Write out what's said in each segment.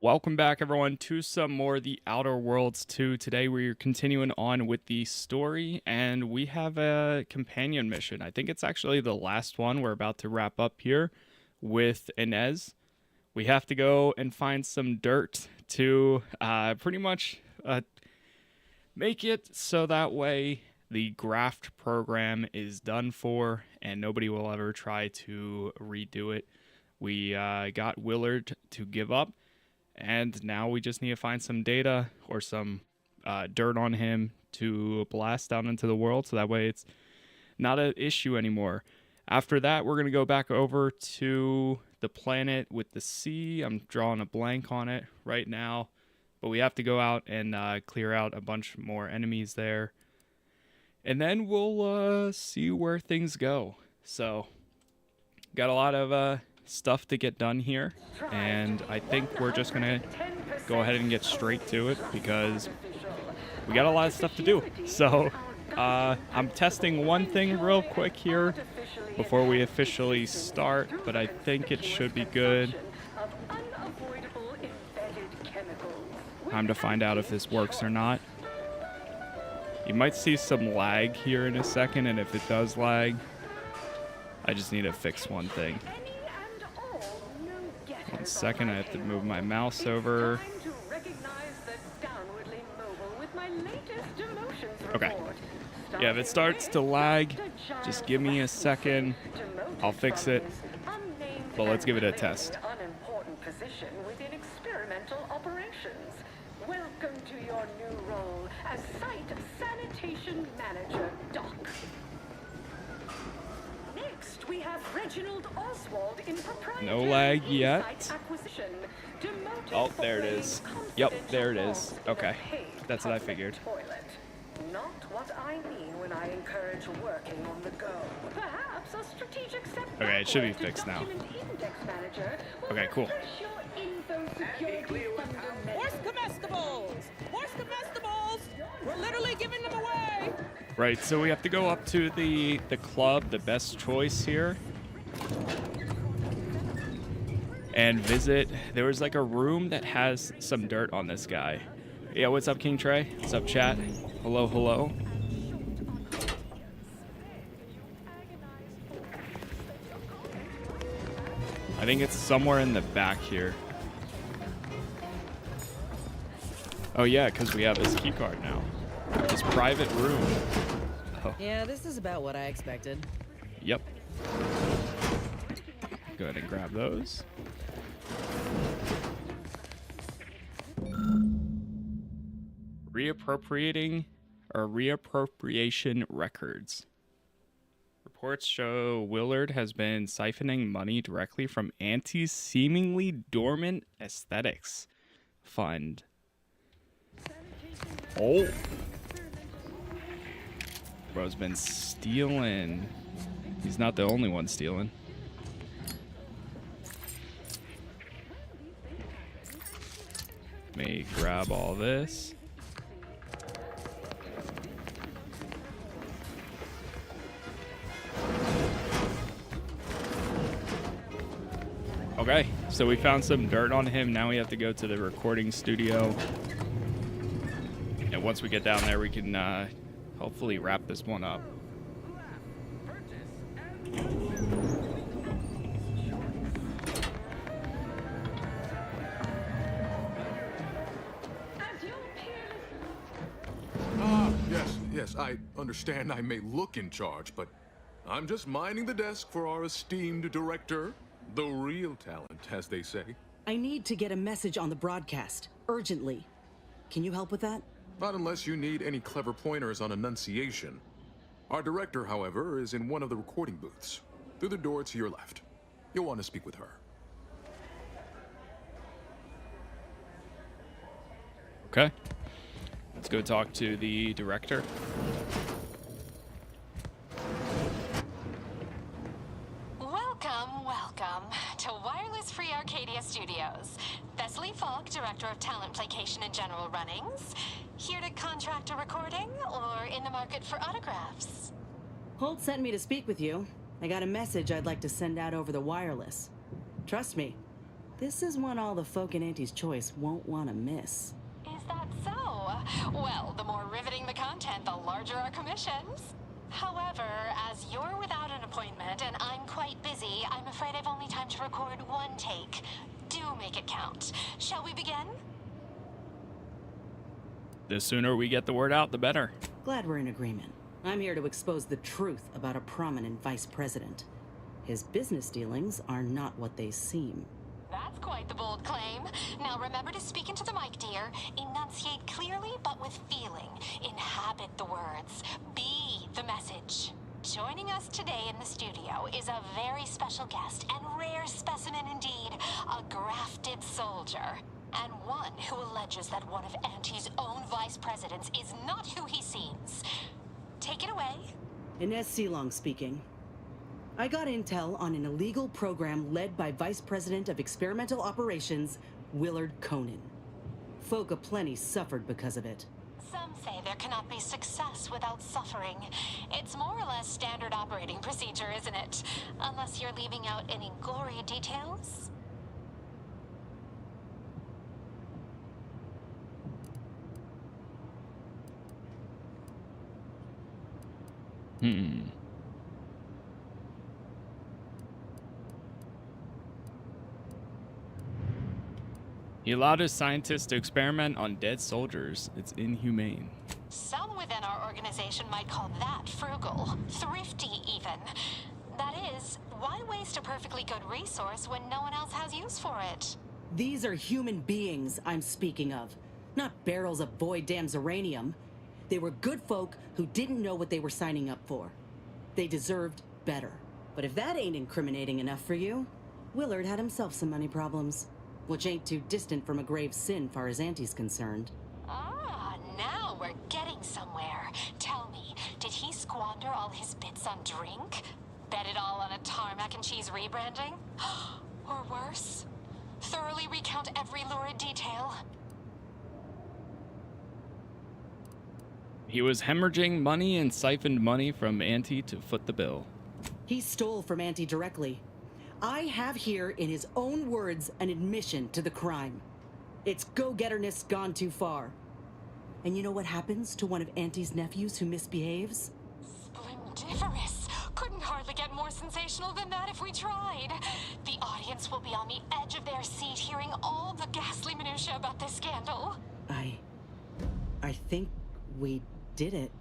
Welcome back, everyone, to some more The Outer Worlds 2. Today, we're continuing on with the story, and we have a companion mission. I think it's actually the last one. We're about to wrap up here with Inez. We have to go and find some dirt to pretty much make it so that way the graft program is done for, and nobody will ever try to redo it. We got Willard to give up. And now we just need to find some data or some dirt on him to blast out into the world so that way it's not an issue anymore. After that, we're going to go back over to the planet with the sea. I'm drawing a blank on it right now, but we have to go out and clear out a bunch more enemies there. And then we'll see where things go. So, got a lot of stuff to get done here, and I think we're just gonna go ahead and get straight to it because we got a lot of stuff to do. So I'm testing one thing real quick here before we officially start, but I think it should be good. Time to find out if this works or not. You might see some lag here in a second, and if it does lag, I just need to fix one thing. 1 second, I have to move my mouse over. Okay. Yeah, if it starts to lag, just give me a second. I'll fix it. But let's give it a test. Welcome to your new role as Site Sanitation Manager, Doc. Next, we have Reginald Oswald in proprietary no lag yet. acquisition. Oh, there it is. Yep, there it is. Okay, that's what I figured. Toilet. Not what I mean when I encourage working on the go. Perhaps a strategic step. Okay, it should be fixed now. Okay, cool. Horse comestibles! Horse comestibles! We're literally giving them away! Right, so we have to go up to the club, the best choice here, and visit. There was like a room that has some dirt on this guy. Yeah, what's up, King Trey? What's up, chat? Hello, hello. I think it's somewhere in the back here. Oh yeah, because we have this key card now. This private room. Oh. Yeah, this is about what I expected. Yep. Go ahead and grab those. Reappropriation records. Reports show Willard has been siphoning money directly from Auntie's seemingly dormant aesthetics fund. Oh. Bro's been stealing. He's not the only one stealing. Let me grab all this. Okay, so we found some dirt on him. Now we have to go to the recording studio. And once we get down there, we can hopefully wrap this one up. Yes, I understand I may look in charge, but I'm just minding the desk for our esteemed director. The real talent, as they say. I need to get a message on the broadcast, urgently. Can you help with that? Not unless you need any clever pointers on enunciation. Our director, however, is in one of the recording booths, through the door to your left. You'll want to speak with her. Okay. Let's go talk to the director. Welcome to Wireless Free Arcadia Studios. Thessaly Falk, Director of Talent Placation and General Runnings. Here to contract a recording or in the market for autographs? Holt sent me to speak with you. I got a message I'd like to send out over the wireless. Trust me, This is one all the folk in Auntie's Choice won't want to miss. Is that so? Well, the more riveting the content, the larger our commissions. However, as you're without an appointment and I'm quite busy, I'm afraid I've only time to record one take. Do make it count. Shall we begin? The sooner we get the word out, the better. Glad we're in agreement. I'm here to expose the truth about a prominent vice president. His business dealings are not what they seem. That's quite the bold claim. Now remember to speak into the mic, dear. Enunciate clearly, but with feeling. Inhabit the words. Be the message. Joining us today in the studio is a very special guest and rare specimen indeed. A grafted soldier. And one who alleges that one of Auntie's own vice presidents is not who he seems. Take it away. Inez Seelong speaking. I got intel on an illegal program led by Vice President of Experimental Operations, Willard Conan. Folk aplenty suffered because of it. Some say there cannot be success without suffering. It's more or less standard operating procedure, isn't it? Unless you're leaving out any gory details. He allowed his scientists to experiment on dead soldiers. It's inhumane. Some within our organization might call that frugal, thrifty even. That is, why waste a perfectly good resource when no one else has use for it? These are human beings I'm speaking of, not barrels of void damn uranium. They were good folk who didn't know what they were signing up for. They deserved better. But if that ain't incriminating enough for you, Willard had himself some money problems, which ain't too distant from a grave sin far as Auntie's concerned. Ah, now we're getting somewhere. Tell me, did he squander all his bits on drink? Bet it all on a tarmac and cheese rebranding? Or worse? Thoroughly recount every lurid detail? He was hemorrhaging money and siphoned money from Auntie to foot the bill. He stole from Auntie directly. I have here, in his own words, an admission to the crime. It's go-getterness gone too far. And you know what happens to one of Auntie's nephews who misbehaves? Splendiferous! Couldn't hardly get more sensational than that if we tried. The audience will be on the edge of their seat hearing all the ghastly minutiae about this scandal. I think we did it.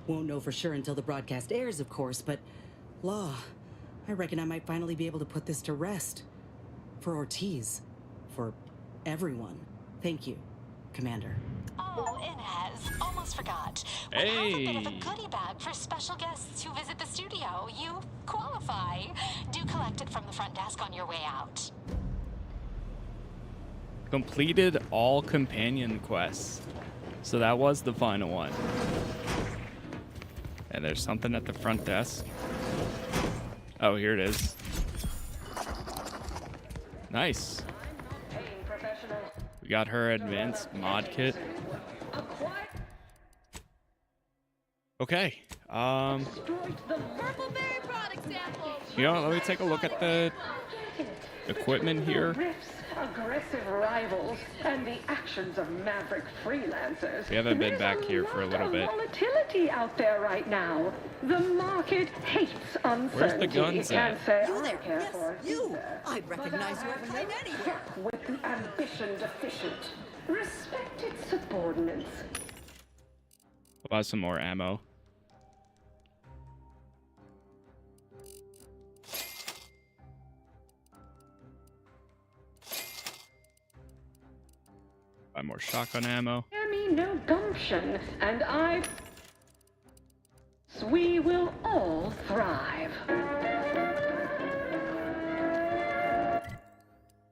Won't know for sure until the broadcast airs, of course, but law, I reckon I might finally be able to put this to rest. For Ortiz. For everyone. Thank you, Commander. Oh, Inez, almost forgot. We have a bit of a goodie bag for special guests who visit the studio. You qualify. Do collect it from the front desk on your way out. Completed all companion quests. So that was the final one. And there's something at the front desk. Oh, here it is. Nice. We got her advanced mod kit. Okay. You know, let me take a look at the equipment here. Aggressive rivals and the actions of maverick freelancers. We haven't been back here for a little bit. Volatility out there right now. The market hates uncertainty. Where's the guns at? Can't say You I there, care yes, for it you. either. I'd recognize But you I from have anywhere. stuck with the ambition deficient. Respected subordinates. We'll buy some more ammo. Buy more shotgun ammo. Hear me, no gumption, and we will all thrive.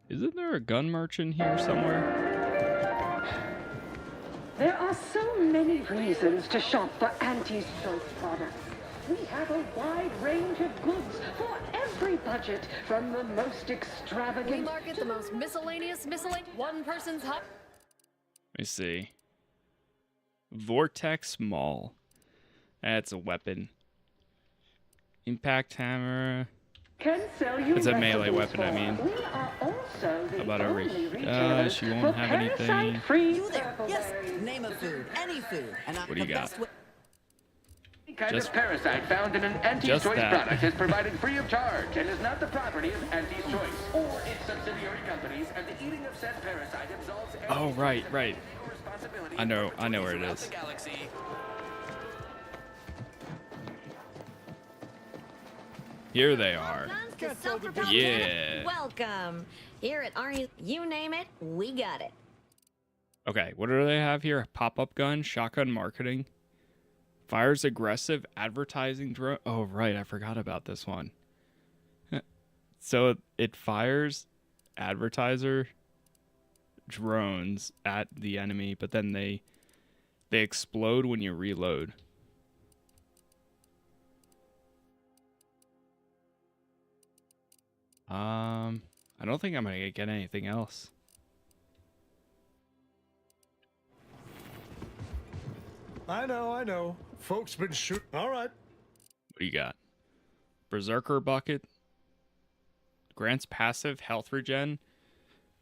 Isn't there a gun merchant here somewhere? There are so many reasons to shop for Auntie's Choice products. We have a wide range of goods for every budget, from the most extravagant. We market the most miscellaneous one person's hot. Let me see. Vortex Maul. That's a weapon. Impact hammer. Can sell you It's a melee recipes weapon, I for. mean. We are also also the How about over only here? retailer She won't for have anything. parasite-free You there? Yes. berries. Name a food. Any food. And What do you got? Any kind Just- of parasite found in an Auntie's just Choice that. product is provided free of charge and is not the property of Auntie's Choice or its subsidiary companies, and the eating of said parasite absolves Oh, right. responsibility I know where it throughout is. the galaxy. Here they are. To self-propelled Yeah. cannon? Welcome. Here at Arnie, you name it, we got it. Okay, what do they have here? Pop-up gun, shotgun marketing, fires aggressive advertising drone. Oh, right, I forgot about this one. So it fires advertiser drones at the enemy, but then they explode when you reload. I don't think I'm gonna get anything else. I know. Folks been shoot. All right. What do you got? Berserker bucket. Grants passive health regen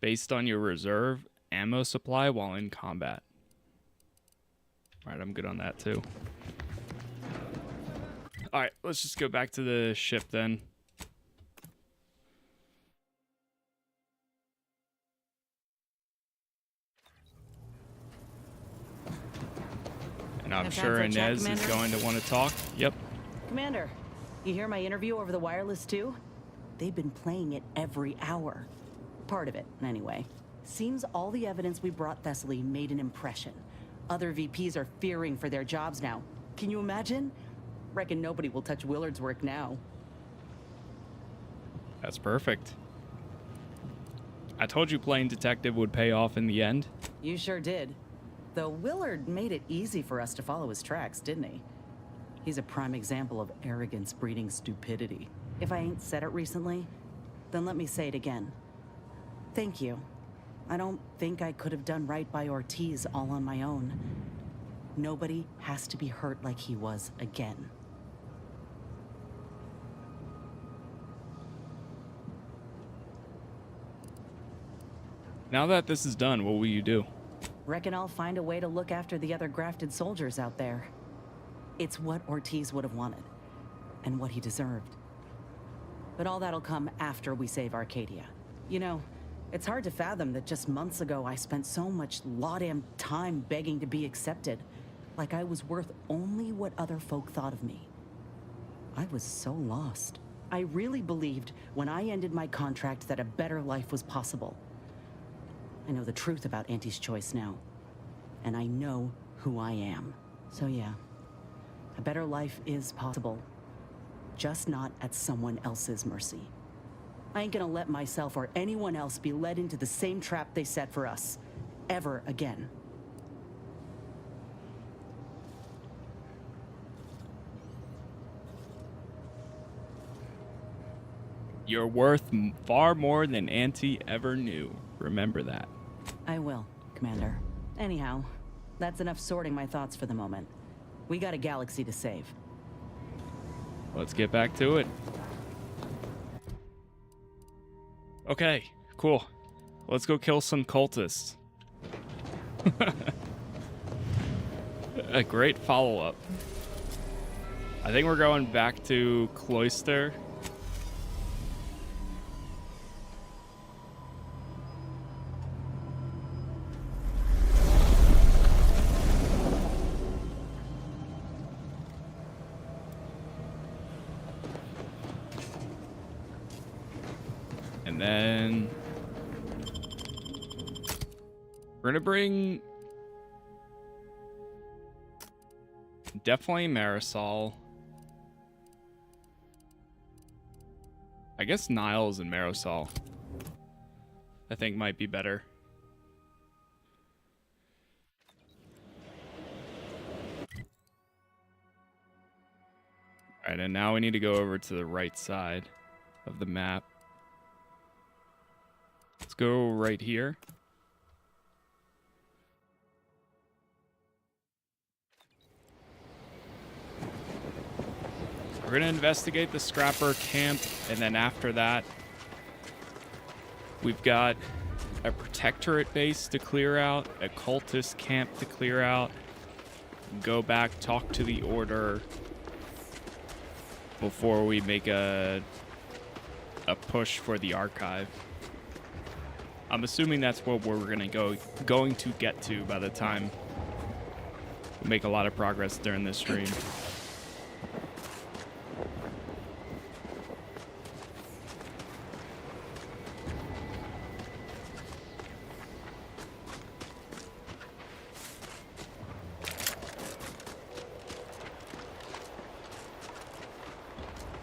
based on your reserve ammo supply while in combat. Alright, I'm good on that too. Alright, let's just go back to the ship then. And I'm Have time sure for a chat, Inez is Commander? going to want to talk. Yep. Commander, you hear my interview over the wireless too? They've been playing it every hour. Part of it, anyway. Seems all the evidence we brought Thessaly made an impression. Other VPs are fearing for their jobs now. Can you imagine? Reckon nobody will touch Willard's work now. That's perfect. I told you playing detective would pay off in the end. You sure did. Though Willard made it easy for us to follow his tracks, didn't he? He's a prime example of arrogance breeding stupidity. If I ain't said it recently, then let me say it again. Thank you. I don't think I could have done right by Ortiz all on my own. Nobody has to be hurt like he was again. Now that this is done, what will you do? Reckon I'll find a way to look after the other grafted soldiers out there. It's what Ortiz would have wanted, and what he deserved. But all that'll come after we save Arcadia. You know, it's hard to fathom that just months ago I spent so much law-damn time begging to be accepted, like I was worth only what other folk thought of me. I was so lost. I really believed when I ended my contract that a better life was possible. I know the truth about Auntie's Choice now, and I know who I am. So yeah, a better life is possible, just not at someone else's mercy. I ain't gonna let myself or anyone else be led into the same trap they set for us, ever again. You're worth far more than Auntie ever knew. Remember that. I will, Commander. Anyhow, that's enough sorting my thoughts for the moment. We got a galaxy to save. Let's get back to it. Okay, cool. Let's go kill some cultists. A great follow-up. I think we're going back to Cloister. And then we're gonna bring definitely Marisol. I guess Niles and Marisol I think might be better. Alright, and now we need to go over to the right side of the map. Let's go right here. We're going to investigate the Scrapper camp, and then after that, We've got a protectorate base to clear out, a cultist camp to clear out. Go back, talk to the order before we make a push for the archive. I'm assuming that's what we're going to get to by the time we make a lot of progress during this stream.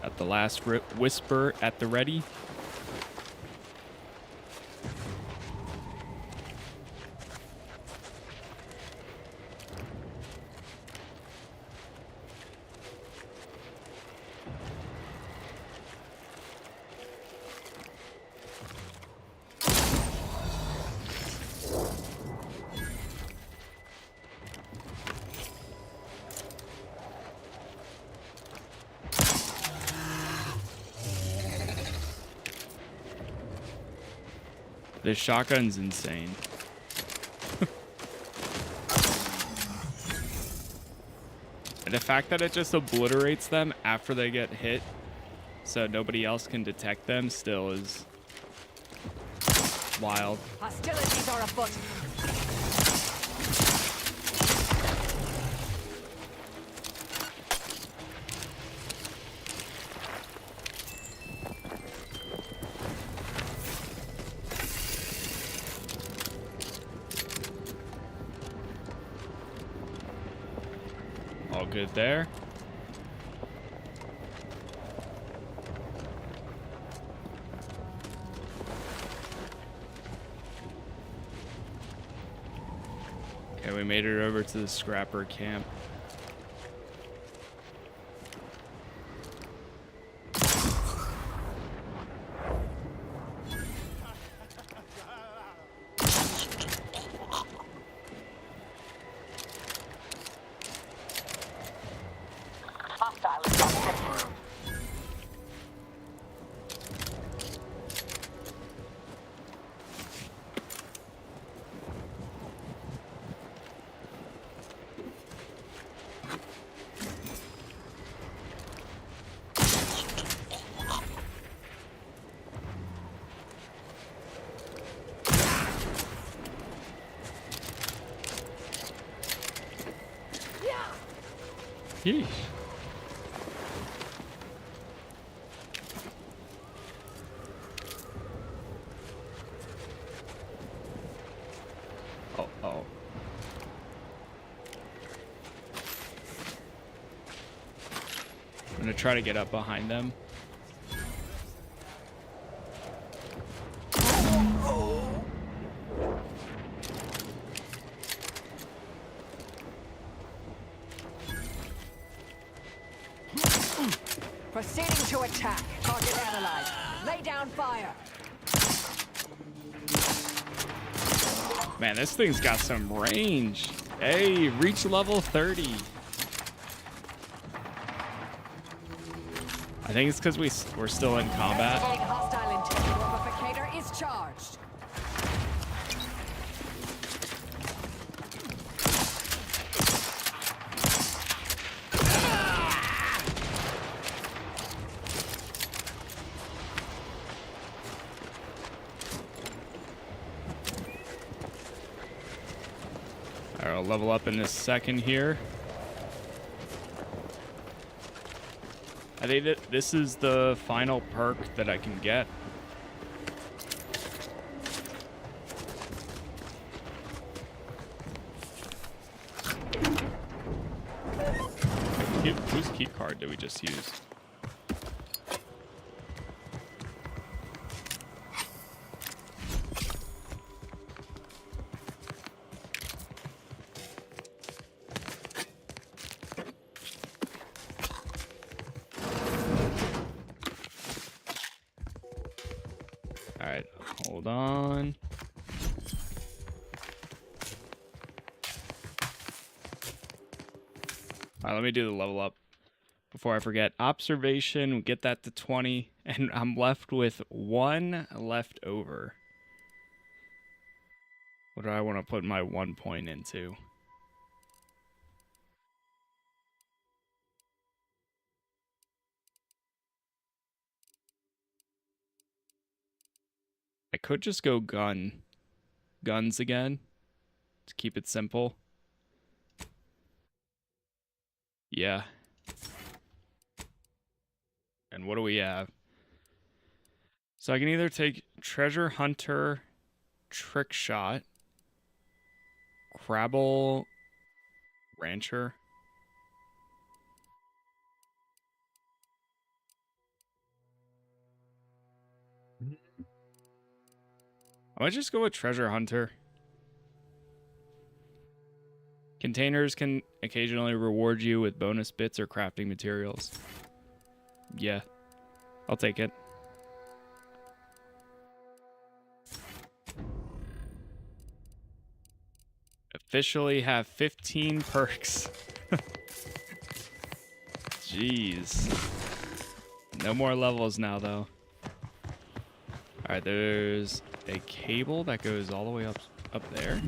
At the last whisper at the ready. The shotgun's insane. And the fact that it just obliterates them after they get hit, so nobody else can detect them, still is wild. Hostilities are afoot. All good there. Okay, we made it over to the scrapper camp. Yeesh. Oh. I'm gonna try to get up behind them. Proceeding to attack. Target analyzed. Lay down fire. Man, this thing's got some range. Hey, reach level 30. I think it's because we're still in combat. Hostile intent. Mortificator is charged. Alright, I'll level up in a second here. I think that this is the final perk that I can get. Whose key card did we just use? Alright, hold on. Alright, let me do the level up before I forget. Observation, we get that to 20, and I'm left with 1 left over. What do I want to put my 1 point into? I could just go guns again to keep it simple. Yeah. And what do we have? So I can either take Treasure Hunter, Trick Shot, Crabble, Rancher. I might just go with Treasure Hunter. Containers can occasionally reward you with bonus bits or crafting materials. Yeah, I'll take it. Officially have 15 perks. Jeez. No more levels now, though. Alright, there's a cable that goes all the way up there.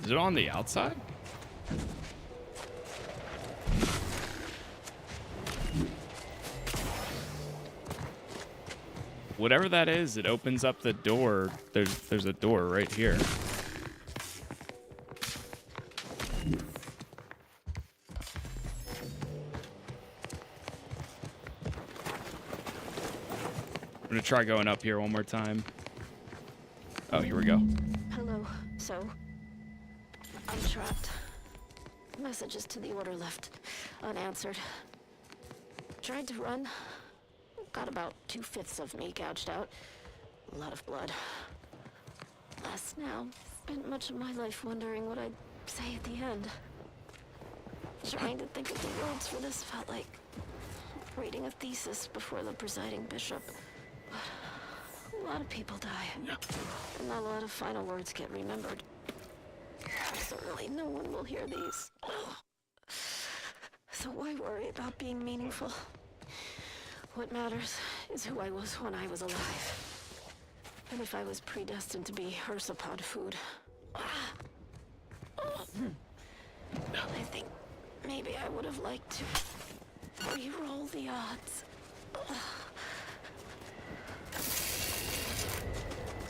Is it on the outside? Whatever that is, it opens up the door. There's a door right here. I'm gonna try going up here one more time. Oh, here we go. Hello. So, I'm trapped. Messages to the order left unanswered. Tried to run. Got about 2/5 of me gouged out. A lot of blood. Last now, spent much of my life wondering what I'd say at the end. Trying to think of the words for this felt like reading a thesis before the presiding bishop. But a lot of people die. And not a lot of final words get remembered. Certainly no one will hear these. So why worry about being meaningful? What matters is who I was when I was alive. And if I was predestined to be Ursapod food. I think maybe I would have liked to re-roll the odds.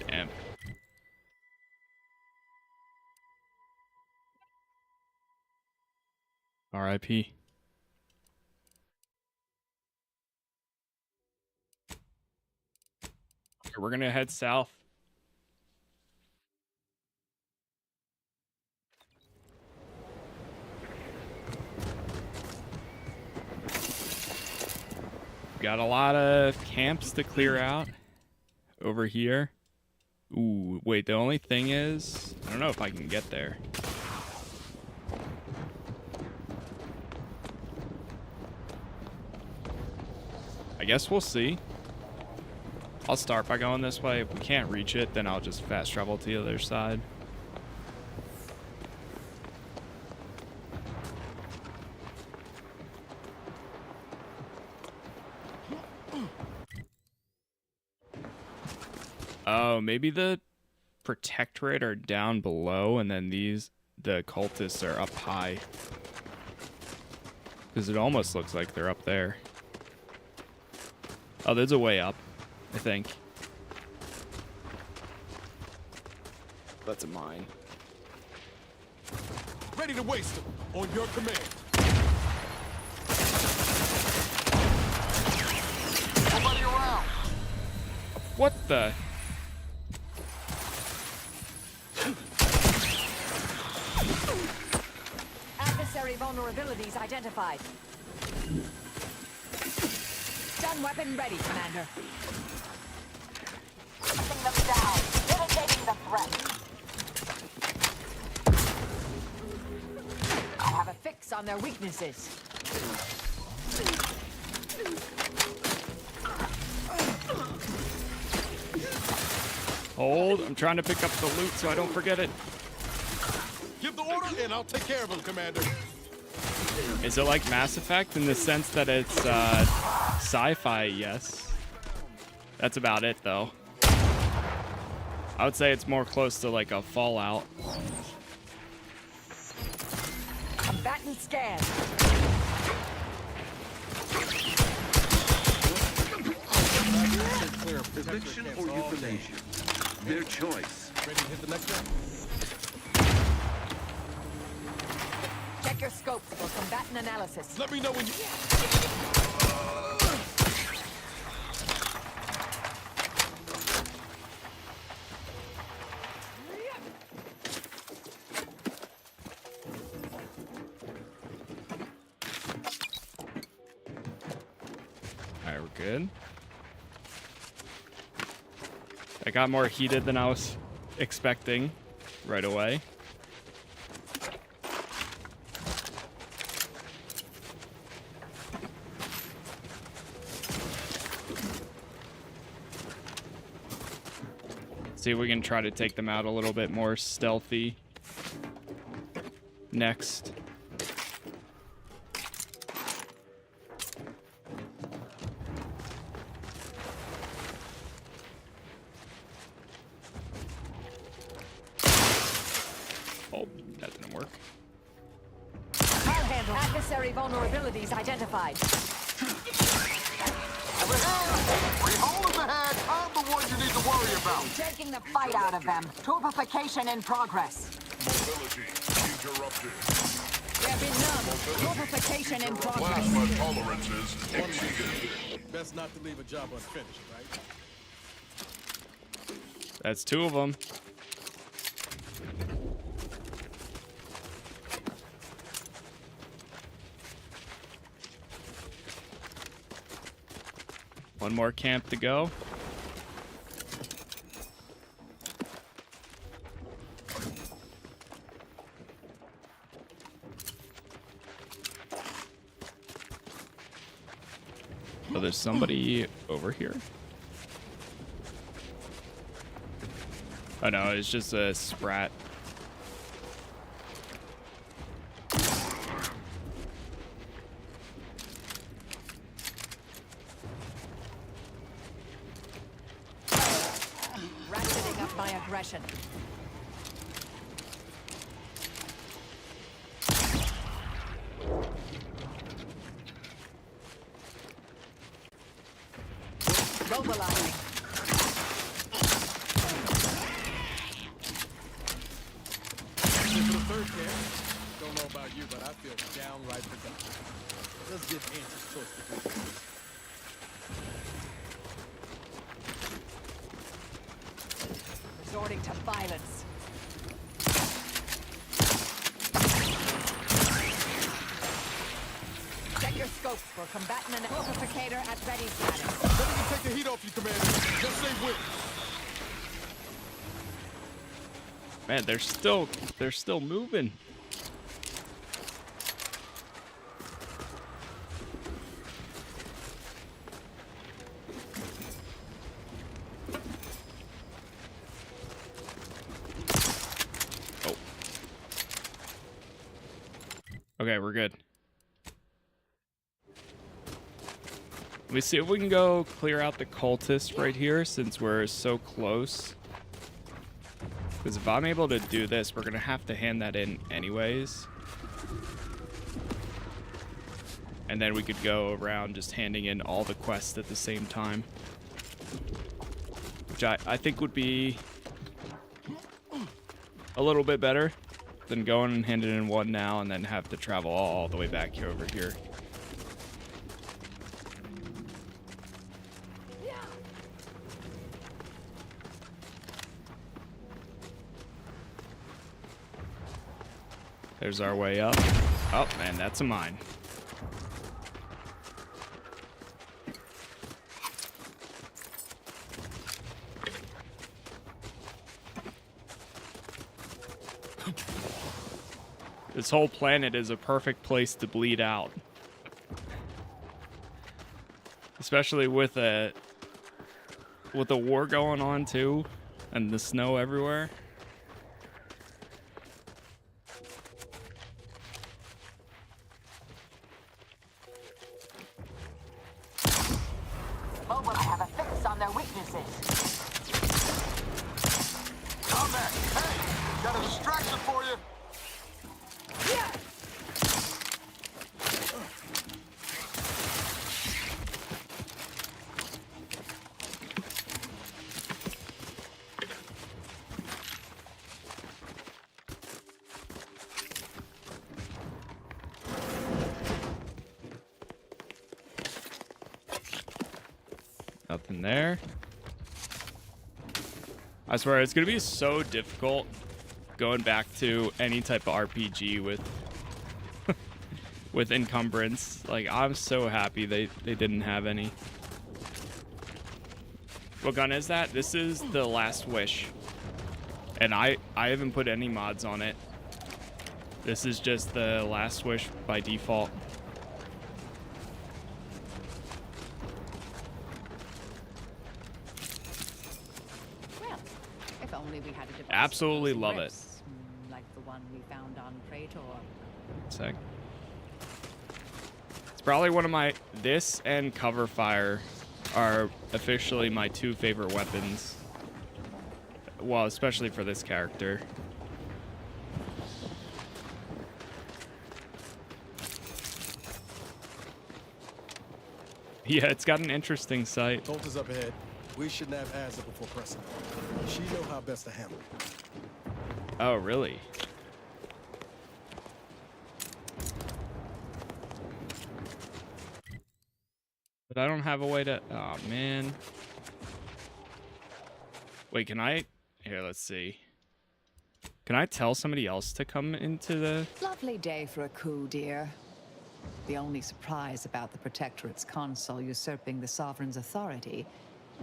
Damn. R.I.P. We're gonna head south. Got a lot of camps to clear out over here. Ooh, wait, the only thing is, I don't know if I can get there. I guess we'll see. I'll start by going this way. If we can't reach it, then I'll just fast travel to the other side. Oh, maybe the Protectorate are down below, and then the cultists are up high. Because it almost looks like they're up there. Oh, there's a way up, I think. That's a mine. Ready to waste them on your command. Nobody around. What the? Adversary vulnerabilities identified. Stun weapon ready, Commander. Shutting them down. Mitigating the threat. I have a fix on their weaknesses. Hold. I'm trying to pick up the loot so I don't forget it. Give the order and I'll take care of him, Commander. Is it like Mass Effect in the sense that it's sci-fi? Yes. That's about it, though. I would say it's more close to like a Fallout. Combatant scan. Eviction or euthanasia. Their choice. Ready to hit the next one? Check your scopes for combatant analysis. Let me know when you... Alright, we're good. I got more heated than I was expecting right away. See if we can try to take them out a little bit more stealthy next. Oh, that didn't work. I'll handle adversary vulnerabilities identified. Three holes ahead. I'm the one you need to worry about. Taking the fight out of them. Torpification in progress. Mobility interrupted. They're benumbed. Torpification in progress. Plasma tolerances exceeded. Best not to leave a job unfinished, right? That's two of them. One more camp to go. Oh, there's somebody over here. Oh no, it's just a sprat. Ratcheting up my aggression. Mobilizing. For the third camp, don't know about you, but I feel downright productive. Let's give Auntie's choice to do this. Resorting to violence. Check your scopes for combatant and amplificator at ready status. Let me take the heat off you, Commander. Just say whip. Man, they're still moving. Oh. Okay, we're good. Let me see if we can go clear out the cultists right here since we're so close. Because if I'm able to do this, we're going to have to hand that in anyways. And then we could go around just handing in all the quests at the same time. Which I think would be a little bit better than going and handing in one now and then have to travel all the way back here over here. There's our way up. Oh, man, that's a mine. This whole planet is a perfect place to bleed out. Especially with a war going on too, and the snow everywhere. Moment I have a fix on their weaknesses. Combat! Hey! Got a distraction for you! Nothing there. I swear, it's gonna be so difficult going back to any type of RPG with with encumbrance. Like, I'm so happy they didn't have any. What gun is that? This is the Last Wish. And I haven't put any mods on it. This is just the Last Wish by default. Well, if only we had a device. Absolutely love it. Like the one we found on Praetor. Sec. It's probably one of my... This and cover fire are officially my two favorite weapons. Well, especially for this character. Yeah, it's got an interesting sight. Tulta's up ahead. We shouldn't have Asa before pressing. She know how best to handle it. Oh, really? But I don't have a way to... Oh, man. Wait, can I... Here, let's see. Can I tell somebody else to come into the... Lovely day for a coup, dear. The only surprise about the Protectorate's consul usurping the Sovereign's authority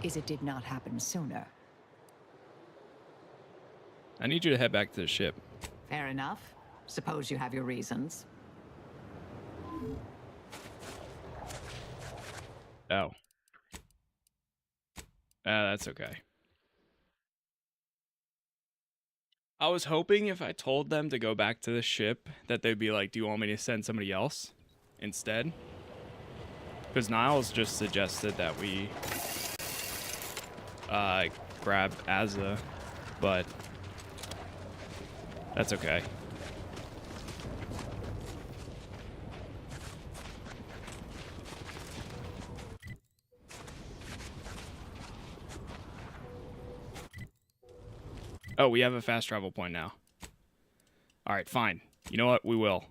is it did not happen sooner. I need you to head back to the ship. Fair enough. Suppose you have your reasons. Oh. That's okay. I was hoping if I told them to go back to the ship that they'd be like, do you want me to send somebody else instead? Because Niles just suggested that we grab Asa, but that's okay. Oh, we have a fast travel point now. All right, fine. You know what? We will.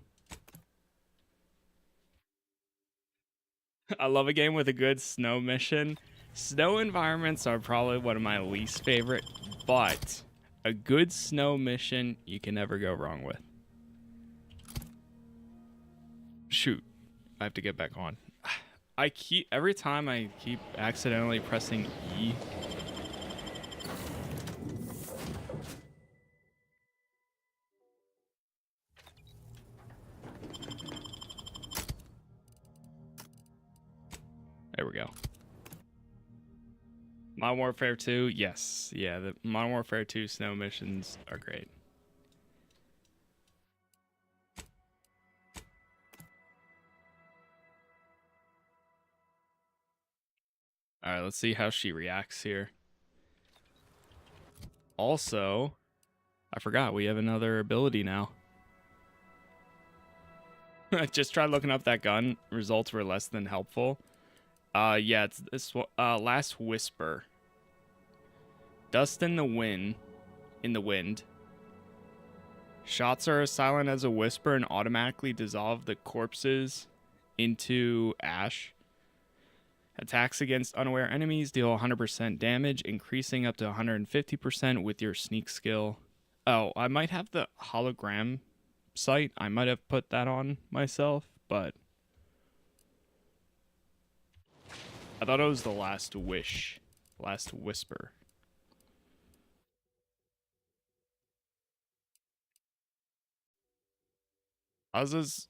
I love a game with a good snow mission. Snow environments are probably one of my least favorite, but a good snow mission you can never go wrong with. Shoot. I have to get back on. Every time I keep accidentally pressing E. There we go. Modern Warfare 2, yes. Yeah, the Modern Warfare 2 snow missions are great. Alright, let's see how she reacts here. Also, I forgot we have another ability now. I just tried looking up that gun. Results were less than helpful. Yeah, it's this Last Whisper. Dust in the wind. Shots are as silent as a whisper and automatically dissolve the corpses into ash. Attacks against unaware enemies deal 100% damage, increasing up to 150% with your sneak skill. Oh, I might have the hologram sight. I might have put that on myself, but I thought it was the Last Wish. Last Whisper. Oz's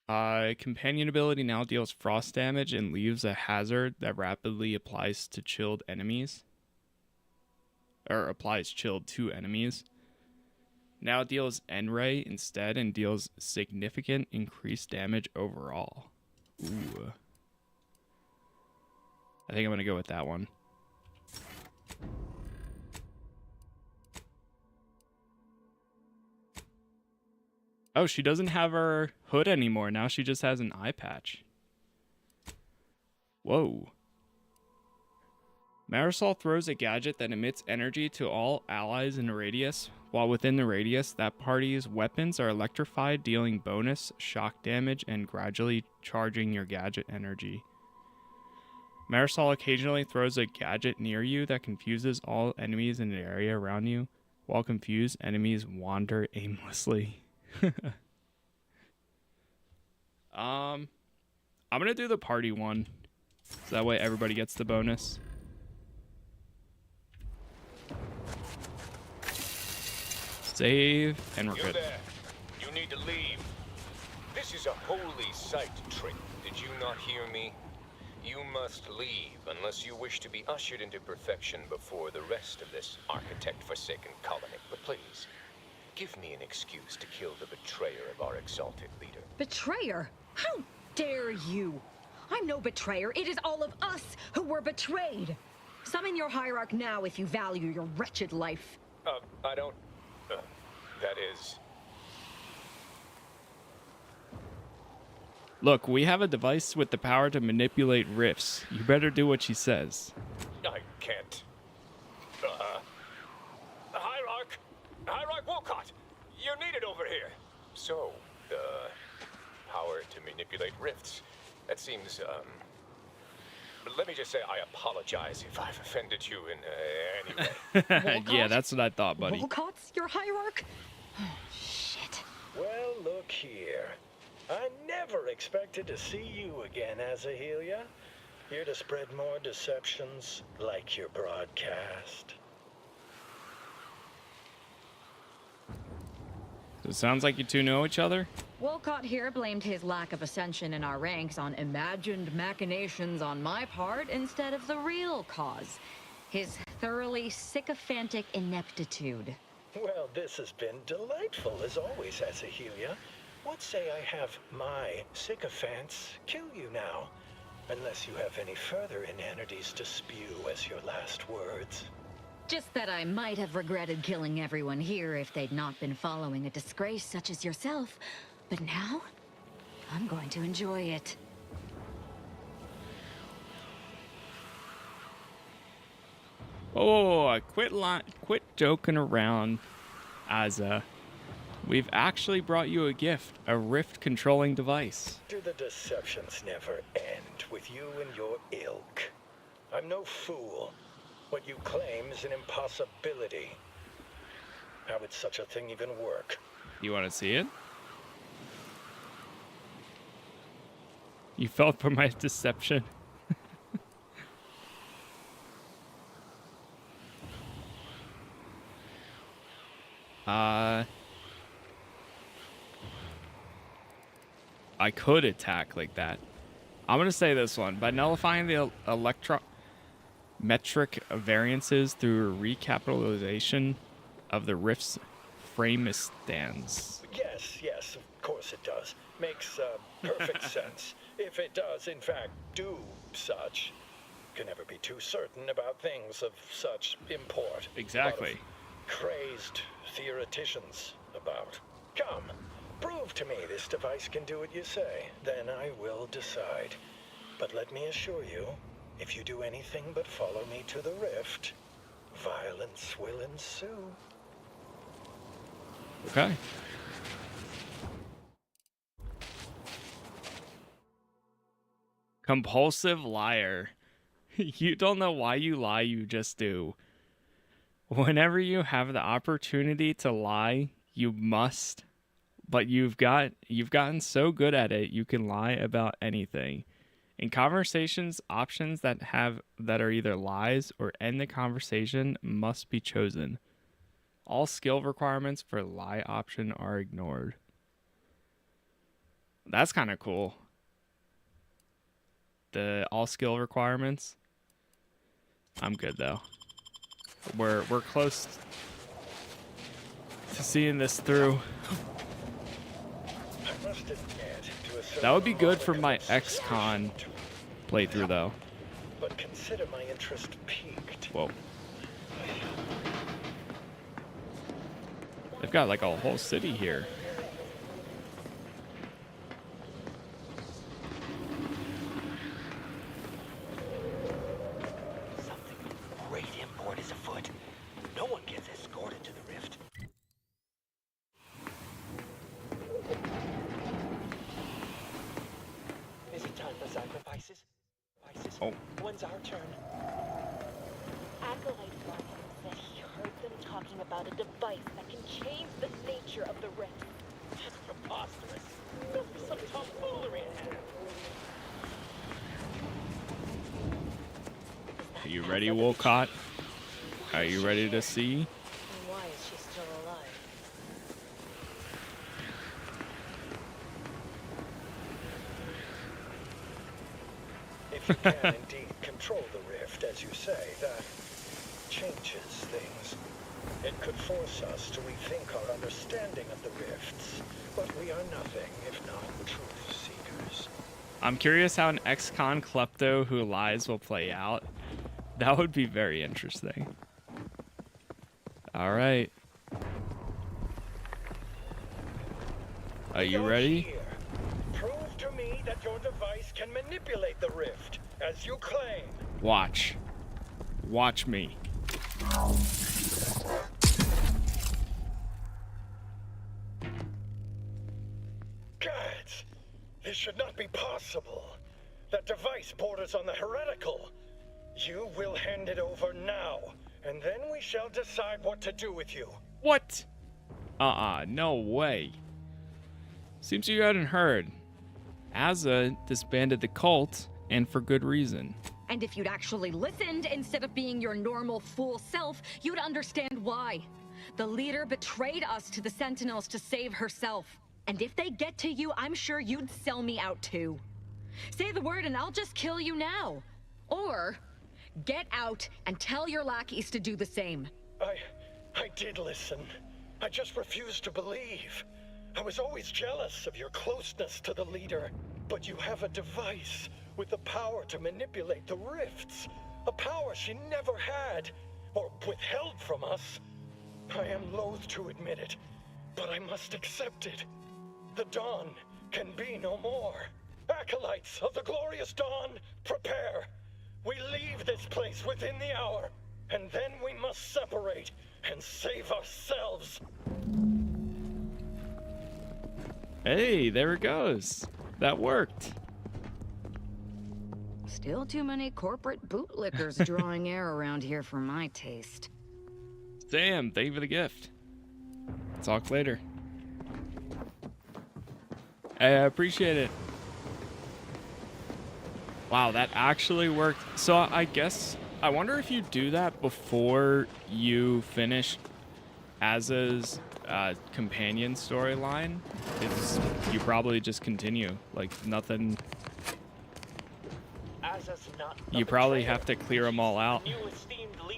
companion ability now deals frost damage and leaves a hazard that rapidly applies to chilled enemies. Or applies chilled to enemies. Now it deals N-Ray instead and deals significant increased damage overall. Ooh. I think I'm going to go with that one. Oh, she doesn't have her hood anymore. Now she just has an eye patch. Whoa. Marisol throws a gadget that emits energy to all allies in a radius. While within the radius, that party's weapons are electrified, dealing bonus shock damage and gradually charging your gadget energy. Marisol occasionally throws a gadget near you that confuses all enemies in the area around you. While confused, enemies wander aimlessly. I'm gonna do the party one, so that way everybody gets the bonus. Save, and we're good. There. You need to leave. This is a holy site, Trick. Did you not hear me? You must leave unless you wish to be ushered into perfection before the rest of this architect-forsaken colony. But please, give me an excuse to kill the betrayer of our exalted leader. Betrayer? How dare you? I'm no betrayer. It is all of us who were betrayed. Summon your hierarch now if you value your wretched life. I don't... that is... Look, we have a device with the power to manipulate rifts. You better do what she says. I can't. Hierarch Wolcott! You're needed over here! So, the power to manipulate rifts. That seems, let me just say I apologize if I've offended you in any way. Yeah, that's what I thought, buddy. Wolcott's your hierarch? Well, look here. I never expected to see you again, Azahelia. Here to spread more deceptions like your broadcast. So it sounds like you two know each other? Wolcott here blamed his lack of ascension in our ranks on imagined machinations on my part instead of the real cause. His thoroughly sycophantic ineptitude. Well, this has been delightful as always, Azahelia. What say I have my sycophants kill you now? Unless you have any further inanities to spew as your last words. Just that I might have regretted killing everyone here if they'd not been following a disgrace such as yourself. But now, I'm going to enjoy it. Oh, quit joking around, Aza. We've actually brought you a gift, a rift controlling device. Do the deceptions never end with you and your ilk? I'm no fool. What you claim is an impossibility. How would such a thing even work? You want to see it? You fell for my deception. I could attack like that. I'm going to say this one. By nullifying the electrometric variances through recapitalization of the rift's frame stands. Yes, of course it does. Makes perfect sense. If it does, in fact, do such. Can never be too certain about things of such import. Exactly. Crazed theoreticians about. Come, prove to me this device can do what you say. Then I will decide. But let me assure you, if you do anything but follow me to the rift, violence will ensue. Okay. Compulsive liar. You don't know why you lie, you just do. Whenever you have the opportunity to lie, you must. But you've gotten so good at it, you can lie about anything. In conversations, options that are either lies or end the conversation must be chosen. All skill requirements for lie option are ignored. That's kind of cool. The all skill requirements. I'm good though. We're close to seeing this through. I must admit, to a certain That would be good for my modicum of XCon playthrough though. but consider my interest peaked. Whoa. They've got like a whole city here. Something great import is afoot. No one gets escorted to the rift. Is it time for sacrifices? Oh. When's our turn? Acolyte Martin said he heard them talking about a device that can change the nature of the rift. That's preposterous. Must be some tomfoolery in here. Are you ready, Wolcott? Are you ready to see? And why is she still alive? If you can indeed control the rift, as you say, that changes things. It could force us to rethink our understanding of the rifts, but we are nothing if not truth seekers. I'm curious how an ex-con klepto who lies will play out. That would be very interesting. All right. Are you ready? Here. Prove to me that your device can manipulate the rift, as you claim. Watch. Watch me. Gods! This should not be possible. That device borders on the heretical. You will hand it over now, and then we shall decide what to do with you. What? No way. Seems you hadn't heard. Azza disbanded the cult, and for good reason. And if you'd actually listened instead of being your normal fool self, you'd understand why. The leader betrayed us to the Sentinels to save herself. And if they get to you, I'm sure you'd sell me out too. Say the word and I'll just kill you now. Or get out and tell your lackeys to do the same. I did listen. I just refused to believe. I was always jealous of your closeness to the leader. But you have a device with the power to manipulate the rifts. A power she never had, or withheld from us. I am loath to admit it, but I must accept it. The dawn can be no more. Acolytes of the glorious dawn, prepare. We leave this place within the hour, and then we must separate and save ourselves. Hey, there it goes. That worked. Still too many corporate bootlickers drawing air around here for my taste. Sam, thank you for the gift. Talk later. I appreciate it. Wow, that actually worked. So I guess, I wonder if you do that before you finish Azza's companion storyline. You probably just continue. Like, nothing. You probably have to clear them all out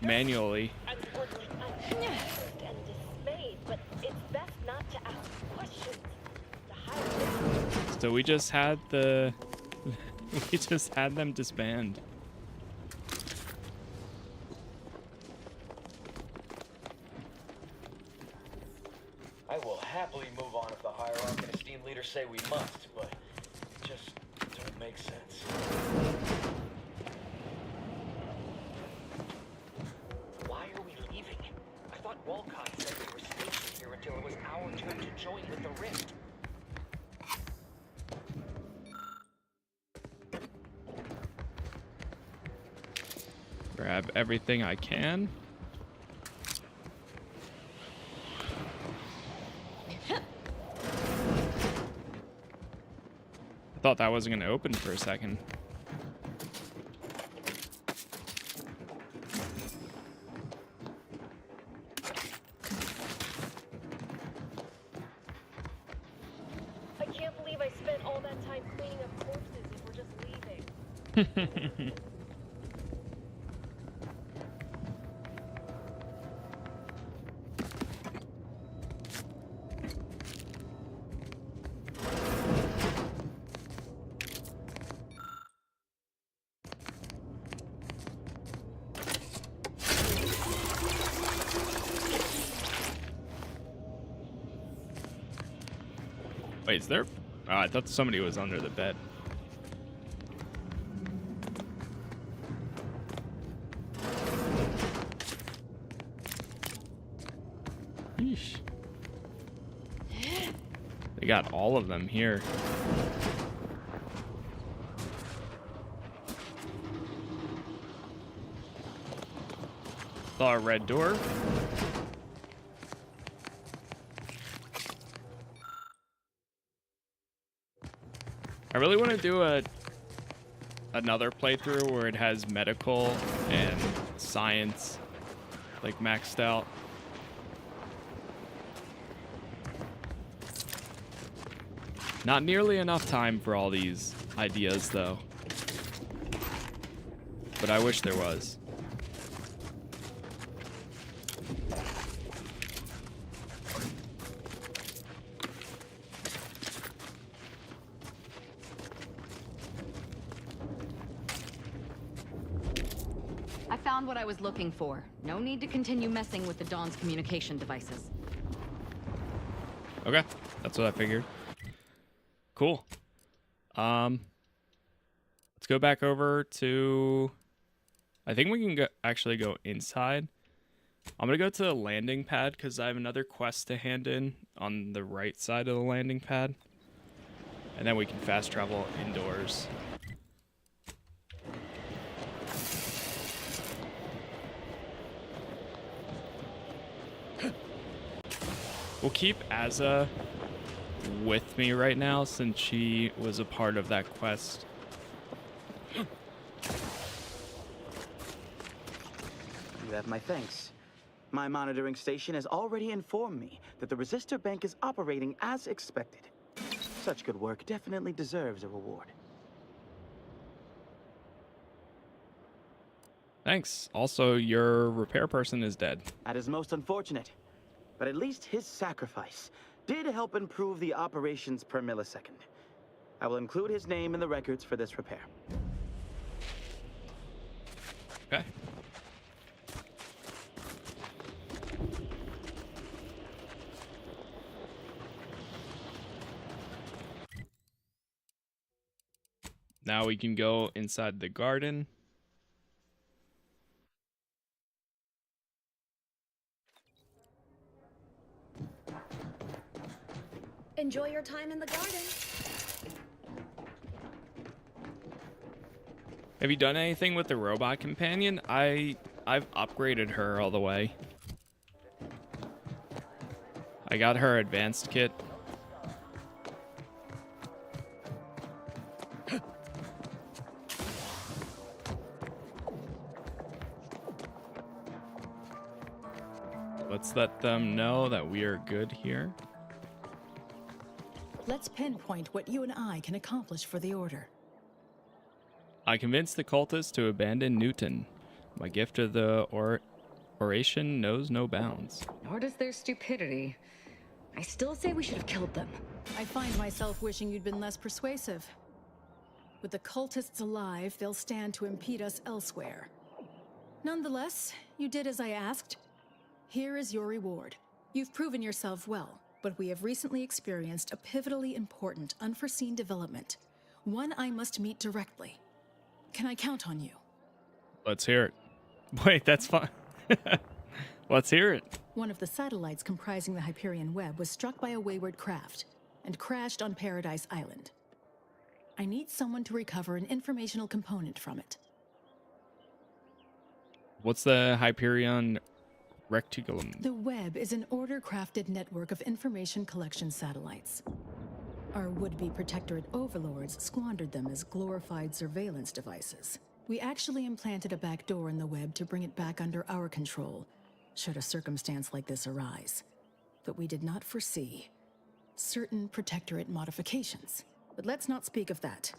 manually. So we just had we just had them disband. I will happily move on if the hierarch and esteemed leaders say we must, but it just don't make sense. Why are we leaving? I thought Walcott said we were stationed here until it was our turn to join with the Rift. Grab everything I can. I thought that wasn't going to open for a second. I can't believe I spent all all that time cleaning up corpses if we're just leaving? Wait, is there? Oh, I thought somebody was under the bed. Yeesh. They got all of them here. Saw a red door. I really want to do another playthrough where it has medical and science like maxed out. Not nearly enough time for all these ideas though. But I wish there was. I found what I was looking for. No need to continue messing with the Dawn's communication devices. Okay, that's what I figured. Cool. Let's go back over to... I think we can actually go inside. I'm gonna go to the landing pad because I have another quest to hand in on the right side of the landing pad. And then we can fast travel indoors. We'll keep Azza with me right now since she was a part of that quest. You have my thanks. My monitoring station has already informed me that the resistor bank is operating as expected. Such good work definitely deserves a reward. Thanks. Also, your repair person is dead. That is most unfortunate. But at least his sacrifice did help improve the operations per millisecond. I will include his name in the records for this repair. Okay. Now we can go inside the garden. Enjoy your time in the garden. Have you done anything with the robot companion? I've upgraded her all the way. I got her advanced kit. Let's let them know that we are good here. Let's pinpoint what you and I can accomplish for the Order. I convinced the cultists to abandon Newton. My gift of the oration knows no bounds. Nor does their stupidity. I still say we should have killed them. I find myself wishing you'd been less persuasive. With the cultists alive, they'll stand to impede us elsewhere. Nonetheless, you did as I asked. Here is your reward. You've proven yourself well, but we have recently experienced a pivotally important, unforeseen development. One I must meet directly. Can I count on you? Let's hear it. Wait, that's fine. Let's hear it. One of the satellites comprising the Hyperion web was struck by a wayward craft and crashed on Paradise Island. I need someone to recover an informational component from it. What's the Hyperion Reticulum? The web is an order-crafted network of information collection satellites. Our would-be Protectorate overlords squandered them as glorified surveillance devices. We actually implanted a backdoor in the web to bring it back under our control, should a circumstance like this arise. But we did not foresee certain Protectorate modifications. But let's not speak of that.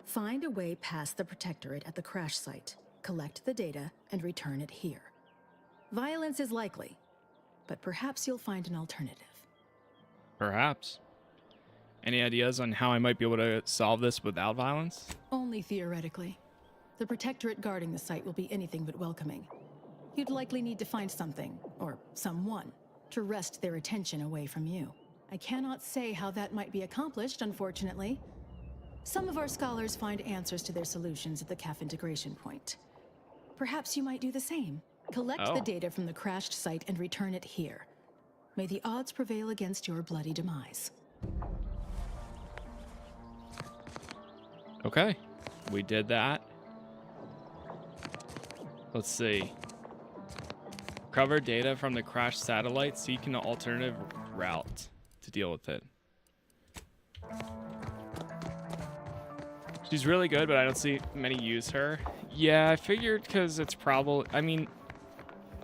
Find a way past the Protectorate at the crash site, collect the data, and return it here. Violence is likely, but perhaps you'll find an alternative. Perhaps. Any ideas on how I might be able to solve this without violence? Only theoretically. The Protectorate guarding the site will be anything but welcoming. You'd likely need to find something, or someone, to wrest their attention away from you. I cannot say how that might be accomplished, unfortunately. Some of our scholars find answers to their solutions at the CAF integration point. Perhaps you might do the same. Collect the data from the crashed site and return it here. May the odds prevail against your bloody demise. Okay, we did that. Let's see. Recover data from the crashed satellite, seek an alternative route to deal with it. She's really good, but I don't see many use her. Yeah, I figured because it's probably... I mean,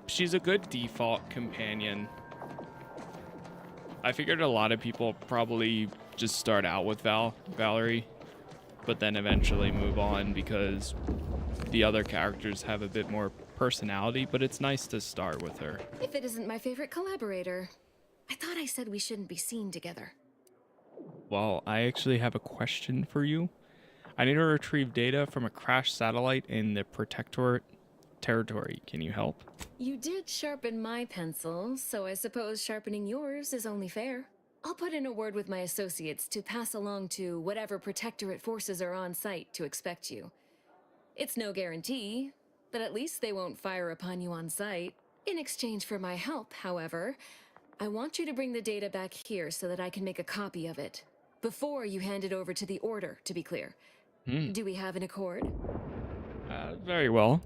she's a good default companion. I figured a lot of people probably just start out with Valerie, but then eventually move on because the other characters have a bit more personality, but it's nice to start with her. If it isn't my favorite collaborator. I thought I said we shouldn't be seen together. Well, I actually have a question for you. I need to retrieve data from a crashed satellite in the Protectorate territory. Can you help? You did sharpen my pencil, so I suppose sharpening yours is only fair. I'll put in a word with my associates to pass along to whatever Protectorate forces are on site to expect you. It's no guarantee, but at least they won't fire upon you on site. In exchange for my help, however, I want you to bring the data back here so that I can make a copy of it. Before you hand it over to the Order, to be clear. Do we have an accord? Very well.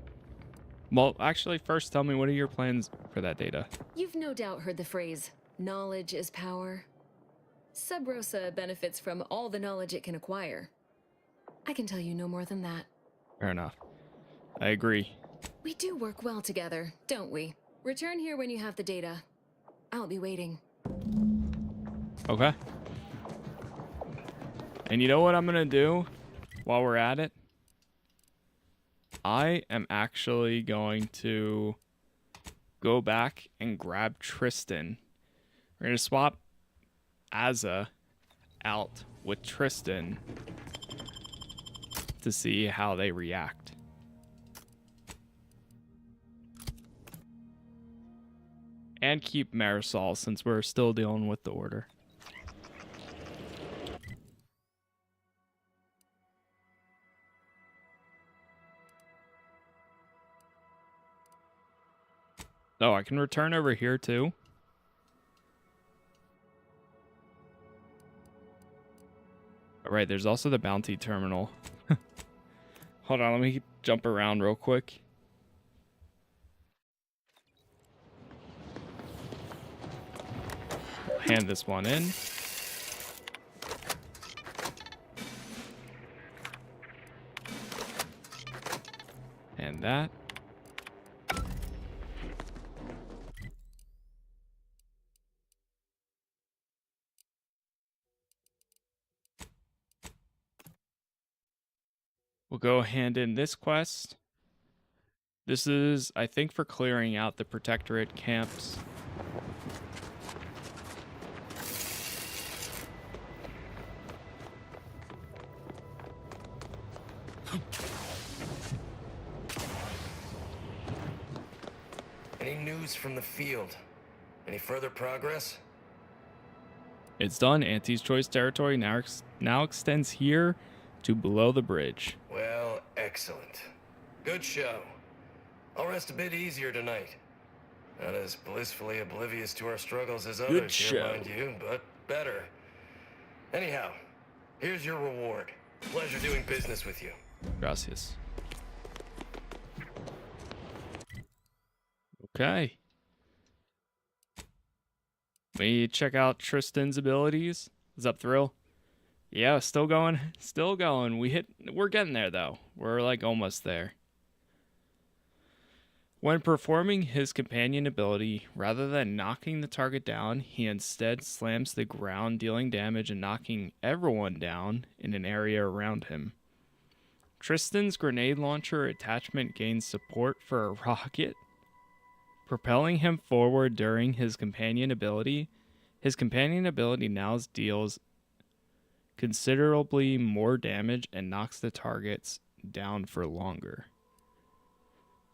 Well, actually, first tell me, what are your plans for that data? You've no doubt heard the phrase, knowledge is power. Sub Rosa benefits from all the knowledge it can acquire. I can tell you no more than that. Fair enough. I agree. We do work well together, don't we? Return here when you have the data. I'll be waiting. Okay. And you know what I'm gonna do while we're at it? I am actually going to go back and grab Tristan. We're gonna swap Azza out with Tristan to see how they react. And keep Marisol since we're still dealing with the Order. Oh, I can return over here too. All right, there's also the bounty terminal. Hold on, let me jump around real quick. Hand this one in. And that. We'll go hand in this quest. This is, I think, for clearing out the Protectorate camps. Any news from the field? Any further progress? It's done. Auntie's Choice territory now extends here to below the bridge. Well, excellent. Good show. I'll rest a bit easier tonight. Not as blissfully oblivious to our struggles as others here, mind you, but better. Anyhow, here's your reward. Pleasure doing business with you. Gracias. Okay. We check out Tristan's abilities. What's up, Thrill? Yeah, still going. Still going. We're getting there though. We're like almost there. When performing his companion ability, rather than knocking the target down, he instead slams the ground, dealing damage and knocking everyone down in an area around him. Tristan's grenade launcher attachment gains support for a rocket, propelling him forward during his companion ability. His companion ability now deals considerably more damage and knocks the targets down for longer.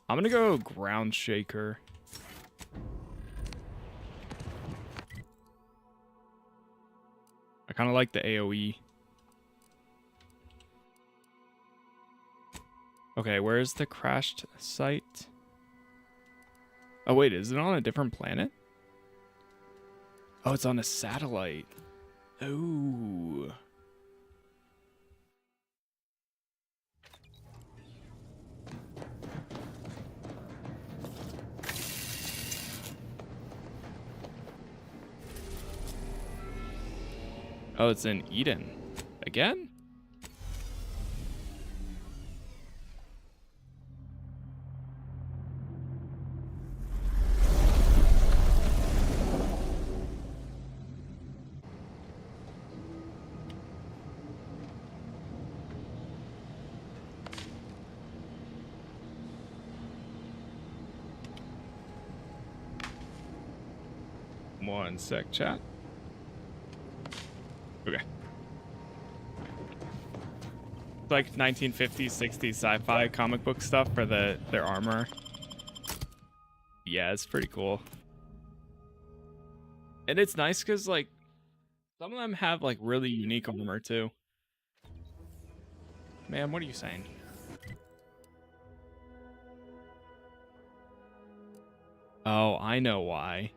I'm gonna go ground shaker. I kind of like the AoE. Okay, where's the crashed site? Oh wait, is it on a different planet? Oh, it's on a satellite. Oh. Oh, it's in Eden. Again? One sec, chat. Okay. Like 1950s, 60s sci-fi comic book stuff for their armor. Yeah, it's pretty cool. And it's nice because like some of them have like really unique armor too. Man, what are you saying? Oh, I know why.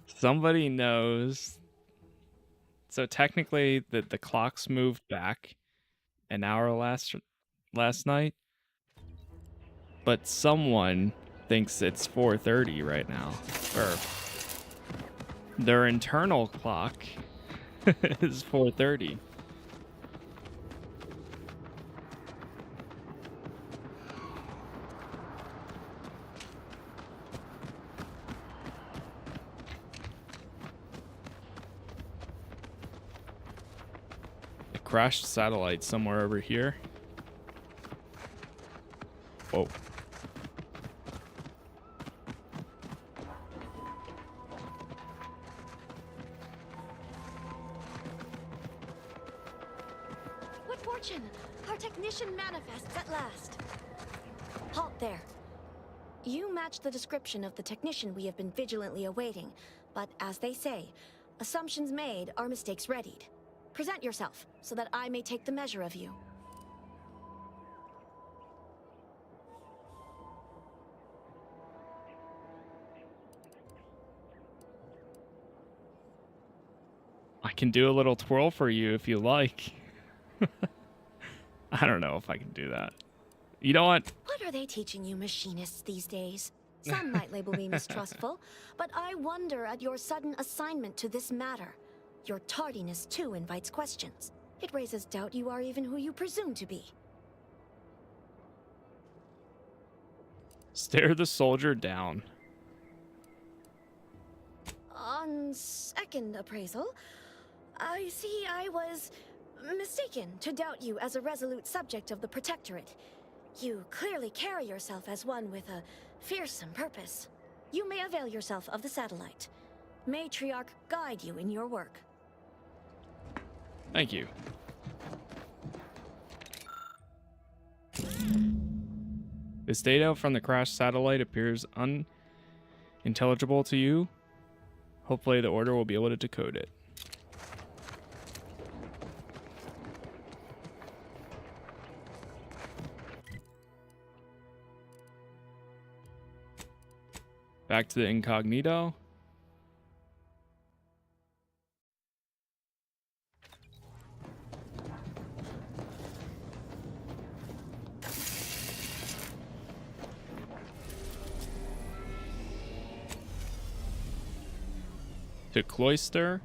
Somebody knows. So technically the clocks moved back an hour last night. But someone thinks it's 4:30 right now. Or their internal clock is 4:30. Crashed satellite somewhere over here. Whoa. What fortune! Our technician manifests at last. Halt there. You match the description of the technician we have been vigilantly awaiting, but as they say, assumptions made are mistakes readied. Present yourself, so that I may take the measure of you. I can do a little twirl for you if you like. I don't know if I can do that. You know what? What are they teaching you machinists these days? Some might label me mistrustful, but I wonder at your sudden assignment to this matter. Your tardiness, too, invites questions. It raises doubt you are even who you presume to be. Stare the soldier down. On second appraisal, I see I was mistaken to doubt you as a resolute subject of the Protectorate. You clearly carry yourself as one with a fearsome purpose. You may avail yourself of the satellite. Matriarch guide you in your work. Thank you. This data from the crashed satellite appears unintelligible to you. Hopefully the Order will be able to decode it. Back to the incognito. To Cloister.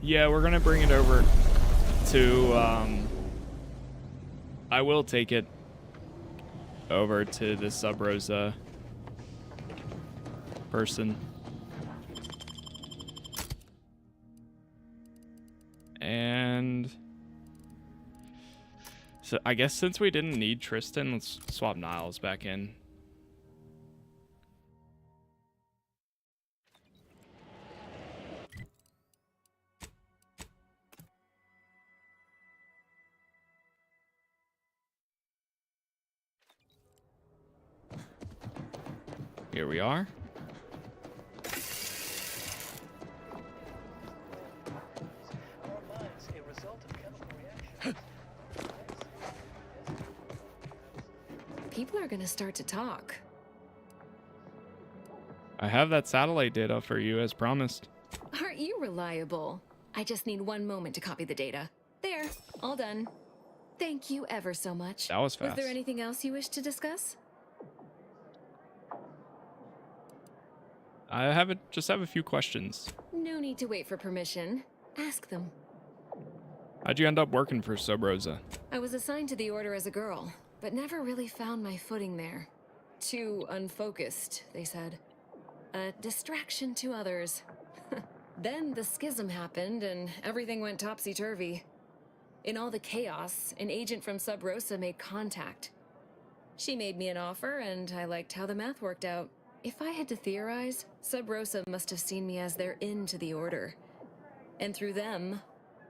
Yeah, we're gonna bring it over to I will take it over to the Sub Rosa person. And so I guess since we didn't need Tristan, let's swap Niles back in. Here we are. People are gonna start to talk. I have that satellite data for you as promised. Aren't you reliable? I just need one moment to copy the data. There, all done. Thank you ever so much. That was fast. Was there anything else you wish to discuss? I just have a few questions. No need to wait for permission. Ask them. How'd you end up working for Sub Rosa? I was assigned to the Order as a girl, but never really found my footing there. Too unfocused, they said. A distraction to others. Then the schism happened and everything went topsy-turvy. In all the chaos, an agent from Sub Rosa made contact. She made me an offer and I liked how the math worked out. If I had to theorize, Sub Rosa must have seen me as their in to the Order. And through them,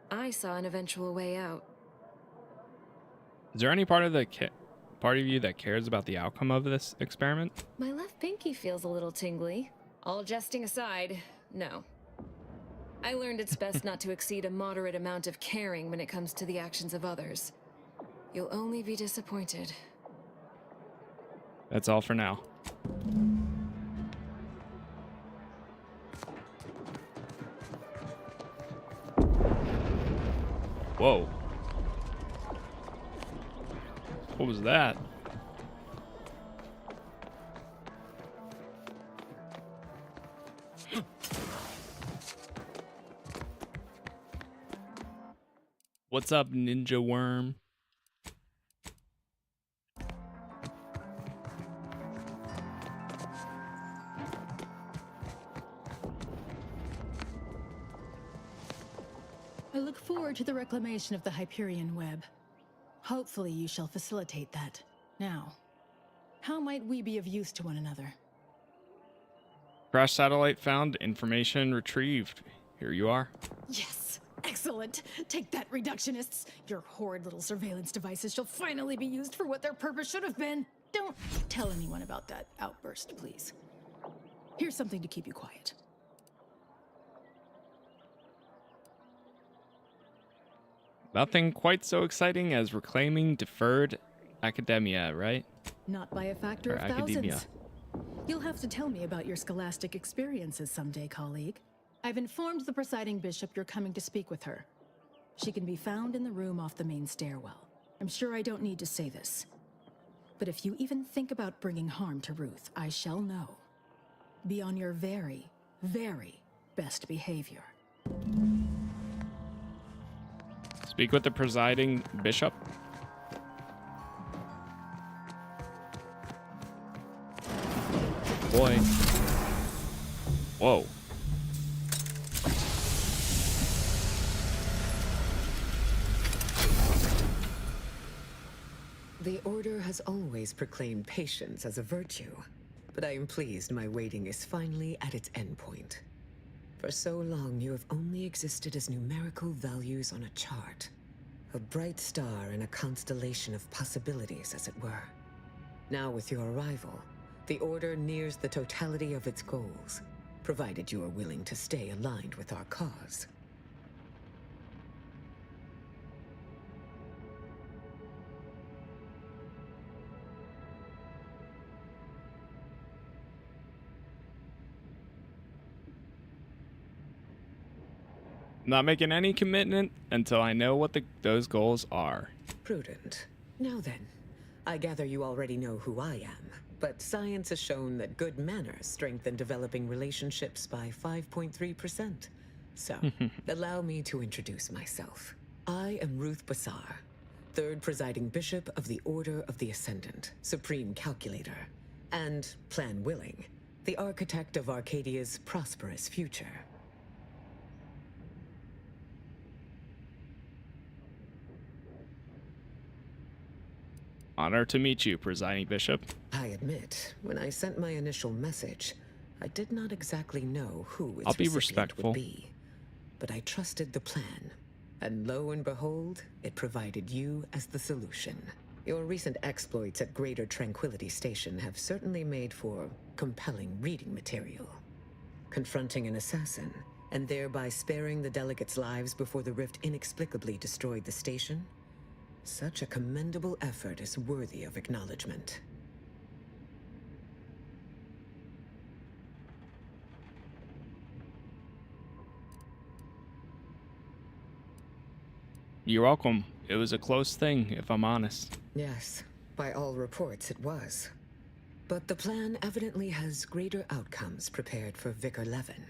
I saw an eventual way out. Is there any part of you that cares about the outcome of this experiment? My left pinky feels a little tingly. All jesting aside, no. I learned it's best not to exceed a moderate amount of caring when it comes to the actions of others. You'll only be disappointed. That's all for now. Whoa. What was that? What's up, Ninja Worm? I look forward to the reclamation of the Hyperion web. Hopefully you shall facilitate that. Now, how might we be of use to one another? Crash satellite found, information retrieved. Here you are. Yes! Excellent! Take that, reductionists! Your horrid little surveillance devices shall finally be used for what their purpose should have been! Don't tell anyone about that outburst, please. Here's something to keep you quiet. Nothing quite so exciting as reclaiming deferred academia, right? Not by a factor Or of academia. thousands. You'll have to tell me about your scholastic experiences someday, colleague. I've informed the presiding bishop you're coming to speak with her. She can be found in the room off the main stairwell. I'm sure I don't need to say this. But if you even think about bringing harm to Ruth, I shall know. Be on your very, very best behavior. Speak with the presiding bishop. Boy. Whoa. The Order has always proclaimed patience as a virtue, but I am pleased my waiting is finally at its endpoint. For so long, you have only existed as numerical values on a chart. A bright star in a constellation of possibilities, as it were. Now with your arrival, the Order nears the totality of its goals, provided you are willing to stay aligned with our cause. Not making any commitment until I know what those goals are. Prudent. Now then, I gather you already know who I am, but science has shown that good manners strengthen developing relationships by 5.3%. So, allow me to introduce myself. I am Ruth Bassar, third presiding bishop of the Order of the Ascendant, supreme calculator, and, plan willing, the architect of Arcadia's prosperous future. Honor to meet you, presiding bishop. I admit, when I sent my initial message, I did not exactly know who its I'll be recipient respectful. would be, but I trusted the plan, and lo and behold, it provided you as the solution. Your recent exploits at Greater Tranquility Station have certainly made for compelling reading material. Confronting an assassin, and thereby sparing the delegates' lives before the rift inexplicably destroyed the station? Such a commendable effort is worthy of acknowledgement. You're welcome. It was a close thing, if I'm honest. Yes, by all reports it was. But the plan evidently has greater outcomes prepared for Vicar Levin.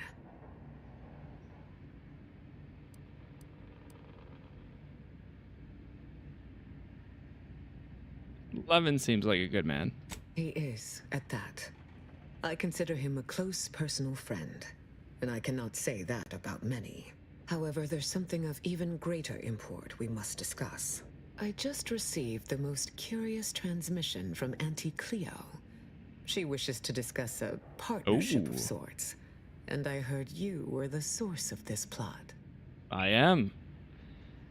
Levin seems like a good man. He is, at that. I consider him a close personal friend, and I cannot say that about many. However, there's something of even greater import we must discuss. I just received the most curious transmission from Auntie Cleo. She wishes to discuss a partnership of sorts, and I heard you were the source of this plot. I am.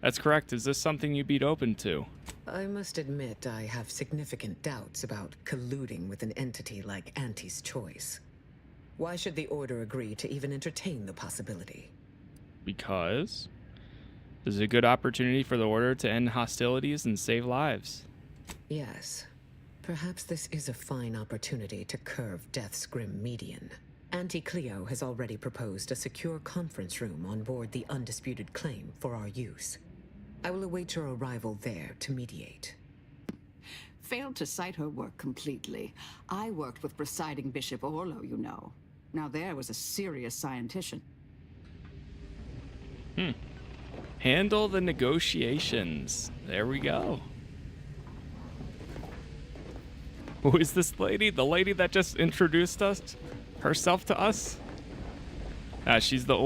That's correct. Is this something you'd be open to? I must admit I have significant doubts about colluding with an entity like Auntie's Choice. Why should the Order agree to even entertain the possibility? Because this is a good opportunity for the Order to end hostilities and save lives. Yes. Perhaps this is a fine opportunity to curve Death's grim median. Auntie Cleo has already proposed a secure conference room on board the Undisputed Claim for our use. I will await your arrival there to mediate. Failed to cite her work completely. I worked with presiding Bishop Orlo, you know. Now there was a serious scientician. Handle the negotiations. There we go. Who is this lady? The lady that just introduced herself to us? She's the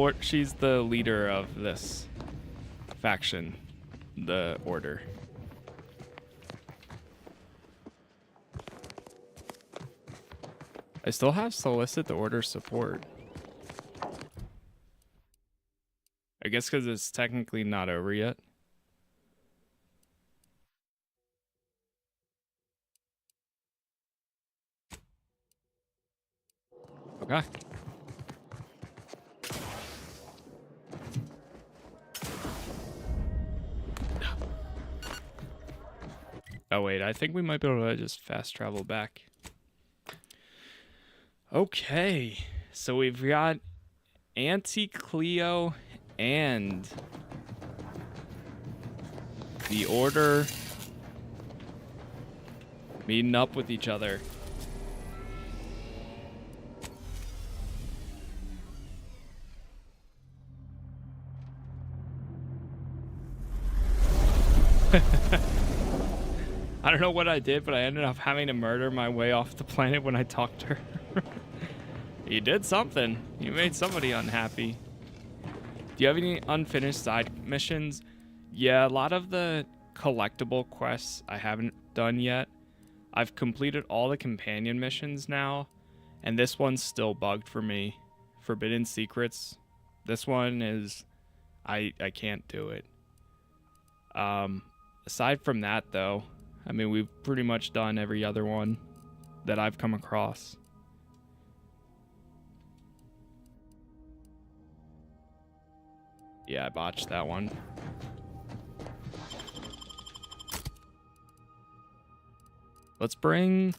leader of this faction, the Order. I still have solicit the Order support. I guess because it's technically not over yet. Okay. Oh wait, I think we might be able to just fast travel back. Okay, so we've got Auntie Cleo and the Order meeting up with each other. I don't know what I did, but I ended up having to murder my way off the planet when I talked to her. You did something. You made somebody unhappy. Do you have any unfinished side missions? Yeah, a lot of the collectible quests I haven't done yet. I've completed all the companion missions now, and this one's still bugged for me. Forbidden Secrets. This one is... I can't do it. Aside from that, though, I mean, we've pretty much done every other one that I've come across. Yeah, I botched that one. Let's bring...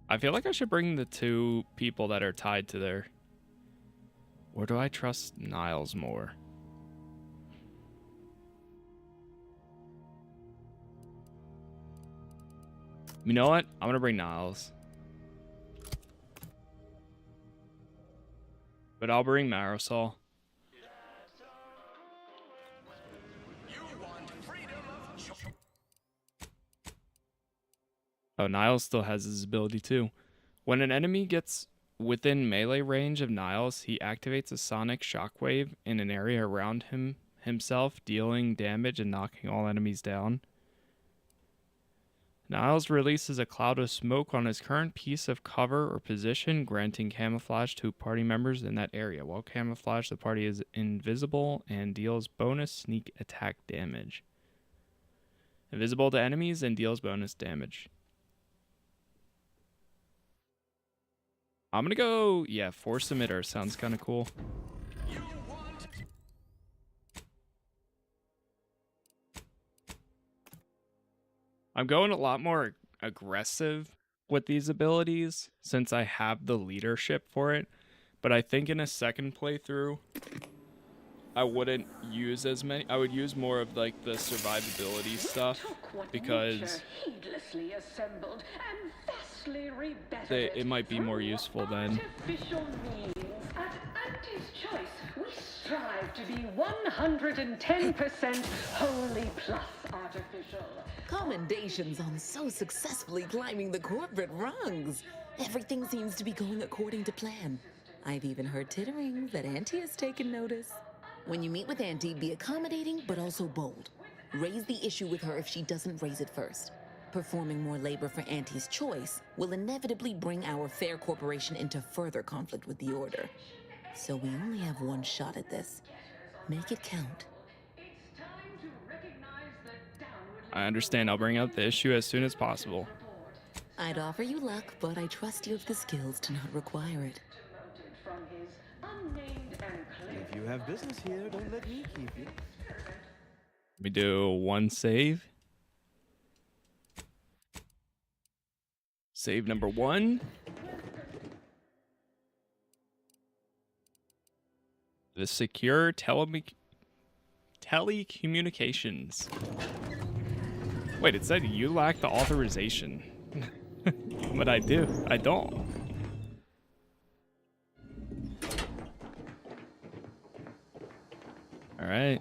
I feel like I should bring the two people that are tied to there. Or do I trust Niles more? You know what? I'm gonna bring Niles. But I'll bring Marisol. Oh, Niles still has his ability too. When an enemy gets within melee range of Niles, he activates a sonic shockwave in an area around himself, dealing damage and knocking all enemies down. Niles releases a cloud of smoke on his current piece of cover or position, granting camouflage to party members in that area. While camouflaged, the party is invisible and deals bonus sneak attack damage. Invisible to enemies and deals bonus damage. I'm gonna go, yeah, Force Emitter sounds kind of cool. I'm going a lot more aggressive with these abilities since I have the leadership for it, but I think in a second playthrough I wouldn't use as many. I would use more of like the survivability stuff because it might be more useful then. Artificial means. At Auntie's Choice, we strive to be 110% wholly plus artificial. Commendations on so successfully climbing the corporate rungs. Everything seems to be going according to plan. I've even heard tittering that Auntie has taken notice. When you meet with Auntie, be accommodating but also bold. Raise the issue with her if she doesn't raise it first. Performing more labor for Auntie's Choice will inevitably bring our fair corporation into further conflict with the Order. So we only have one shot at this. Make it count. I understand. I'll bring up the issue as soon as possible. I'd offer you luck, but I trust you have the skills to not require it. If you have business here, don't let me keep you. We do one save. Save number 1. The secure telecommunications. Wait, it said you lack the authorization. But I do. I don't. All right.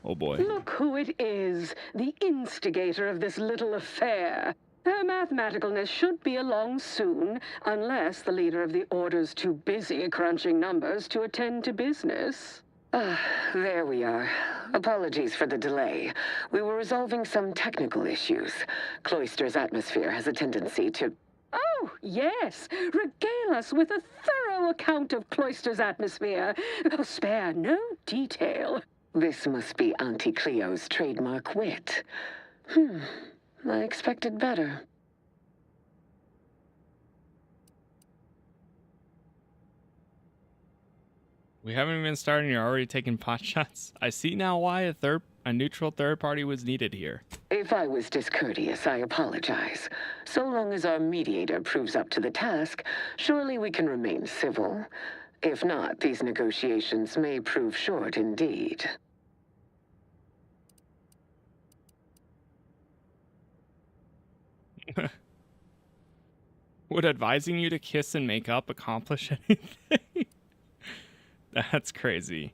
Oh boy. Look who it is, the instigator of this little affair. Her mathematicalness should be along soon, unless the leader of the Order's too busy crunching numbers to attend to business. There we are. Apologies for the delay. We were resolving some technical issues. Cloister's atmosphere has a tendency to... Oh, yes. Regale us with a thorough account of Cloister's atmosphere. Oh, spare no detail. This must be Auntie Cleo's trademark wit. I expected better. We haven't even started and you're already taking pot shots. I see now why a neutral third party was needed here. If I was discourteous, I apologize. So long as our mediator proves up to the task, surely we can remain civil. If not, these negotiations may prove short indeed. Would advising you to kiss and make up accomplish anything? That's crazy.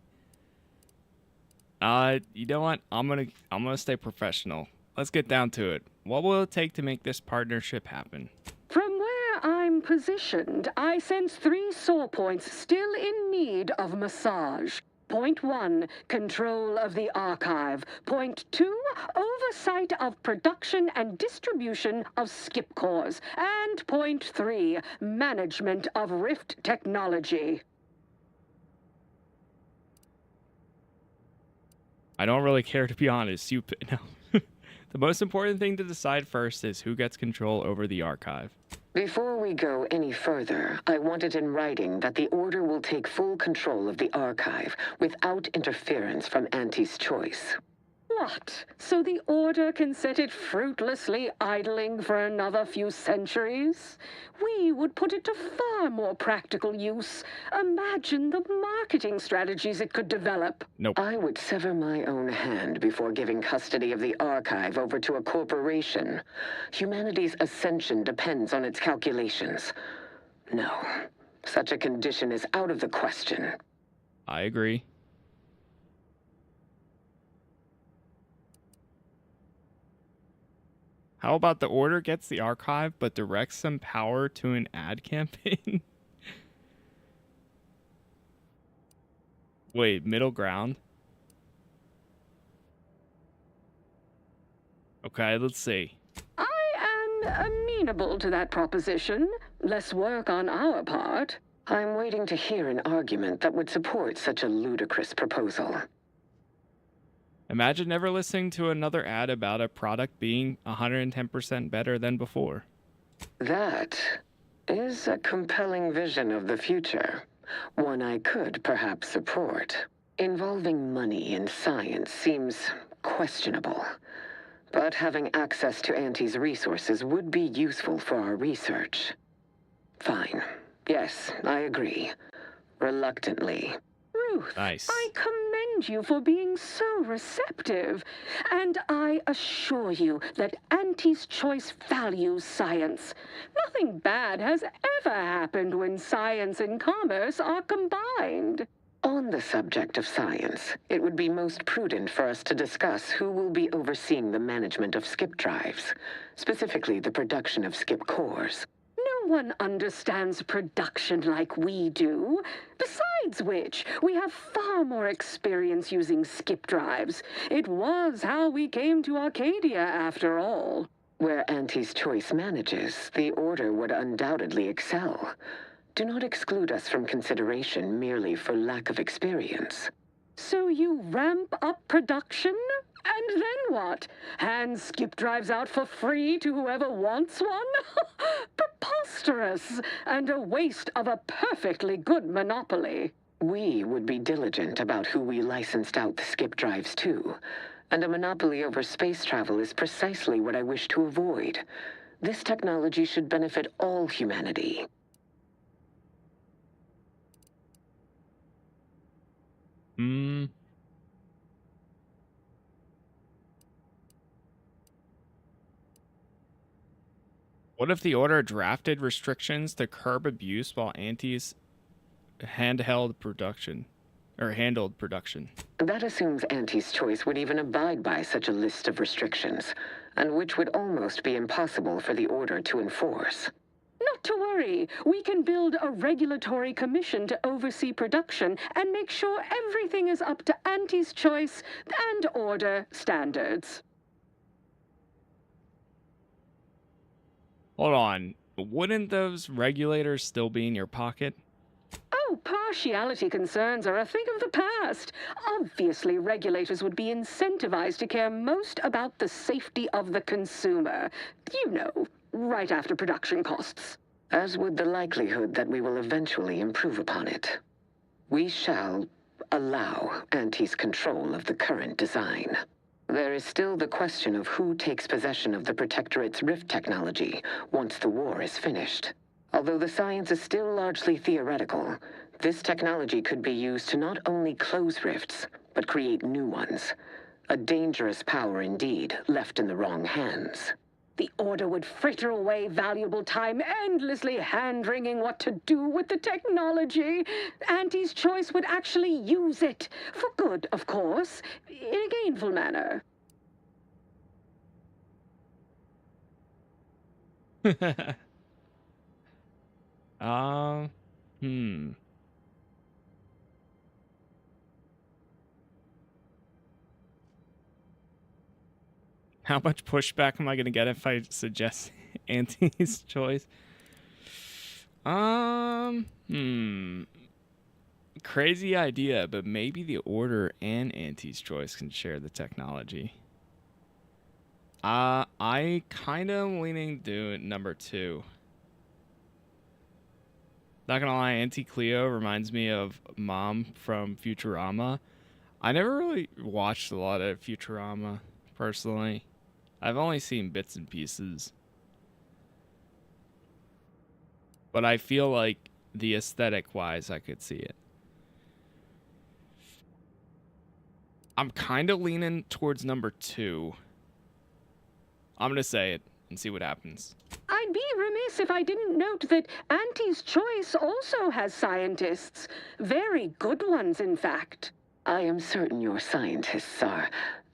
You know what? I'm gonna stay professional. Let's get down to it. What will it take to make this partnership happen? From where I'm positioned, I sense 3 sore points still in need of massage. Point 1, control of the archive. Point 2, oversight of production and distribution of skip cores. And point 3, management of Rift technology. I don't really care, to be honest. No. The most important thing to decide first is who gets control over the archive. Before we go any further, I want it in writing that the Order will take full control of the archive without interference from Auntie's Choice. What? So the Order can set it fruitlessly idling for another few centuries? We would put it to far more practical use. Imagine the marketing strategies it could develop. Nope. I would sever my own hand before giving custody of the archive over to a corporation. Humanity's ascension depends on its calculations. No, such a condition is out of the question. I agree. How about the order gets the archive, but directs some power to an ad campaign? Wait, middle ground? Okay, let's see. I am amenable to that proposition. Less work on our part. I'm waiting to hear an argument that would support such a ludicrous proposal. Imagine never listening to another ad about a product being 110% better than before. That is a compelling vision of the future. One I could perhaps support. Involving money in science seems questionable. But having access to Auntie's resources would be useful for our research. Fine. Yes, I agree. Reluctantly. Ruth, nice. I commend you for being so receptive. And I assure you that Auntie's Choice values science. Nothing bad has ever happened when science and commerce are combined. On the subject of science, it would be most prudent for us to discuss who will be overseeing the management of skip drives, specifically the production of skip cores. No one understands production like we do. Besides which, we have far more experience using skip drives. It was how we came to Arcadia, after all. Where Auntie's Choice manages, the Order would undoubtedly excel. Do not exclude us from consideration merely for lack of experience. So you ramp up production? And then what? Hand skip drives out for free to whoever wants one? Preposterous! And a waste of a perfectly good monopoly. We would be diligent about who we licensed out the skip drives to. And a monopoly over space travel is precisely what I wish to avoid. This technology should benefit all humanity. What if the Order drafted restrictions to curb abuse while Auntie's handled production? That assumes Auntie's Choice would even abide by such a list of restrictions, and which would almost be impossible for the Order to enforce. Not to worry. We can build a regulatory commission to oversee production and make sure everything is up to Auntie's Choice and Order standards. Hold on. Wouldn't those regulators still be in your pocket? Oh, partiality concerns are a thing of the past. Obviously, regulators would be incentivized to care most about the safety of the consumer. You know, right after production costs. As would the likelihood that we will eventually improve upon it. We shall allow Auntie's control of the current design. There is still the question of who takes possession of the Protectorate's rift technology once the war is finished. Although the science is still largely theoretical, this technology could be used to not only close rifts, but create new ones. A dangerous power indeed, left in the wrong hands. The Order would fritter away valuable time endlessly hand-wringing what to do with the technology. Auntie's Choice would actually use it. For good, of course. In a gainful manner. How much pushback am I going to get if I suggest Auntie's Choice? Crazy idea, but maybe the Order and Auntie's Choice can share the technology. I kind of am leaning to number 2. Not gonna lie, Auntie Cleo reminds me of Mom from Futurama. I never really watched a lot of Futurama, personally. I've only seen bits and pieces. But I feel like the aesthetic-wise, I could see it. I'm kind of leaning towards number 2. I'm gonna say it and see what happens. I'd be remiss if I didn't note that Auntie's Choice also has scientists. Very good ones, in fact. I am certain your scientists are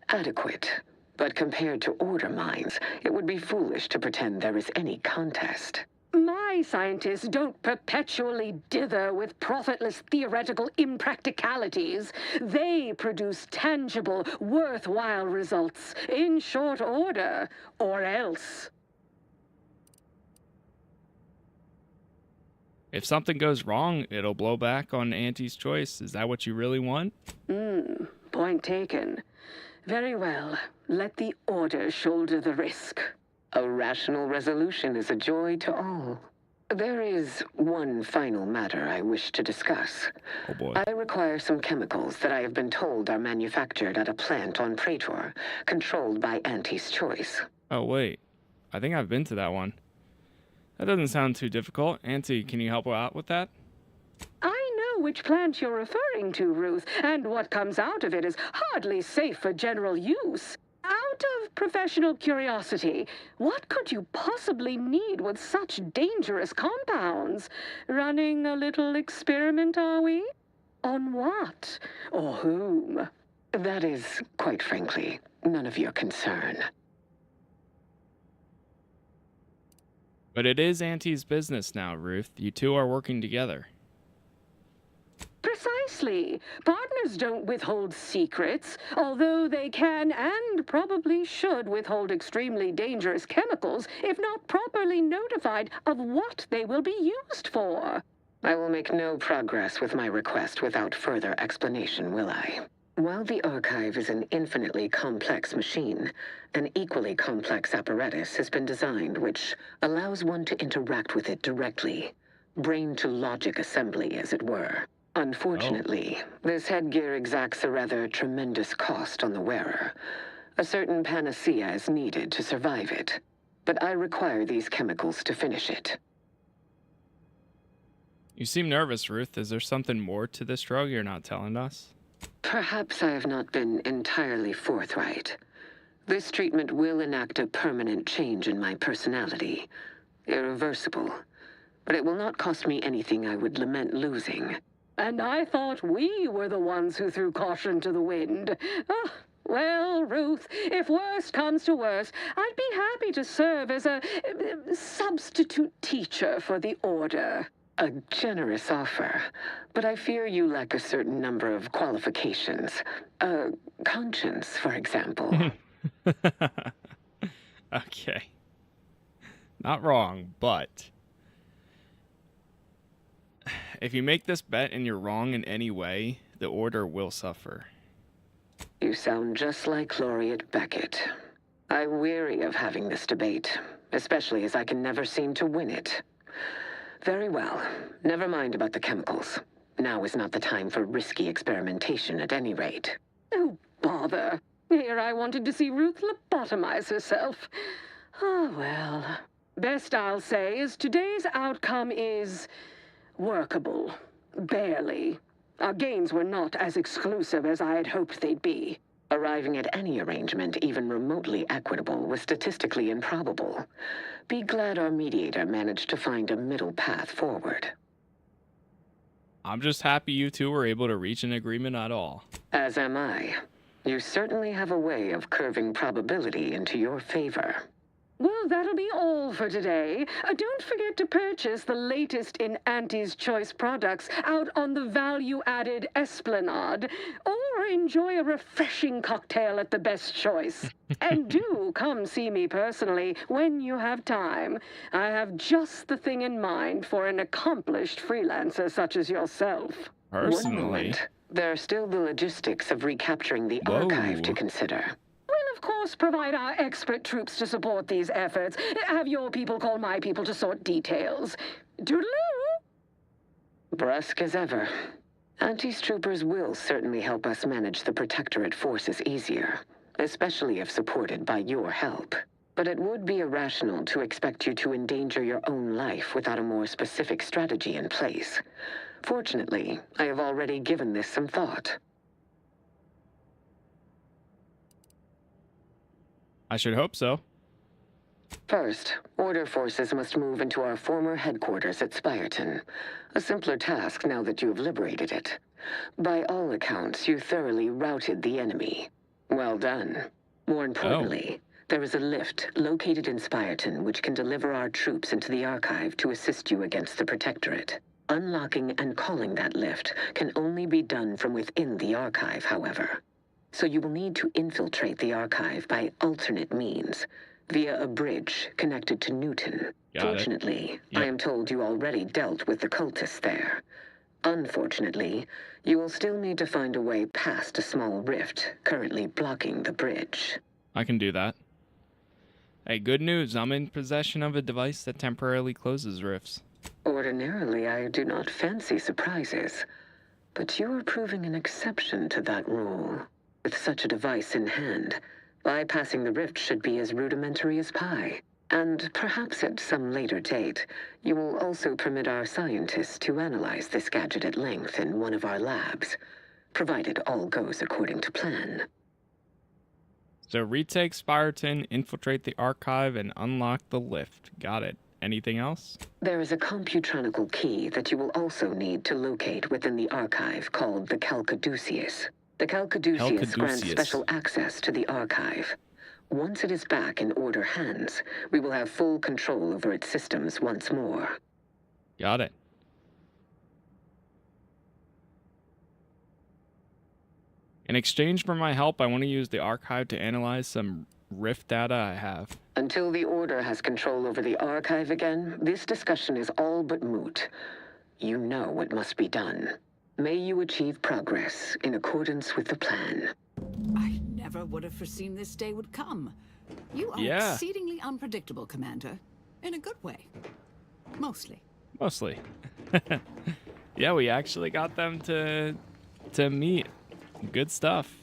adequate, But compared to Order minds, it would be foolish to pretend there is any contest. My scientists don't perpetually dither with profitless theoretical impracticalities. They produce tangible, worthwhile results in short order, or else. If something goes wrong, it'll blow back on Auntie's choice. Is that what you really want? Point taken. Very well. Let the Order shoulder the risk. A rational resolution is a joy to all. There is one final matter I wish to discuss. Oh boy. I require some chemicals that I have been told are manufactured at a plant on Praetor, controlled by Auntie's choice. Oh wait, I think I've been to that one. That doesn't sound too difficult. Auntie, can you help out with that? I know which plant you're referring to, Ruth, and what comes out of it is hardly safe for general use. Out of professional curiosity, what could you possibly need with such dangerous compounds? Running a little experiment, are we? On what? Or whom? That is, quite frankly, none of your concern. But it is Auntie's business now, Ruth. You two are working together. Precisely. Partners don't withhold secrets, although they can and probably should withhold extremely dangerous chemicals if not properly notified of what they will be used for. I will make no progress with my request without further explanation, will I? While the Archive is an infinitely complex machine, an equally complex apparatus has been designed which allows one to interact with it directly. Brain-to-logic assembly, as it were. Unfortunately, this headgear exacts a rather tremendous cost on the wearer. A certain panacea is needed to survive it, but I require these chemicals to finish it. You seem nervous, Ruth. Is there something more to this drug you're not telling us? Perhaps I have not been entirely forthright. This treatment will enact a permanent change in my personality. Irreversible. But it will not cost me anything I would lament losing. And I thought we were the ones who threw caution to the wind. Ah, well, Ruth, if worst comes to worst, I'd be happy to serve as a substitute teacher for the Order. A generous offer, but I fear you lack a certain number of qualifications. Conscience, for example. Okay. Not wrong, but if you make this bet and you're wrong in any way, the Order will suffer. You sound just like Laureate Beckett. I'm weary of having this debate, especially as I can never seem to win it. Very well. Never mind about the chemicals. Now is not the time for risky experimentation at any rate. Oh, bother. Here I wanted to see Ruth lobotomize herself. Oh, well. Best I'll say is today's outcome is workable. Barely. Our gains were not as exclusive as I had hoped they'd be. Arriving at any arrangement even remotely equitable was statistically improbable. Be glad our mediator managed to find a middle path forward. I'm just happy you two were able to reach an agreement at all. As am I. You certainly have a way of curving probability into your favor. Well, that'll be all for today. Don't forget to purchase the latest in Auntie's Choice products out on the value-added Esplanade, or enjoy a refreshing cocktail at the Best Choice. And do come see me personally when you have time. I have just the thing in mind for an accomplished freelancer such as yourself. Personally? 1 moment. There are still the logistics of recapturing the archive to consider. Of course, provide our expert troops to support these efforts. Have your people call my people to sort details. Toodaloo! Brusque as ever. Auntie's troopers will certainly help us manage the Protectorate forces easier, especially if supported by your help. But it would be irrational to expect you to endanger your own life without a more specific strategy in place. Fortunately, I have already given this some thought. I should hope so. First, Order forces must move into our former headquarters at Spireton. A simpler task now that you have liberated it. By all accounts, you thoroughly routed the enemy. Well done. More importantly, there is a lift located in Spireton which can deliver our troops into the Archive to assist you against the Protectorate. Unlocking and calling that lift can only be done from within the Archive, however. So you will need to infiltrate the Archive by alternate means, via a bridge connected to Newton. Fortunately, I am told you already dealt with the cultists there. Unfortunately, you will still need to find a way past a small rift currently blocking the bridge. I can do that. Hey, good news. I'm in possession of a device that temporarily closes rifts. Ordinarily, I do not fancy surprises, but you are proving an exception to that rule. With such a device in hand, bypassing the rift should be as rudimentary as pie. And perhaps at some later date, you will also permit our scientists to analyze this gadget at length in one of our labs, provided all goes according to plan. So retake Spireton, infiltrate the Archive, and unlock the lift. Got it. Anything else? There is a computronical key that you will also need to locate within the Archive called the Calcaduceus. The Calcaduceus grants special access to the Archive. Once it is back in Order hands, we will have full control over its systems once more. Got it. In exchange for my help, I want to use the Archive to analyze some rift data I have. Until the Order has control over the Archive again, this discussion is all but moot. You know what must be done. May you achieve progress in accordance with the plan. I never would have foreseen this day would come. You are exceedingly unpredictable, Commander. In a good way. Mostly. Mostly. Yeah, we actually got them to meet. Good stuff.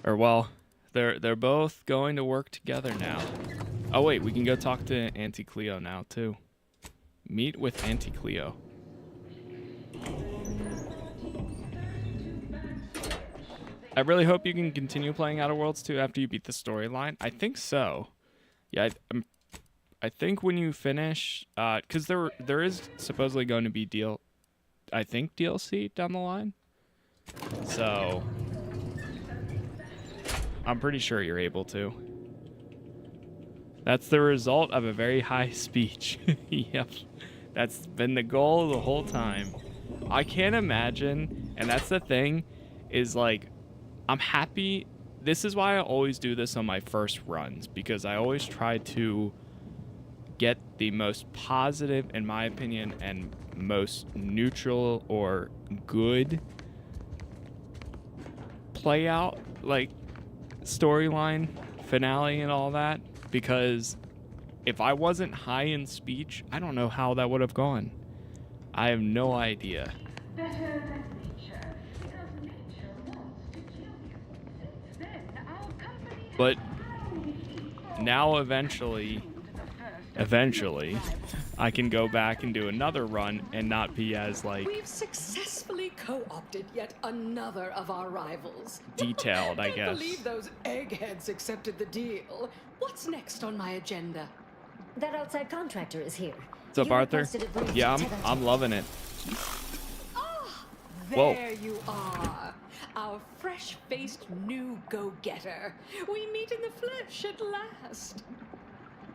Or well, they're both going to work together now. Oh wait, we can go talk to Auntie Cleo now too. Meet with Auntie Cleo. I really hope you can continue playing Outer Worlds 2 after you beat the storyline. I think so. Yeah, I think when you finish, because there is supposedly going to be DLC down the line. So I'm pretty sure you're able to. That's the result of a very high speech. Yep, that's been the goal the whole time. I can't imagine, and that's the thing, is like, I'm happy. This is why I always do this on my first runs, because I always try to get the most positive, in my opinion, and most neutral or good play out, like storyline, finale, and all that. Because if I wasn't high in speech, I don't know how that would have gone. I have no idea. But now eventually, I can go back and do another run and not be as like We've successfully co-opted yet another of our rivals. Detailed, I guess. Can't believe those eggheads accepted the deal. What's next on my agenda? That outside contractor is here. What's up, Arthur? Yeah, I'm loving it. There you are, our fresh-faced new go-getter. We meet in the flesh at last.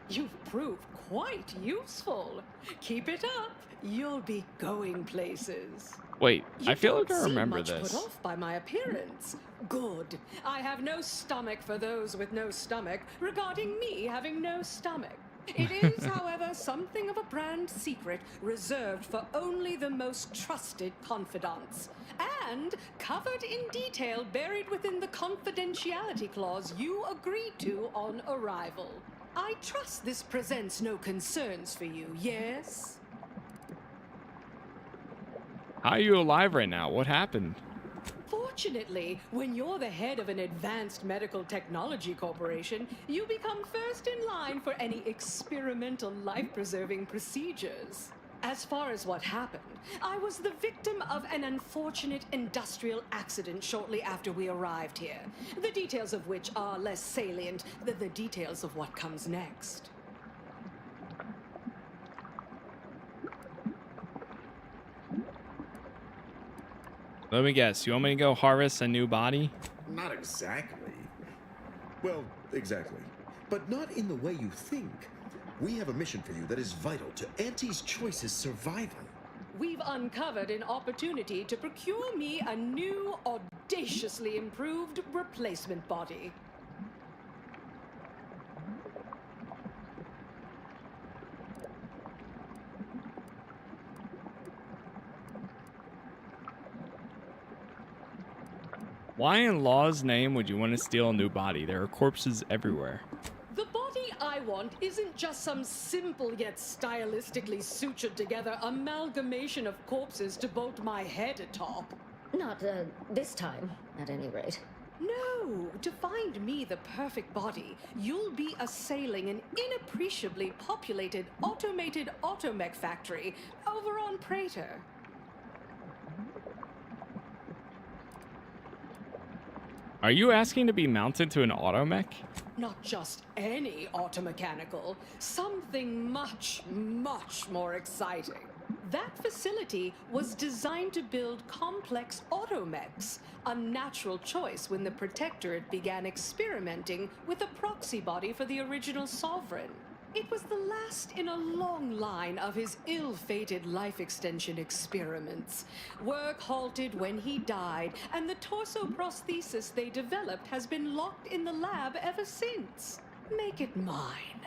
You've proved quite useful. Keep it up. You'll be going places. Wait, You I feel don't like I seem remember much this. Put off by my appearance. Good. I have no stomach for those with no stomach regarding me having no stomach. It is, however, something of a brand secret reserved for only the most trusted confidants, and covered in detail buried within the confidentiality clause you agreed to on arrival. I trust this presents no concerns for you, yes? How are you alive right now? What happened? Fortunately, when you're the head of an advanced medical technology corporation, you become first in line for any experimental life-preserving procedures. As far as what happened, I was the victim of an unfortunate industrial accident shortly after we arrived here, the details of which are less salient than the details of what comes next. Let me guess. You want me to go harvest a new body? not exactly. Well, exactly. But not in the way you think. We have a mission for you that is vital to Auntie's Choice's survival. We've uncovered an opportunity to procure me a new, audaciously improved replacement body. Why in law's name would you want to steal a new body? There are corpses everywhere. The body I want isn't just some simple yet stylistically sutured together amalgamation of corpses to bolt my head atop. Not, this time, at any rate. No, to find me the perfect body, you'll be assailing an inappreciably populated automated automech factory over on Prater. Are you asking to be mounted to an automech? Not just any automechanical, something much, much more exciting. That facility was designed to build complex automechs, a natural choice when the Protectorate began experimenting with a proxy body for the original Sovereign. It was the last in a long line of his ill-fated life extension experiments. Work halted when he died, and the torso prosthesis they developed has been locked in the lab ever since. Make it mine.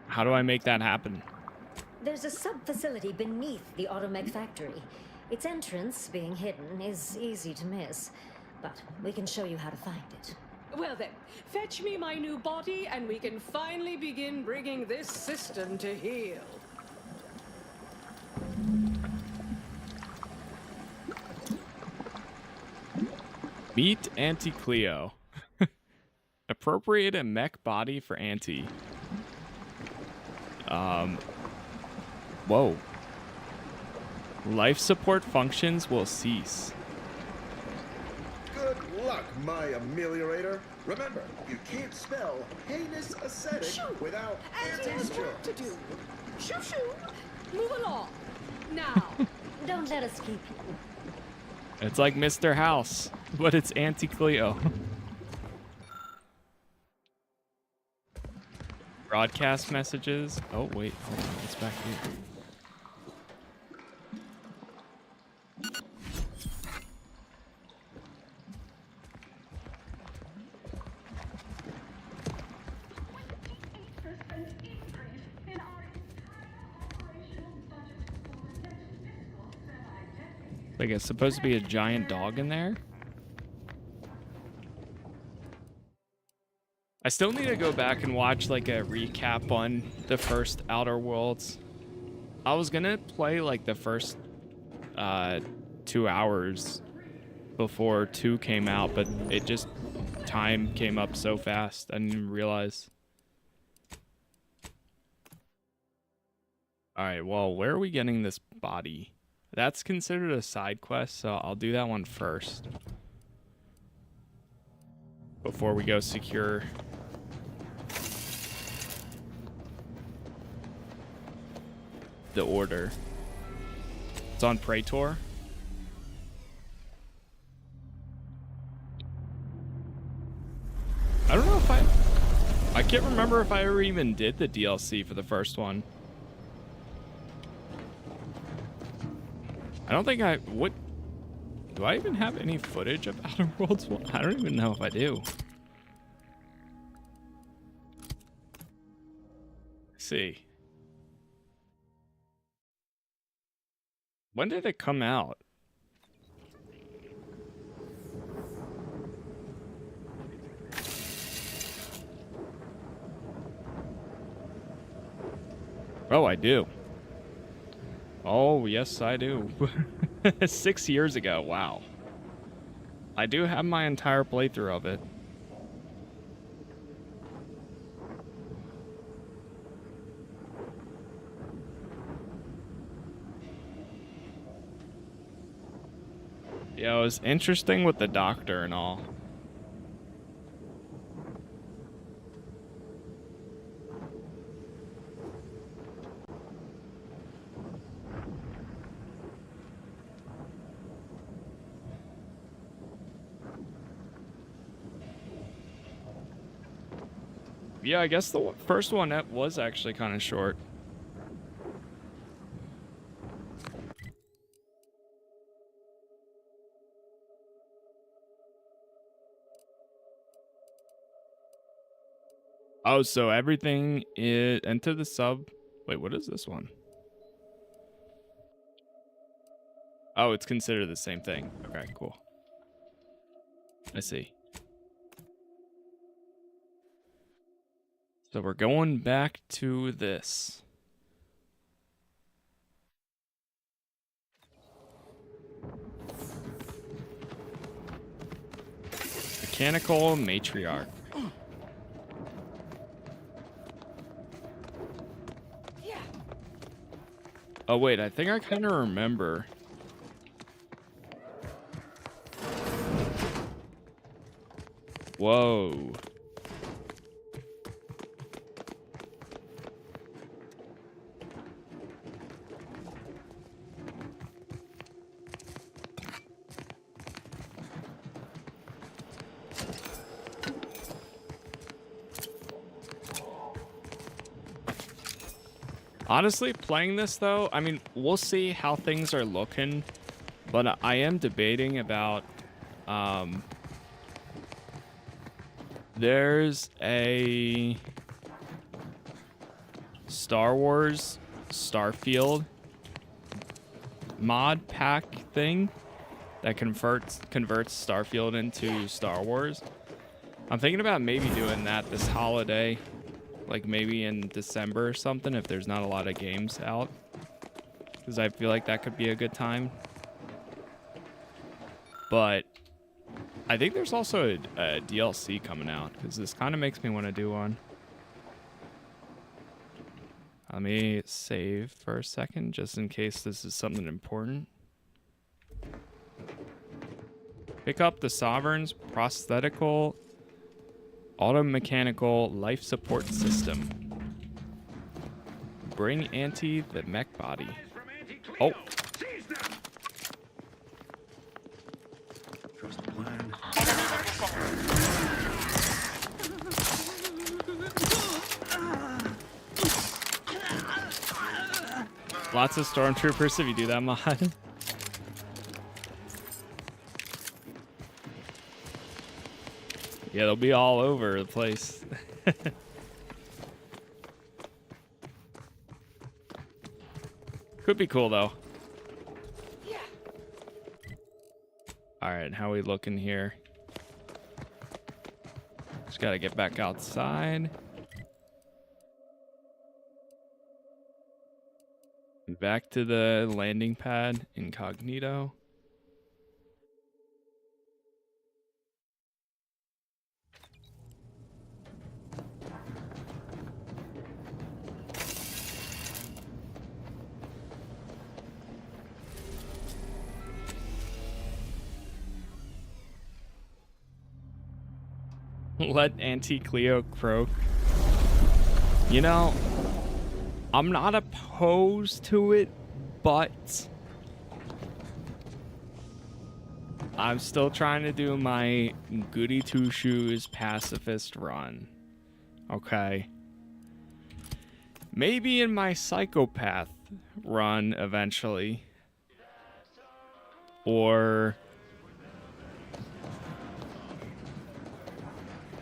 How do I make that happen? There's a sub-facility beneath the automech factory. Its entrance, being hidden, is easy to miss, but we can show you how to find it. Well then, fetch me my new body and we can finally begin bringing this system to heel. Meet Auntie Cleo. Appropriate a mech body for Auntie. Whoa. Life support functions will cease. Good luck, my ameliorator. Remember, you can't spell heinous ascetic without Auntie has anti-skill. work to do. Shoo shoo! Move along. Now. Don't let us keep you. It's like Mr. House, but it's Auntie Cleo. Broadcast messages. Oh, wait. Hold on. What's back here? Like it's supposed to be a giant dog in there. I still need to go back and watch like a recap on the first Outer Worlds. I was gonna play like the first 2 hours before 2 came out, but it just time came up so fast I didn't even realize. Alright, well, where are we getting this body? That's considered a side quest, so I'll do that one first. Before we go secure the order. It's on Praetor. I don't know if I can't remember if I ever even did the DLC for the first one. I don't think what do I even have any footage of Outer Worlds 1? I don't even know if I do. Let's see. When did it come out? Oh, I do. Oh, yes, I do. 6 years ago. Wow. I do have my entire playthrough of it. Yeah, it was interesting with the doctor and all. Yeah, I guess the first one that was actually kind of short. Oh, so everything is enter the sub. Wait, what is this one? Oh, it's considered the same thing. Okay, cool. I see. So we're going back to this. Mechanical matriarch. Oh wait, I think I kind of remember. Whoa. Honestly, playing this though, I mean, we'll see how things are looking, but I am debating about, there's a Star Wars Starfield mod pack thing that converts Starfield into Star Wars. I'm thinking about maybe doing that this holiday. Like maybe in December or something if there's not a lot of games out. Because I feel like that could be a good time. But I think there's also a DLC coming out. Because this kind of makes me want to do one. Let me save for a second just in case this is something important. Pick up the Sovereign's prosthetical automechanical life support system. Bring Auntie the mech body. Oh. Trust the plan. Lots of stormtroopers if you do that mod. Yeah, they'll be all over the place. Could be cool though. All right, how we looking here? Just gotta get back outside. Back to the landing pad, incognito. Let Auntie Cleo croak. You know, I'm not opposed to it, but I'm still trying to do my goody two shoes pacifist run. Okay. Maybe in my psychopath run eventually. Or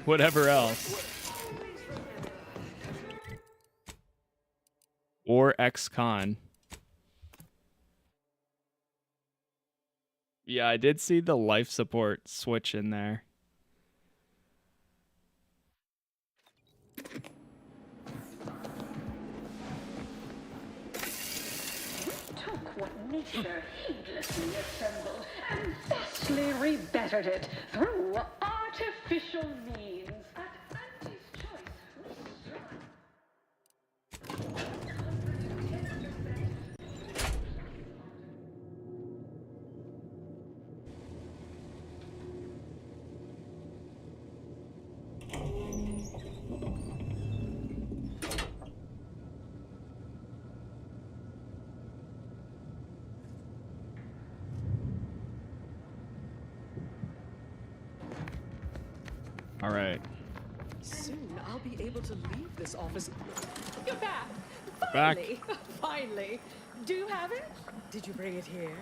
whatever else. Or ex-con. Yeah, I did see the life support switch in there. Took what nature heedlessly assembled and vastly rebettered it through artificial means. At Auntie's choice, we All right. Soon I'll be able to leave this office. You're back. Back. Finally. Finally. Do you have it? Did you bring it here?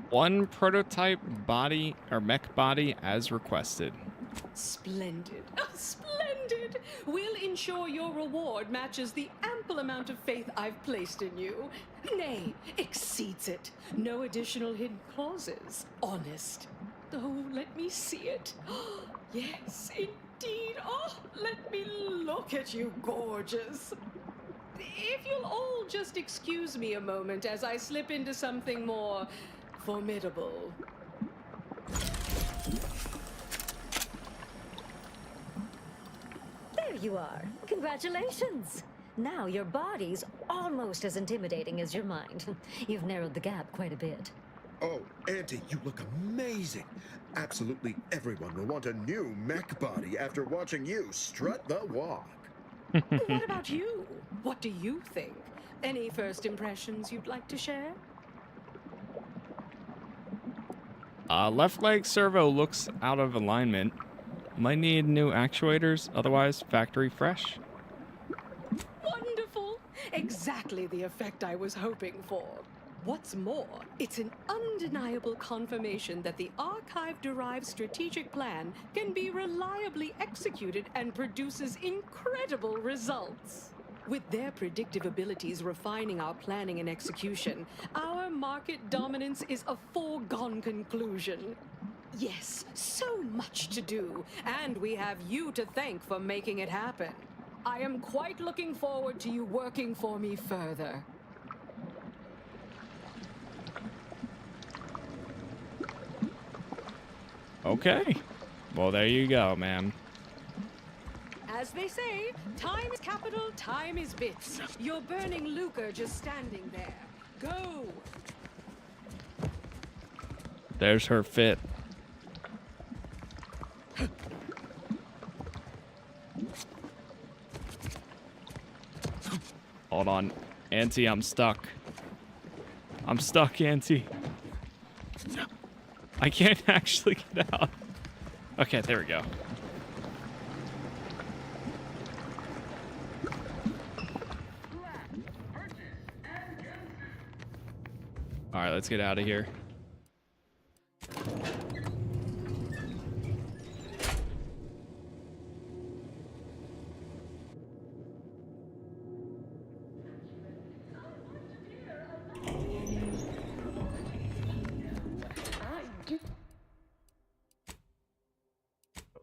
One prototype body or mech body as requested. Splendid. Splendid. We'll ensure your reward matches the ample amount of faith I've placed in you. Nay, exceeds it. No additional hidden clauses. Honest. Oh, let me see it. Yes, indeed. Oh, let me look at you, gorgeous. If you'll all just excuse me a moment as I slip into something more formidable. There you are. Congratulations. Now your body's almost as intimidating as your mind. You've narrowed the gap quite a bit. Oh, Auntie, you look amazing. Absolutely everyone will want a new mech body after watching you strut the walk. What about you? What do you think? Any first impressions you'd like to share? Left leg servo looks out of alignment. Might need new actuators, otherwise factory fresh. Wonderful! Exactly the effect I was hoping for. What's more, it's an undeniable confirmation that the Archive-derived strategic plan can be reliably executed and produces incredible results. With their predictive abilities refining our planning and execution, our market dominance is a foregone conclusion. Yes, so much to do, and we have you to thank for making it happen. I am quite looking forward to you working for me further. Okay. Well, there you go, ma'am. As they say, time is capital, time is bits. You're burning lucre just standing there. Go! There's her fit. Hold on. Auntie, I'm stuck. I'm stuck, Auntie. I can't actually get out. Okay, there we go. All right, let's get out of here.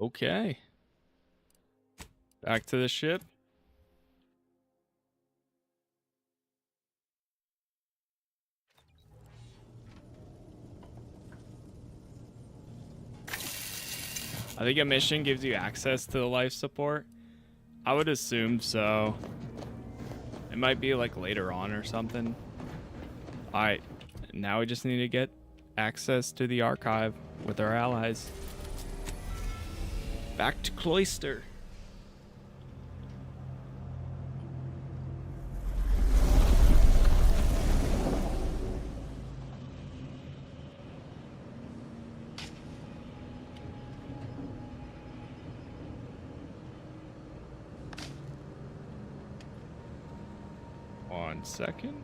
Okay. Back to the ship. I think a mission gives you access to the life support. I would assume so. It might be like later on or something. Alright, now we just need to get access to the archive with our allies. Back to Cloister. One second.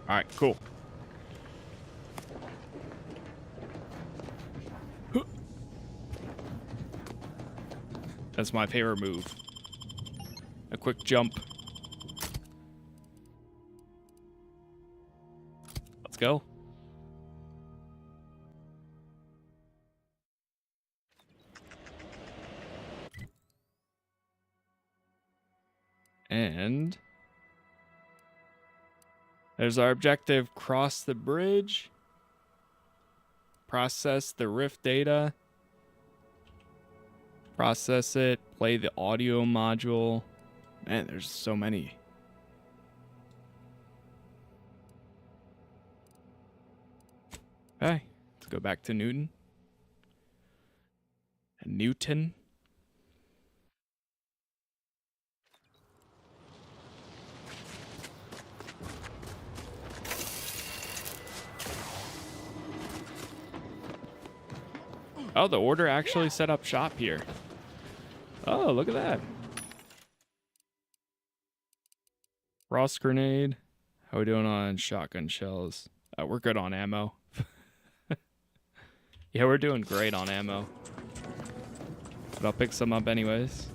All right, cool. That's my favorite move. A quick jump. Let's go. And there's our objective. Cross the bridge. Process the rift data. process it, play the audio module. Man, there's so many. Okay, let's go back to Newton. Newton. Oh, the Order actually set up shop here. Oh, look at that. Frost grenade. How we doing on shotgun shells? We're good on ammo. Yeah, we're doing great on ammo. But I'll pick some up anyways.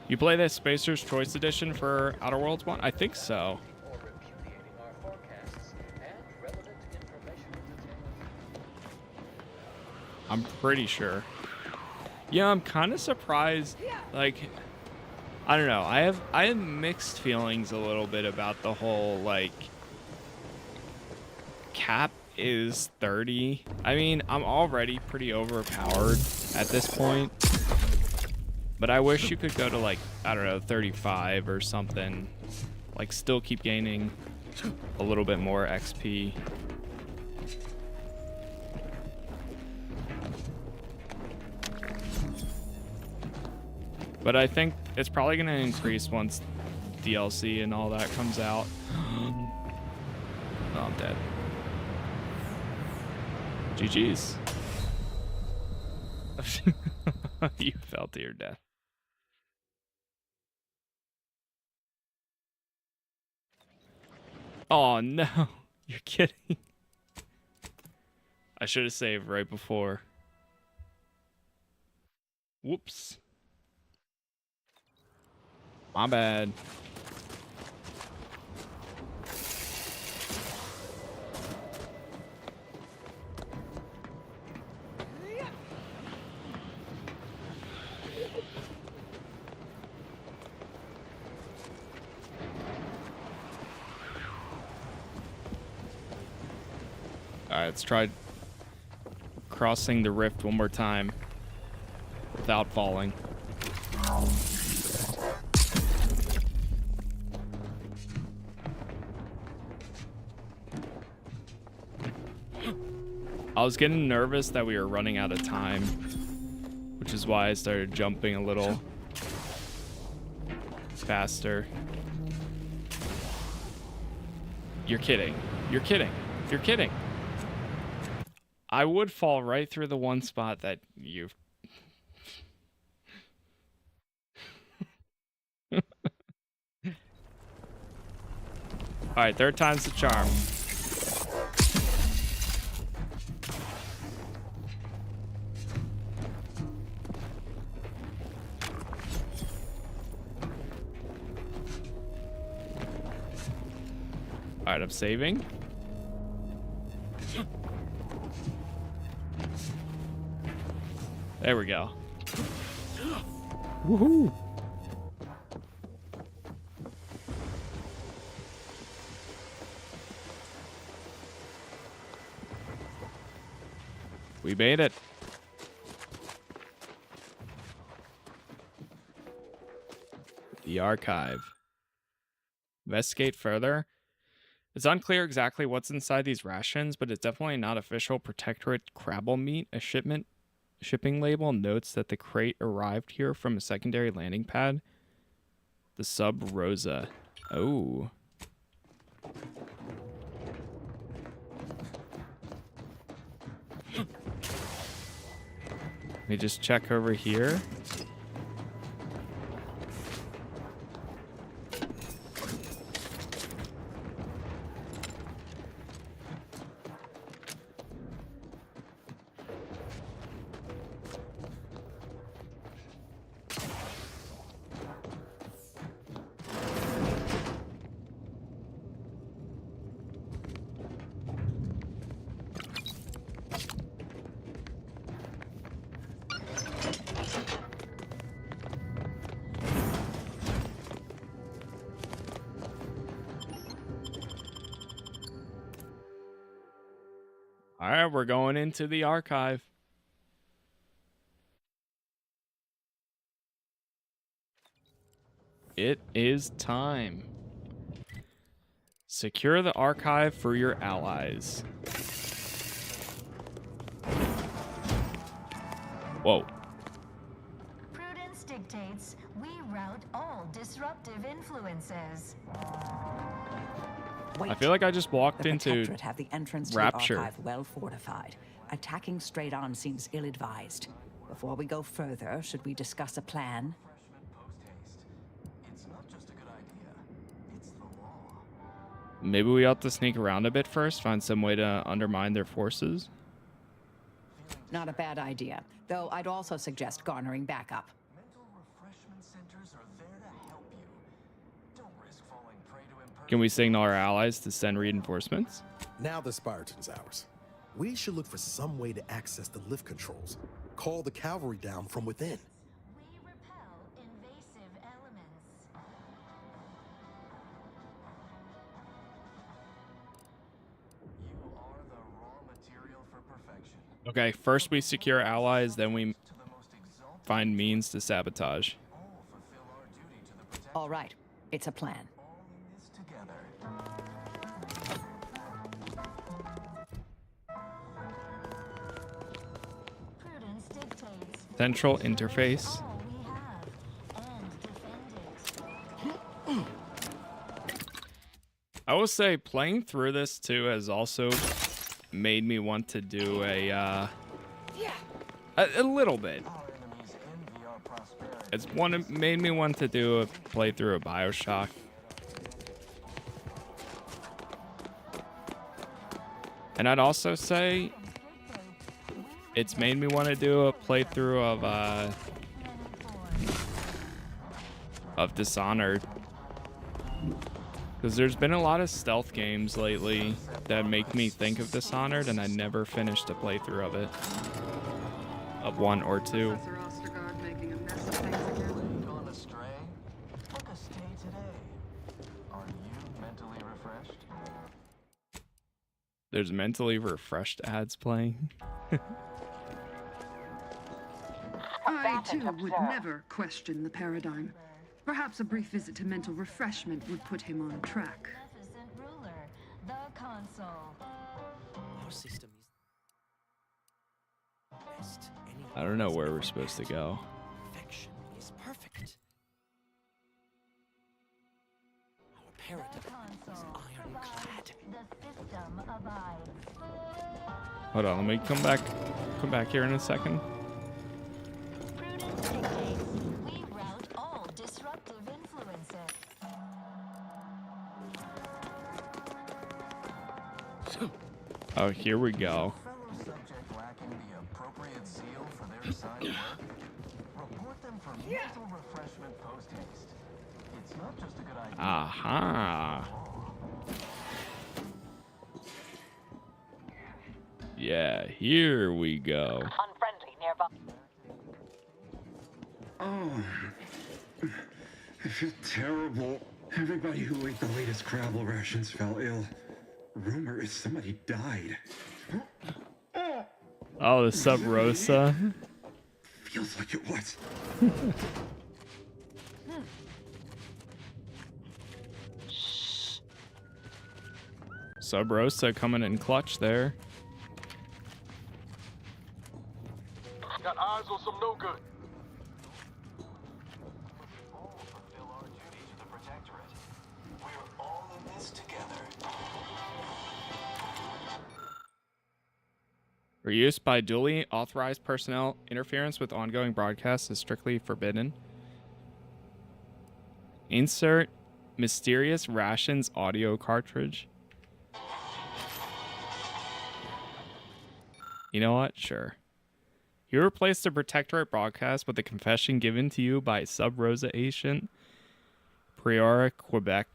You play the Spacer's Choice Edition for Outer Worlds 1? I think so. I'm pretty sure. Yeah, I'm kind of surprised. Like, I don't know. I have mixed feelings a little bit about the whole, like, cap is 30. I mean, I'm already pretty overpowered at this point. But I wish you could go to, like, I don't know, 35 or something. Like, still keep gaining a little bit more XP. But I think it's probably going to increase once DLC and all that comes out. Oh, I'm dead. GG's. You fell to your death. Oh no, you're kidding. I should have saved right before. Whoops. My bad. Alright, let's try crossing the rift one more time without falling. I was getting nervous that we were running out of time, which is why I started jumping a little faster. You're kidding. You're kidding. You're kidding. I would fall right through the one spot that you've... Alright, third time's the charm. Alright, I'm saving. There we go. Woohoo! We made it. The archive. Investigate further. It's unclear exactly what's inside these rations, but it's definitely not official Protectorate Crabble meat. A shipping label notes that the crate arrived here from a secondary landing pad. The Sub Rosa. Oh. Let me just check over here. All right, we're going into the archive. It is time. Secure the archive for your allies. Whoa. Prudence dictates we rout all disruptive influences. I feel like I just walked into Protectorate have the entrance to Rapture. the archive well fortified. Attacking straight on seems ill-advised. Before we go further, should we discuss a plan? Maybe we ought to sneak around a bit first, find some way to undermine their forces. Not a bad idea, though I'd also suggest garnering backup. Can we signal our allies to send reinforcements? Now the Spartan's ours. We should look for some way to access the lift controls. Call the cavalry down from within. We repel invasive elements. Okay, first we secure allies, then we find means to sabotage. All right, it's a plan. Prudence dictates Central interface. I will say playing through this too has also made me want to do a little bit. It's made me want to do a playthrough of BioShock. And I'd also say it's made me want to do a playthrough of Dishonored. Because there's been a lot of stealth games lately that make me think of Dishonored, and I never finished a playthrough of it. Of 1 or 2. There's mentally refreshed ads playing. I, too, would never question the paradigm. Perhaps a brief visit to mental refreshment would put him on track. ruler, the console. Our system is I don't know where we're supposed to go. perfection is perfect. Our paradigm is ironclad. The system abides. Hold on, let me come back here in a second. Prudence dictates we rout all disruptive influences. Oh, here we go. Aha. Yeah, here we go. Unfriendly nearby. Oh, I feel terrible. Everybody who ate the latest Crabble rations fell ill. Rumor is somebody died. Oh, the Sub Rosa. Feels like it was. Sub Rosa coming in clutch there. Got eyes on some no good. Reuse by duly authorized personnel. Interference with ongoing broadcasts is strictly forbidden. Insert mysterious rations audio cartridge. You know what? Sure. You replaced the Protectorate broadcast with a confession given to you by Sub Rosa Agent Priora, Quebec.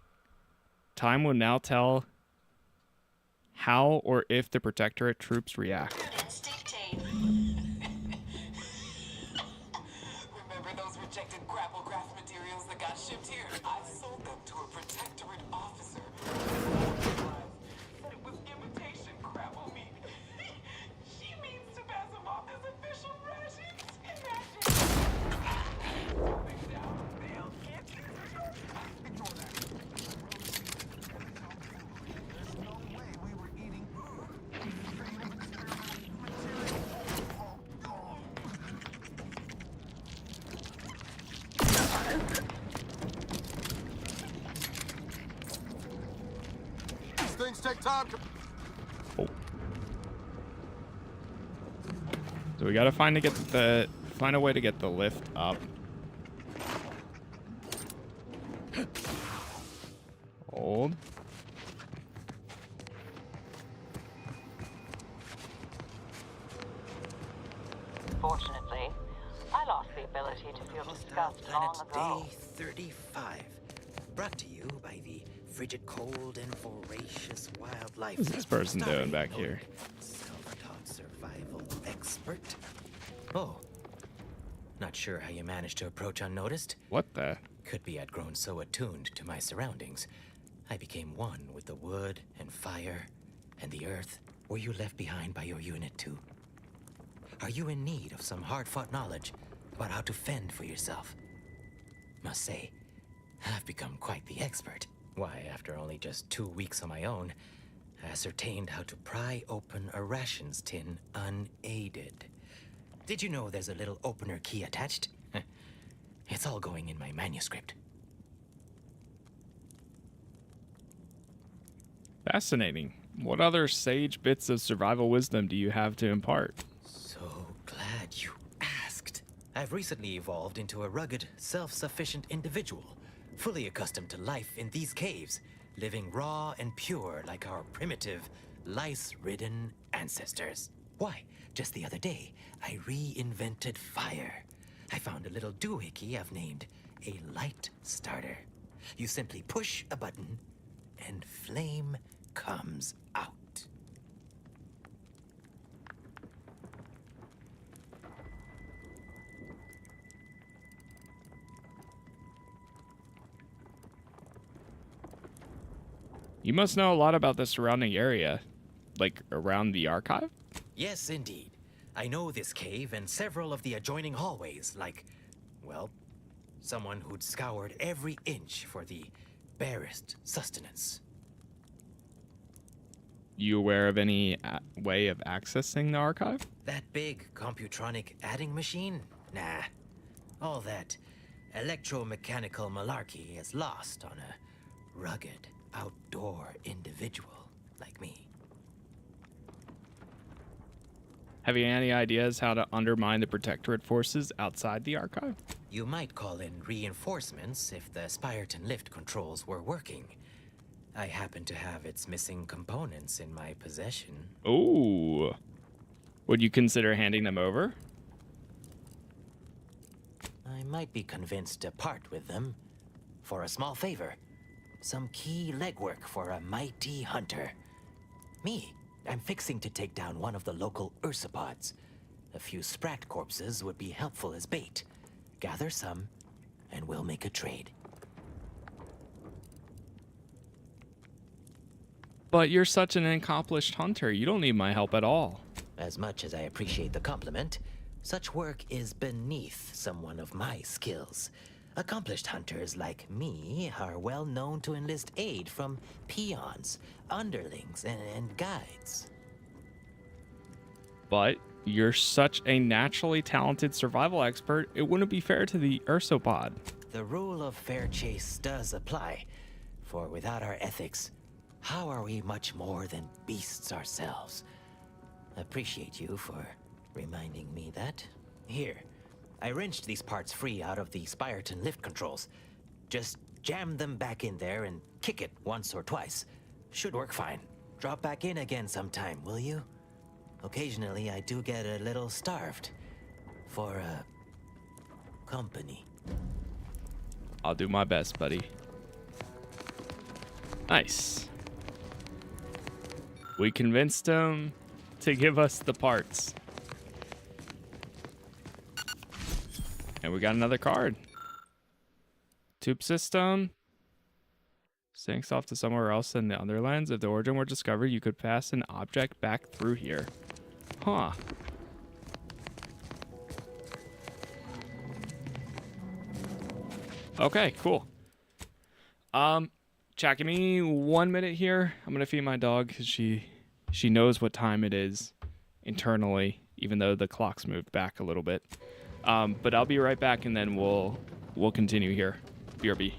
Time will now tell how or if the Protectorate troops react. Remember those rejected grapple craft materials that got shipped here? I sold them to a Protectorate officer. Said it was imitation grapple meat. Time. Oh. So we gotta find a way to get the lift up. Hold. Fortunately, I lost the ability to feel disgust long ago. Day 35. Brought to you by the frigid cold and voracious wildlife. What's this person doing back here? Self-taught survival expert. Oh. Not sure how you managed to approach unnoticed. What the? Could be I'd grown so attuned to my surroundings. I became one with the wood and fire and the earth. Were you left behind by your unit too? Are you in need of some hard-fought knowledge about how to fend for yourself? Must say, I've become quite the expert. Why, after only just 2 weeks on my own, I ascertained how to pry open a rations tin unaided. Did you know there's a little opener key attached? It's all going in my manuscript. Fascinating. What other sage bits of survival wisdom do you have to impart? So glad you asked. I've recently evolved into a rugged, self-sufficient individual, fully accustomed to life in these caves, living raw and pure like our primitive, lice-ridden ancestors. Why, just the other day, I reinvented fire. I found a little doohickey I've named a light starter. You simply push a button, and flame comes out. You must know a lot about the surrounding area, like around the archive? Yes, indeed. I know this cave and several of the adjoining hallways, like, well, someone who'd scoured every inch for the barest sustenance. You aware of any way of accessing the archive? That big computronic adding machine? Nah. All that electromechanical malarkey is lost on a rugged, outdoor individual like me. Have you any ideas how to undermine the Protectorate forces outside the archive? You might call in reinforcements if the Spyreton lift controls were working. I happen to have its missing components in my possession. Ooh. Would you consider handing them over? I might be convinced to part with them for a small favor. Some key legwork for a mighty hunter. Me, I'm fixing to take down one of the local ursopods. A few sprat corpses would be helpful as bait. Gather some, and we'll make a trade. But you're such an accomplished hunter. You don't need my help at all. As much as I appreciate the compliment, such work is beneath someone of my skills. Accomplished hunters like me are well known to enlist aid from peons, underlings, and guides. But you're such a naturally talented survival expert, it wouldn't be fair to the ursopod. The rule of fair chase does apply, for without our ethics, how are we much more than beasts ourselves? Appreciate you for reminding me that. Here, I wrenched these parts free out of the Spyreton lift controls. Just jam them back in there and kick it once or twice. Should work fine. Drop back in again sometime, will you? Occasionally, I do get a little starved for company. I'll do my best, buddy. Nice. We convinced him to give us the parts. And we got another card. Tube system. Sinks off to somewhere else in the Underlands. If the origin were discovered, you could pass an object back through here. Huh. Okay, cool. Chat, give me 1 minute here. I'm gonna feed my dog because she knows what time it is internally, even though the clock's moved back a little bit. But I'll be right back, and then we'll continue here. BRB.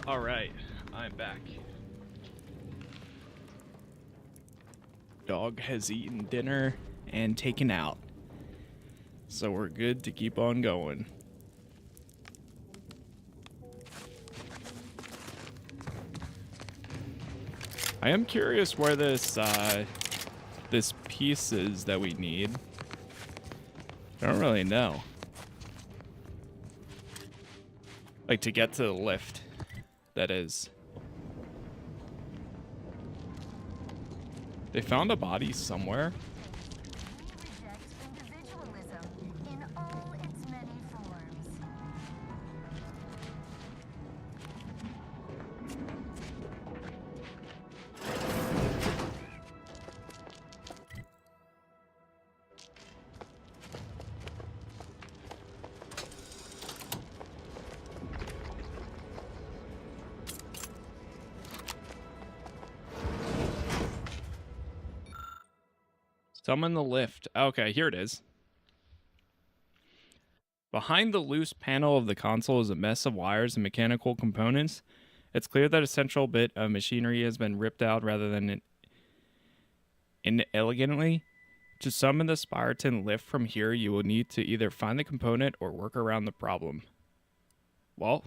All right, I'm back. Dog has eaten dinner and taken out, so we're good to keep on going. I am curious where this this piece is that we need. I don't really know. Like to get to the lift, that is. They found a body somewhere. Summon the lift. Okay, here it is. Behind the loose panel of the console is a mess of wires and mechanical components. It's clear that a central bit of machinery has been ripped out rather than inelegantly. To summon the Spiraton lift from here, you will need to either find the component or work around the problem. Well,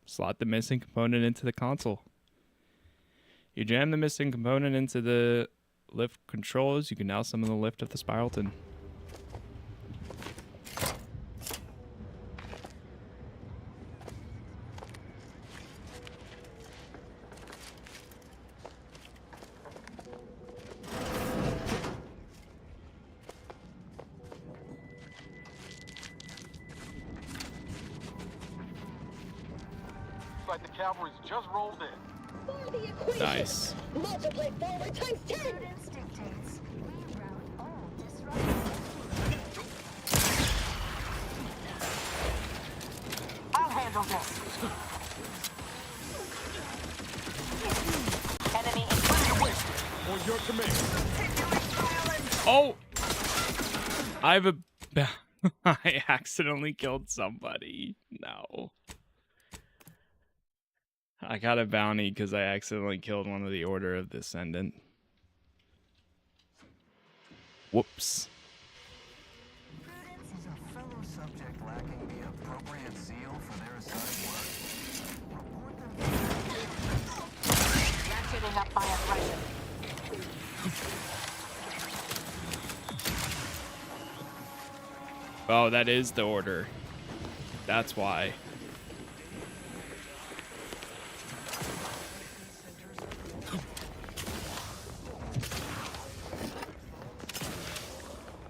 slot the missing component into the console. You jam the missing component into the lift controls. You can now summon the lift of the Spiraton. Like the cavalry's just rolled in. Nice. Multiply forward times 10. I'll handle this. Enemy on your command. Oh! I have a... I accidentally killed somebody. No. I got a bounty because I accidentally killed one of the Order of the Ascendant. Whoops. Prudence is a fellow subject lacking the appropriate zeal for their assigned work. ratcheting up my aggression. Oh, that is the Order. That's why.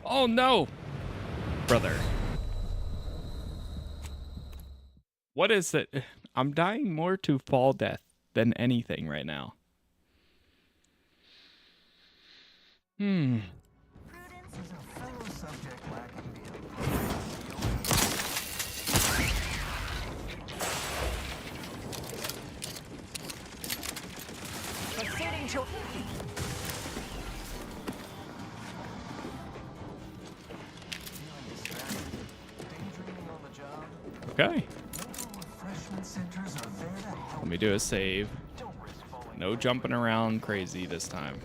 Oh no, brother. What is it? I'm dying more to fall death than anything right now. Prudence is a fellow subject lacking the Proceeding to... Okay. Let me do a save. No jumping around crazy this time.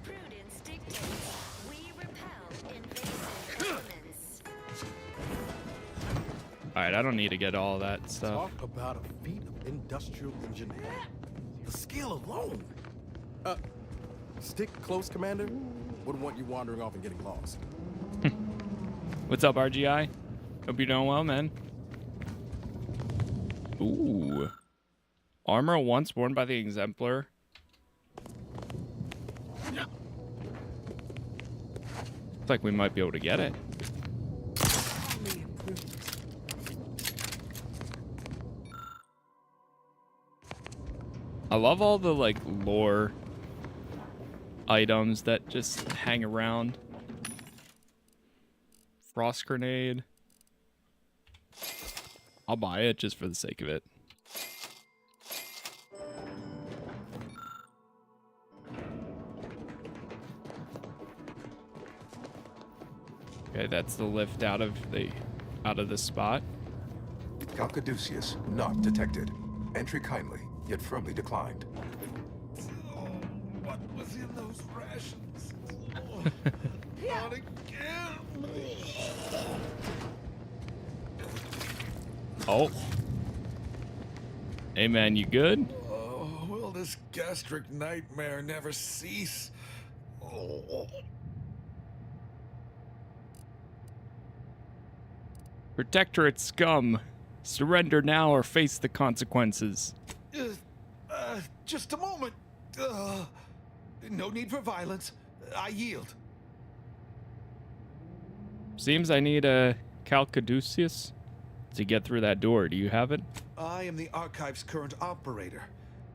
Prudence dictates we repel invasive elements. Alright, I don't need to get all that stuff. Talk about a feat of industrial engineering. The skill alone. Stick close, Commander. Wouldn't want you wandering off and getting lost. What's up, RGI? Hope you're doing well, man. Ooh. Armor once worn by the Exemplar. Yeah. Looks like we might be able to get it. I love all the, like, lore items that just hang around. Frost grenade. I'll buy it just for the sake of it. Okay, that's the lift out of the spot. Calcaduceus not detected. Entry kindly, yet firmly declined. Oh, what was in those rations? Oh, not again. Oh. Hey man, you good? Oh, will this gastric nightmare never cease? Oh. Protectorate scum. Surrender now or face the consequences. Just a moment. No need for violence. I yield. Seems I need a Calcaduceus to get through that door. Do you have it? I am the Archive's current operator.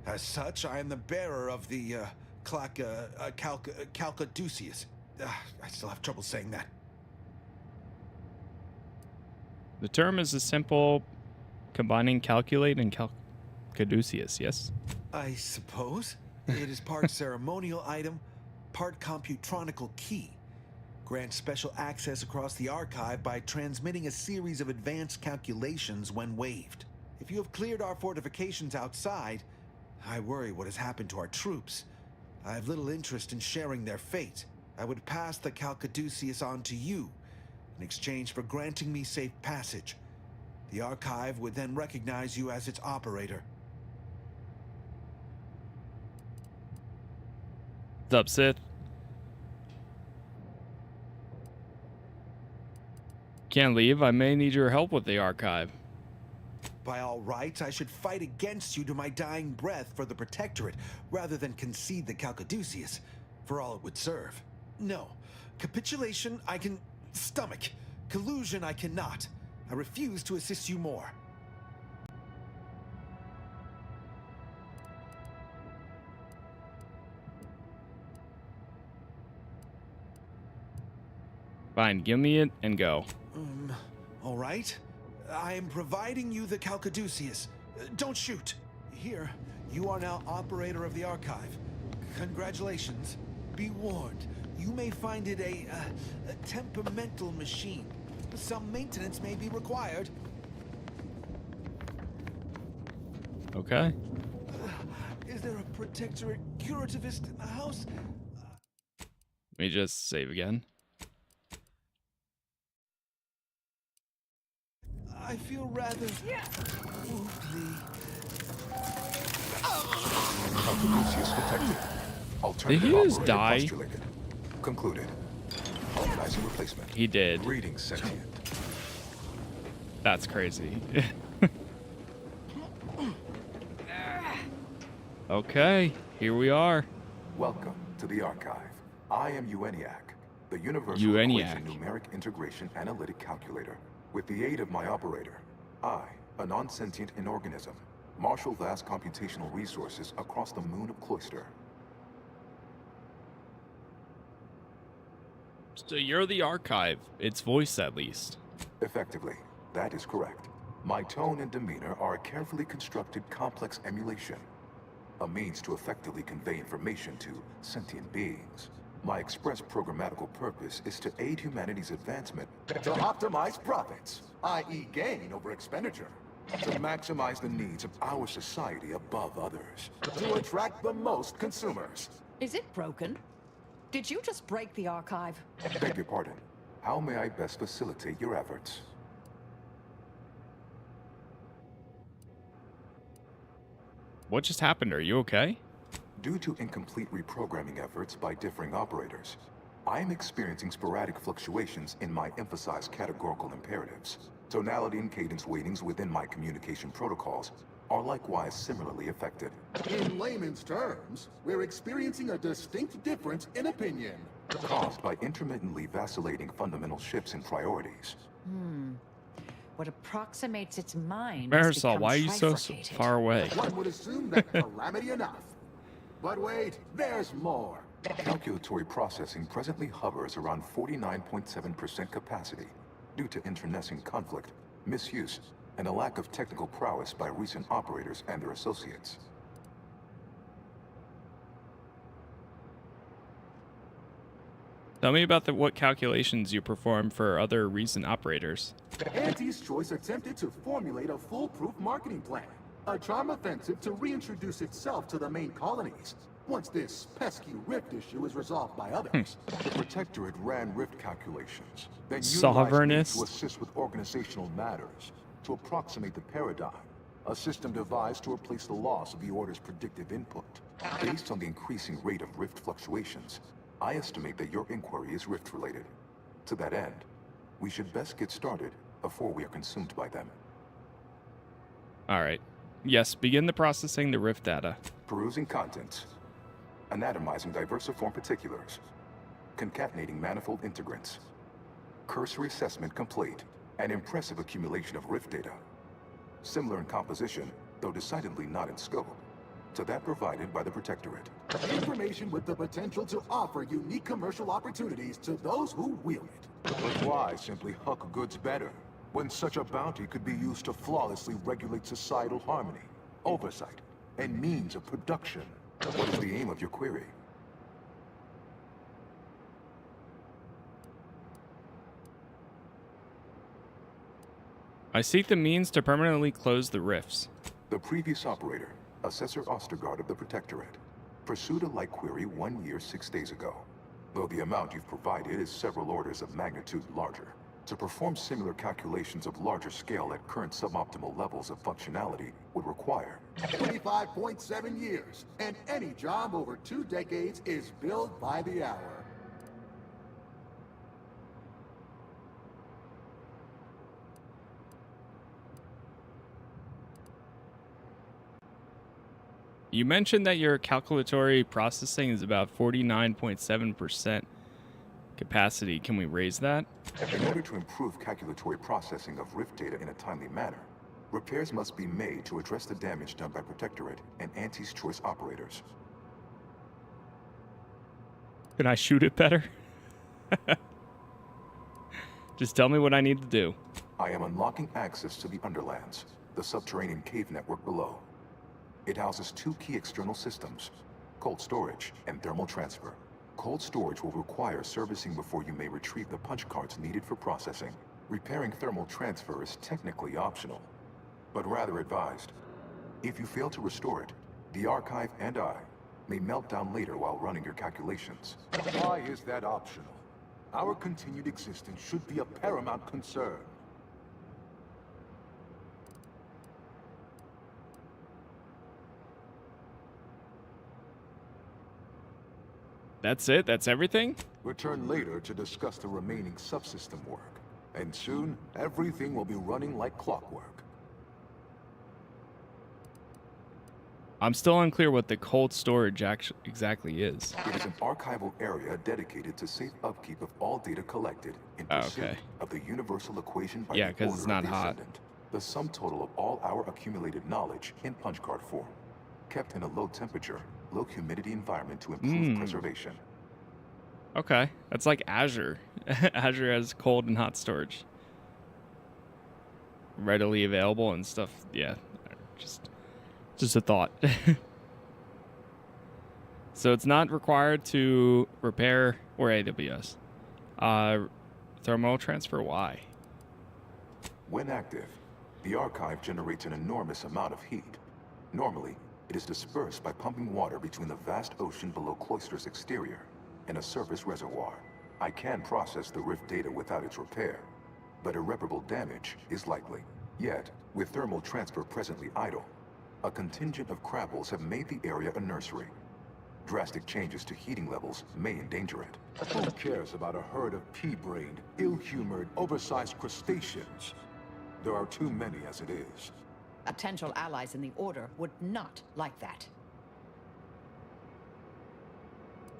As such, I am the bearer of the Calcaduceus. I still have trouble saying that. The term is a simple combining calculate and Calcaduceus, yes? I suppose. It is part ceremonial item, part computronical key. Grants special access across the archive by transmitting a series of advanced calculations when waived. If you have cleared our fortifications outside, I worry what has happened to our troops. I have little interest in sharing their fate. I would pass the Calcaduceus on to you in exchange for granting me safe passage. The Archive would then recognize you as its operator. What's up, Sith? Can't leave. I may need your help with the Archive. By all rights, I should fight against you to my dying breath for the Protectorate, rather than concede the Calcaduceus, for all it would serve. No. Capitulation I can stomach. Collusion I cannot. I refuse to assist you more. Fine, give me it and go. All right. I am providing you the Calcaduceus. Don't shoot. Here, you are now operator of the Archive. Congratulations. Be warned, you may find it a temperamental machine. Some maintenance may be required. Okay. Is there a Protectorate curativist in the house? Let me just save again. I feel rather woundly. Calcaduceus detected. Did Alternative he just operator die? postulated. Concluded. Organizing replacement. He did. Reading sentient. That's crazy. Okay, here we are. Welcome to the Archive. I am EUENIAC, the Universal EUENIAC. Equation Numeric Integration Analytic Calculator. With the aid of my operator, I, a non-sentient inorganism, marshal vast computational resources across the moon of Cloister. So you're the Archive. Its voice, at least. Effectively, that is correct. My tone and demeanor are a carefully constructed complex emulation, a means to effectively convey information to sentient beings. My express programmatical purpose is to aid humanity's advancement, to optimize profits, i.e. gain over expenditure, to maximize the needs of our society above others, to attract the most consumers. Is it broken? Did you just break the archive? Beg your pardon. How may I best facilitate your efforts? What just happened? Are you okay? Due to incomplete reprogramming efforts by differing operators, I am experiencing sporadic fluctuations in my emphasized categorical imperatives. Tonality and cadence weightings within my communication protocols are likewise similarly affected. In layman's terms, we're experiencing a distinct difference in opinion. Caused by intermittently vacillating fundamental shifts in priorities. What approximates its mind Marisol, why are you so far away? One would assume that calamity enough. But wait, there's more. Calculatory processing presently hovers around 49.7% capacity due to internecine conflict, misuse, and a lack of technical prowess by recent operators and their associates. Tell me about what calculations you perform for other recent operators. Auntie's Choice attempted to formulate a foolproof marketing plan, a charm offensive to reintroduce itself to the main colonies, once this pesky rift issue is resolved by others. The Protectorate ran rift calculations, then utilized me Sovereignist. to assist with organizational matters, to approximate the paradigm, a system devised to replace the loss of the Order's predictive input. Based on the increasing rate of rift fluctuations, I estimate that your inquiry is rift-related. To that end, we should best get started before we are consumed by them. All right. Yes, begin the processing the rift data. Perusing contents. Anatomizing diversiform particulars. Concatenating manifold integrants. Cursory assessment complete. An impressive accumulation of rift data. Similar in composition, though decidedly not in scope, to that provided by the Protectorate. Information with the potential to offer unique commercial opportunities to those who wield it. But why simply huck goods better, when such a bounty could be used to flawlessly regulate societal harmony, oversight, and means of production? What is the aim of your query? I seek the means to permanently close the rifts. The previous operator, Assessor Ostergaard of the Protectorate, pursued a like query 1 year, 6 days ago, though the amount you've provided is several orders of magnitude larger. To perform similar calculations of larger scale at current suboptimal levels of functionality would require 25.7 years, and any job over 2 decades is billed by the hour. You mentioned that your calculatory processing is about 49.7% capacity. Can we raise that? In order to improve calculatory processing of rift data in a timely manner, repairs must be made to address the damage done by Protectorate and Auntie's Choice operators. Can I shoot it better? Just tell me what I need to do. I am unlocking access to the Underlands, the subterranean cave network below. It houses 2 key external systems, cold storage and thermal transfer. Cold storage will require servicing before you may retrieve the punch cards needed for processing. Repairing thermal transfer is technically optional, but rather advised. If you fail to restore it, the archive and I may melt down later while running your calculations. Why is that optional? Our continued existence should be a paramount concern. That's it? That's everything? Return later to discuss the remaining subsystem work. And soon, everything will be running like clockwork. I'm still unclear what the cold storage exactly is. It is an archival area dedicated to safe upkeep of all data collected in pursuit of the universal equation by the because it's order not of the hot. Ascendant. The sum total of all our accumulated knowledge in punch card form, kept in a low temperature, low humidity environment to improve preservation. Okay, that's like Azure. Azure has cold and hot storage. Readily available and stuff. Yeah, just a thought. So it's not required to repair or AWS. Thermal transfer, why? When active, the archive generates an enormous amount of heat. Normally, it is dispersed by pumping water between the vast ocean below Cloister's exterior and a surface reservoir. I can process the rift data without its repair, but irreparable damage is likely. Yet, with thermal transfer presently idle, a contingent of crabbles have made the area a nursery. Drastic changes to heating levels may endanger it. Who cares about a herd of pea-brained, ill-humored, oversized crustaceans? There are too many as it is. Potential allies in the Order would not like that.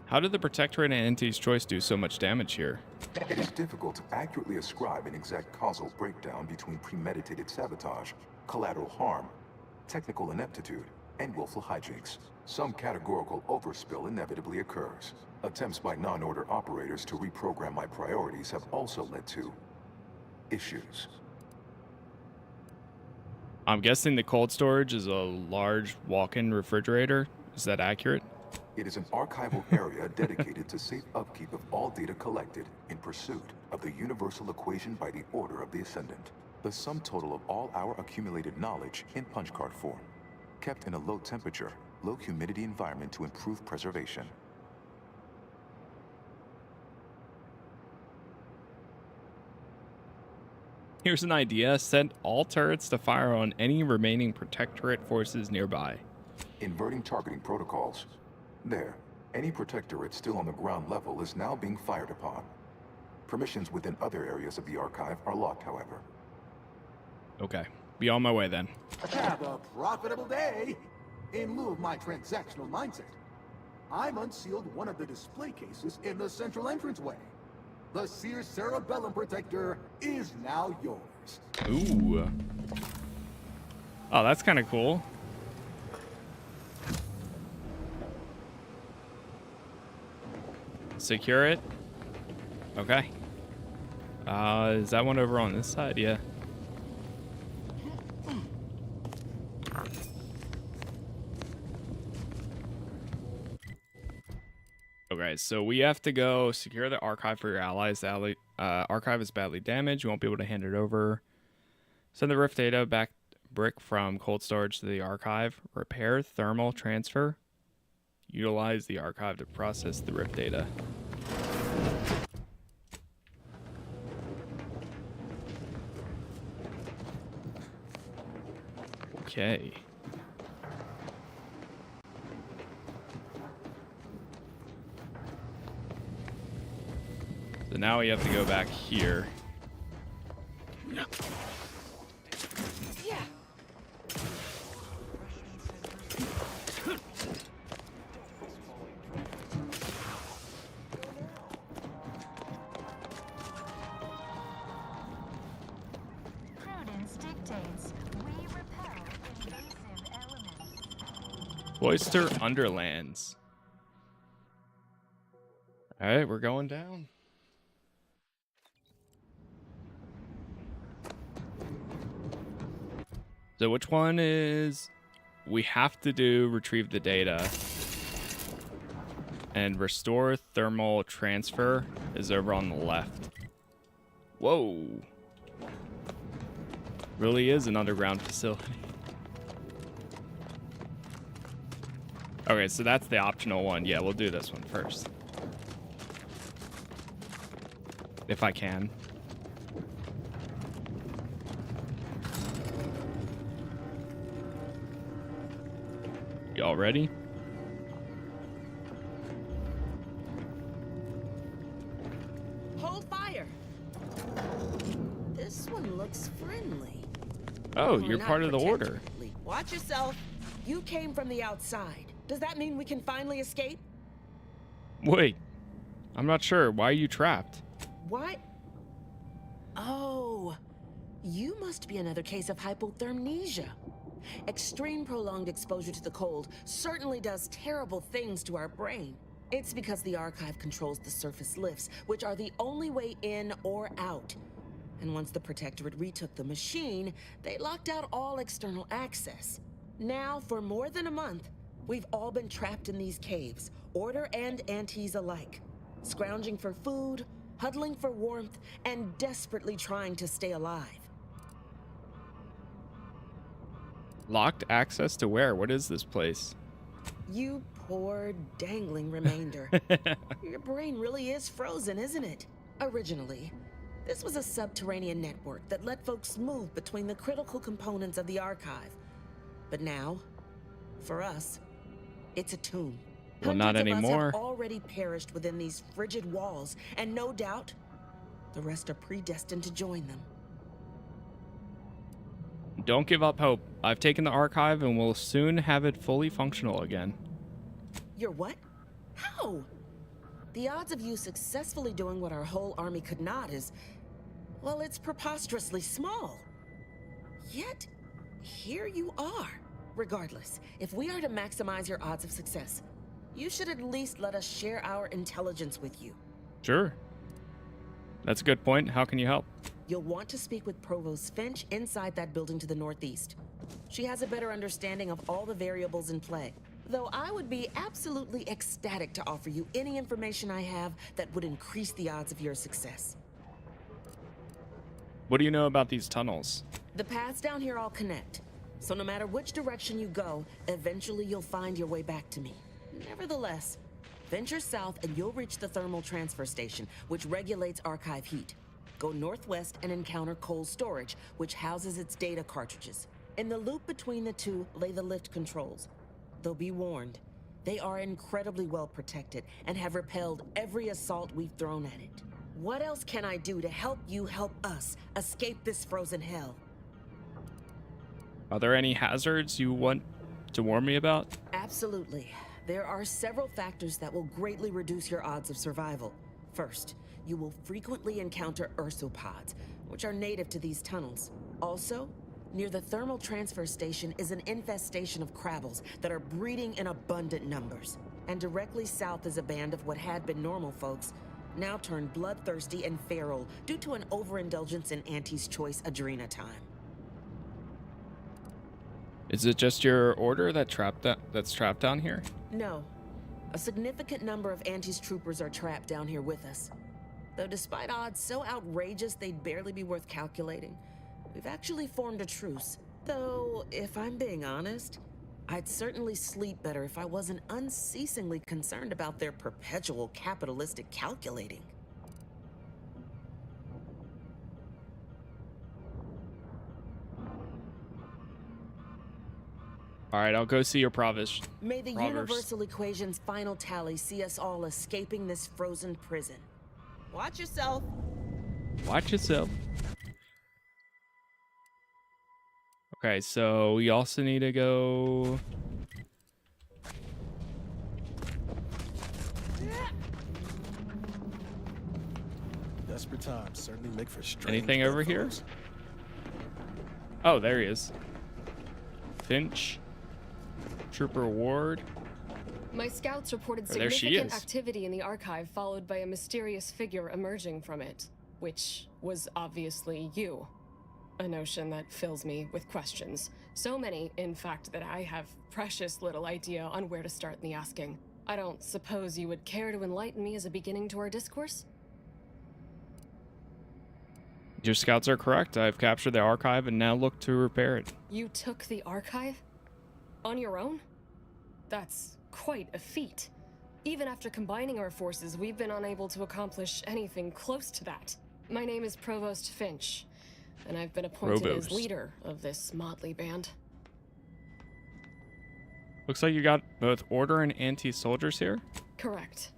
How did the Protectorate and Auntie's Choice do so much damage here? It is difficult to accurately ascribe an exact causal breakdown between premeditated sabotage, collateral harm, technical ineptitude, and willful hijinks. Some categorical overspill inevitably occurs. Attempts by non-Order operators to reprogram my priorities have also led to issues. I'm guessing the cold storage is a large walk-in refrigerator. Is that accurate? It is an archival area dedicated to safe upkeep of all data collected in pursuit of the universal equation by the Order of the Ascendant. The sum total of all our accumulated knowledge in punch card form, kept in a low temperature, low humidity environment to improve preservation. Here's an idea. Send all turrets to fire on any remaining Protectorate forces nearby. Inverting targeting protocols. There. Any Protectorate still on the ground level is now being fired upon. Permissions within other areas of the archive are locked, however. Okay. Be on my way then. Have a profitable day! In lieu of my transactional mindset, I've unsealed one of the display cases in the central entranceway. The Seer Cerebellum Protector is now yours. Ooh. Oh, that's kind of cool. Secure it. Okay. Is that one over on this side? Yeah. Okay, so we have to go secure the archive for your allies. The archive is badly damaged. You won't be able to hand it over. Send the rift data back brick from cold storage to the archive. Repair thermal transfer. Utilize the archive to process the rift data. Okay. So now we have to go back here. Yeah. Prudence dictates we repel invasive elements. Cloister Underlands. All right, we're going down. So which one is... We have to do retrieve the data. And restore thermal transfer is over on the left. Whoa. Really is an underground facility. Okay, so that's the optional one. Yeah, we'll do this one first. If I can. Y'all ready? Hold fire. This one looks friendly. Oh, Well, you're not part of the order. protected. Watch yourself. You came from the outside. Does that mean we can finally escape? Wait. I'm not sure. Why are you trapped? What? Oh, you must be another case of hypothermia. Extreme prolonged exposure to the cold certainly does terrible things to our brain. It's because the archive controls the surface lifts, which are the only way in or out. And once the Protectorate retook the machine, they locked out all external access. Now, for more than a month, we've all been trapped in these caves, Order and Antes alike, scrounging for food, huddling for warmth, and desperately trying to stay alive. Locked access to where? What is this place? You poor dangling remainder. Your brain really is frozen, isn't it? Originally, this was a subterranean network that let folks move between the critical components of the archive. But now, for us, it's a tomb. Well, not Hundreds of us anymore. have already perished within these frigid walls, and no doubt, the rest are predestined to join them. Don't give up hope. I've taken the archive and will soon have it fully functional again. You're what? How? The odds of you successfully doing what our whole army could not is, well, it's preposterously small. Yet, here you are. Regardless, if we are to maximize your odds of success, you should at least let us share our intelligence with you. Sure. That's a good point. How can you help? You'll want to speak with Provost Finch inside that building to the northeast. She has a better understanding of all the variables in play. Though I would be absolutely ecstatic to offer you any information I have that would increase the odds of your success. What do you know about these tunnels? The paths down here all connect, so no matter which direction you go, eventually you'll find your way back to me. Nevertheless, venture south and you'll reach the thermal transfer station, which regulates archive heat. Go northwest and encounter cold storage, which houses its data cartridges. In the loop between the two lay the lift controls. Though be warned, they are incredibly well protected and have repelled every assault we've thrown at it. What else can I do to help you help us escape this frozen hell? Are there any hazards you want to warn me about? Absolutely. There are several factors that will greatly reduce your odds of survival. First, you will frequently encounter ursopods, which are native to these tunnels. Also, near the thermal transfer station is an infestation of crabbles that are breeding in abundant numbers. And directly south is a band of what had been normal folks, now turned bloodthirsty and feral due to an overindulgence in Auntie's Choice Adrena time. Is it just your order that's trapped down here? No. A significant number of Auntie's troopers are trapped down here with us. Though despite odds so outrageous they'd barely be worth calculating, we've actually formed a truce. Though, if I'm being honest, I'd certainly sleep better if I wasn't unceasingly concerned about their perpetual capitalistic calculating. All right, I'll go see your provis. May the universal equation's final tally see us all escaping this frozen prison. Watch yourself. Watch yourself. Okay, so we also need to go... Desperate times certainly make for strange. Anything over here? Oh, there he is. Finch. Trooper Ward. My scouts reported There she significant is. activity in the archive, followed by a mysterious figure emerging from it, which was obviously you. A notion that fills me with questions. So many, in fact, that I have precious little idea on where to start in the asking. I don't suppose you would care to enlighten me as a beginning to our discourse? Your scouts are correct. I've captured the archive and now look to repair it. You took the archive? On your own? That's quite a feat. Even after combining our forces, we've been unable to accomplish anything close to that. My name is Provost Finch, and I've been appointed as leader of this motley band. Looks like you got both Order and anti-soldiers here? Correct.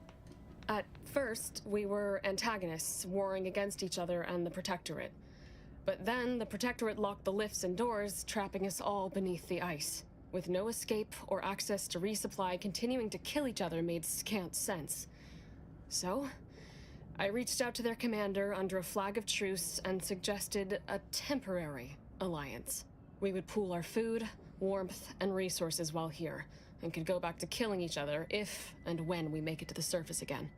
At first, we were antagonists, warring against each other and the Protectorate. But then, the Protectorate locked the lifts and doors, trapping us all beneath the ice. With no escape or access to resupply, continuing to kill each other made scant sense. So, I reached out to their commander under a flag of truce and suggested a temporary alliance. We would pool our food, warmth, and resources while here, and could go back to killing each other if and when we make it to the surface again.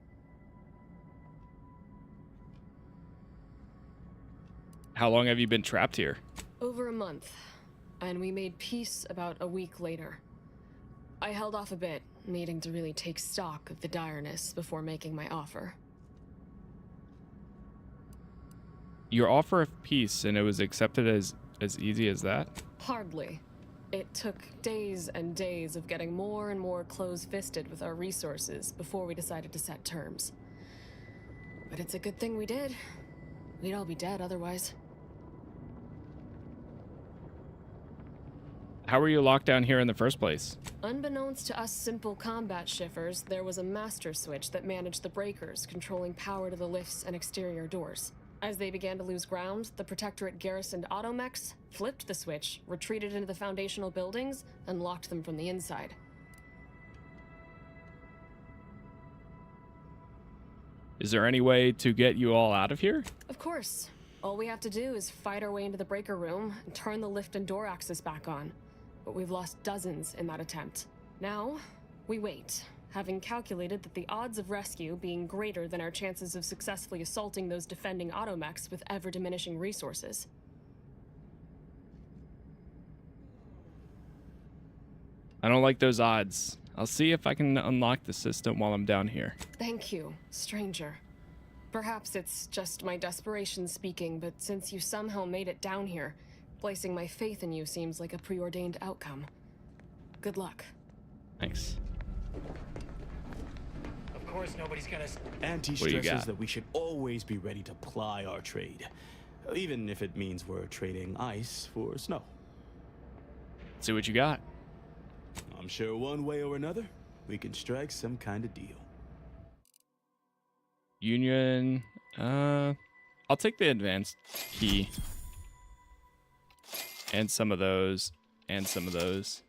How long have you been trapped here? Over a month, and we made peace about a week later. I held off a bit, needing to really take stock of the direness before making my offer. Your offer of peace, and it was accepted as easy as that? Hardly. It took days and days of getting more and more close-fisted with our resources before we decided to set terms. But it's a good thing we did. We'd all be dead otherwise. How were you locked down here in the first place? Unbeknownst to us simple combat shiffers, there was a master switch that managed the breakers, controlling power to the lifts and exterior doors. As they began to lose ground, the Protectorate garrisoned automechs, flipped the switch, retreated into the foundational buildings, and locked them from the inside. Is there any way to get you all out of here? Of course. All we have to do is fight our way into the breaker room and turn the lift and door access back on. But we've lost dozens in that attempt. Now, we wait, having calculated that the odds of rescue being greater than our chances of successfully assaulting those defending automechs with ever-diminishing resources. I don't like those odds. I'll see if I can unlock the system while I'm down here. Thank you, stranger. Perhaps it's just my desperation speaking, but since you somehow made it down here, placing my faith in you seems like a preordained outcome. Good luck. Thanks. Of course, nobody's gonna. What do you got? Stresses that we should always be ready to ply our trade, even if it means we're trading ice for snow. See what you got. I'm sure one way or another, we can strike some kind of deal. Union. I'll take the advanced key. And some of those. And some of those.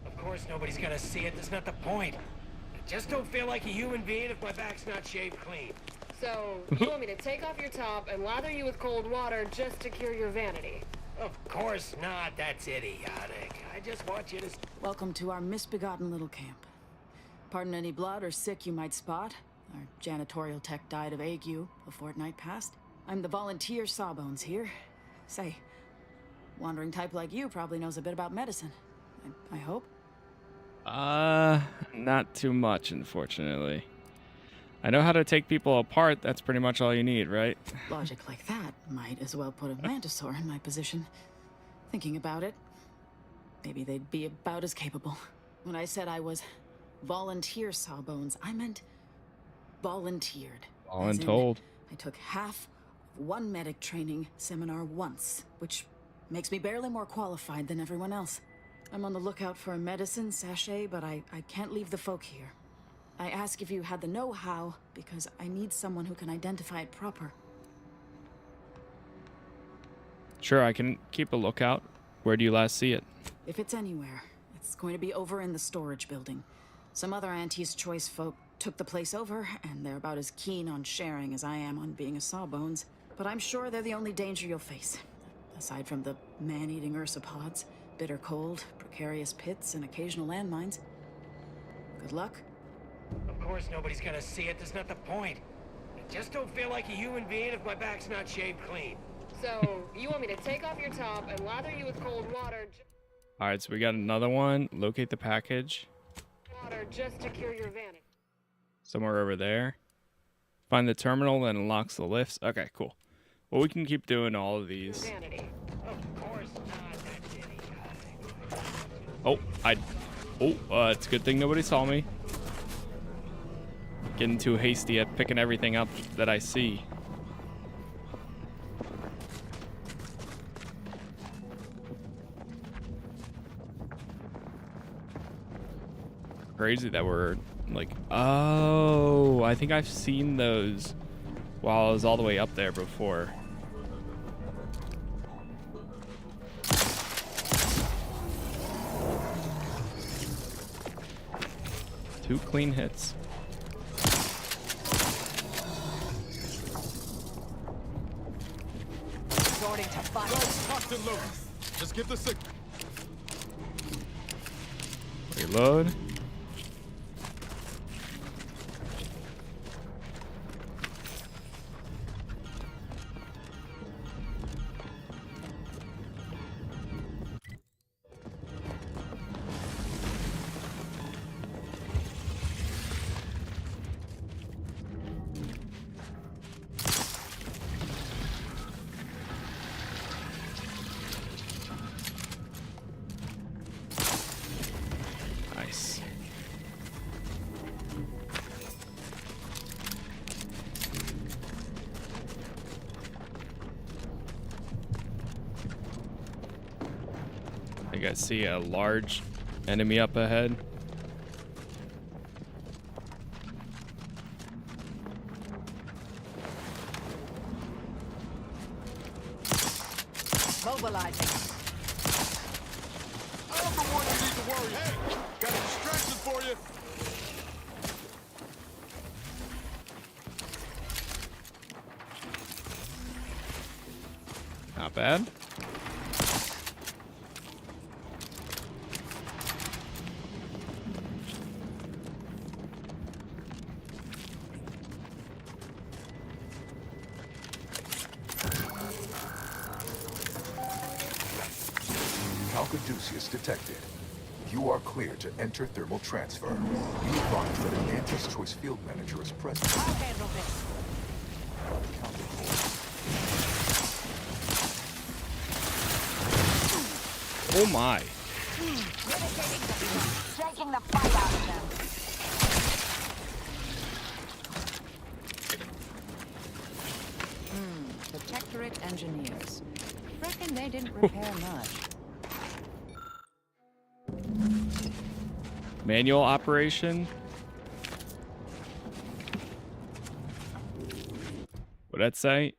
Of course, nobody's gonna see it. That's not the point. I just don't feel like a human being if my back's not shaved clean. So, you want me to take off your top and lather you with cold water just to cure your vanity? Of course not. That's idiotic. I just want you to. Welcome to our misbegotten little camp. Pardon any blood or sick you might spot. Our janitorial tech died of ague a fortnight past. I'm the volunteer Sawbones here. Say, wandering type like you probably knows a bit about medicine. I hope. Not too much, unfortunately. I know how to take people apart. That's pretty much all you need, right? Logic like that might as well put a mantisaur in my position. Thinking about it, maybe they'd be about as capable. When I said I was volunteer Sawbones, I meant volunteered. Voluntold. I took half of one medic training seminar once, which makes me barely more qualified than everyone else. I'm on the lookout for a medicine sachet, but I can't leave the folk here. I ask if you had the know-how, because I need someone who can identify it proper. Sure, I can keep a lookout. Where do you last see it? If it's anywhere, it's going to be over in the storage building. Some other Auntie's Choice folk took the place over, and they're about as keen on sharing as I am on being a Sawbones. But I'm sure they're the only danger you'll face. Aside from the man-eating ursopods, bitter cold, precarious pits, and occasional landmines. Good luck. Of course, nobody's gonna see it. That's not the point. I just don't feel like a human being if my back's not shaved clean. So, you want me to take off your top and lather you with cold water? Alright, so we got another one. Locate the package. Water just to cure your vanity. Somewhere over there. Find the terminal that unlocks the lifts. Okay, cool. Well, we can keep doing all of these. Vanity. Of course not. That's idiotic. It's a good thing nobody saw me. Getting too hasty at picking everything up that I see. Crazy that we're like, oh, I think I've seen those while I was all the way up there before. Two clean hits. Resorting to violence. Locked and loaded. Just get the signal. Reload. Nice. I think I see a large enemy up ahead. Mobilizing. I'm the one who needs to worry. Hey, got a distraction for you. Not bad. Calcaduceus detected. You are clear to enter thermal transfer. Be advised that an anti-choice field manager is present. I'll handle this. Oh my. Taking the fight out of them. Protectorate engineers. Reckon they didn't repair much. Manual operation. What'd that say?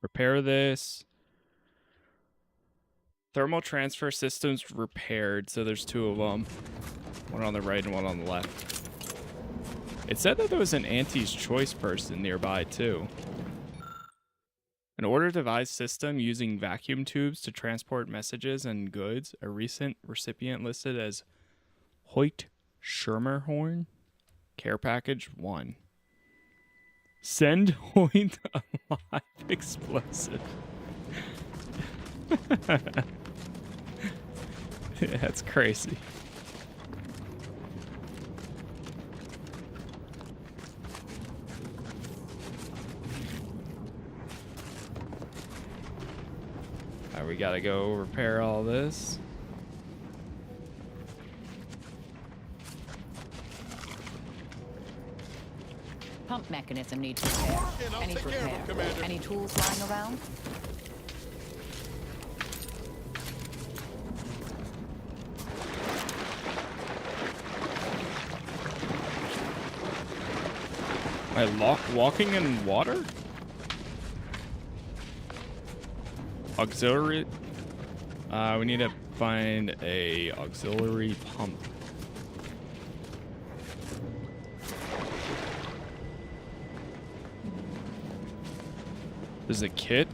Repair this. Thermal transfer systems repaired, so there's two of them. One on the right and one on the left. It said that there was an Auntie's Choice person nearby, too. An order device system using vacuum tubes to transport messages and goods. A recent recipient listed as Hoyt Schermerhorn. Care package 1. Send Hoyt a live explosive. Yeah, that's crazy. Alright, we gotta go repair all this. Pump mechanism needs repair. Any repair. Any tools lying around? Am I walking in water? Auxiliary. We need to find a auxiliary pump. There's a kit.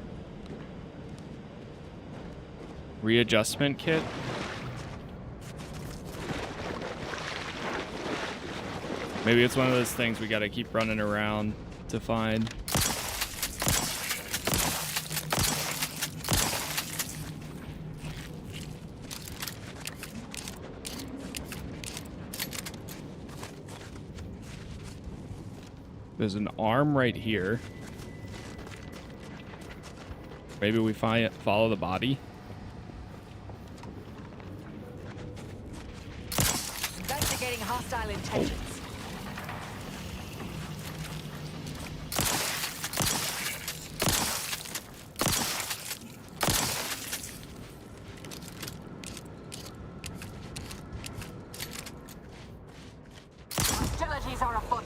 Readjustment kit. Maybe it's one of those things we gotta keep running around to find. There's an arm right here. Maybe we follow the body. Investigating hostile intentions. Hostilities are afoot.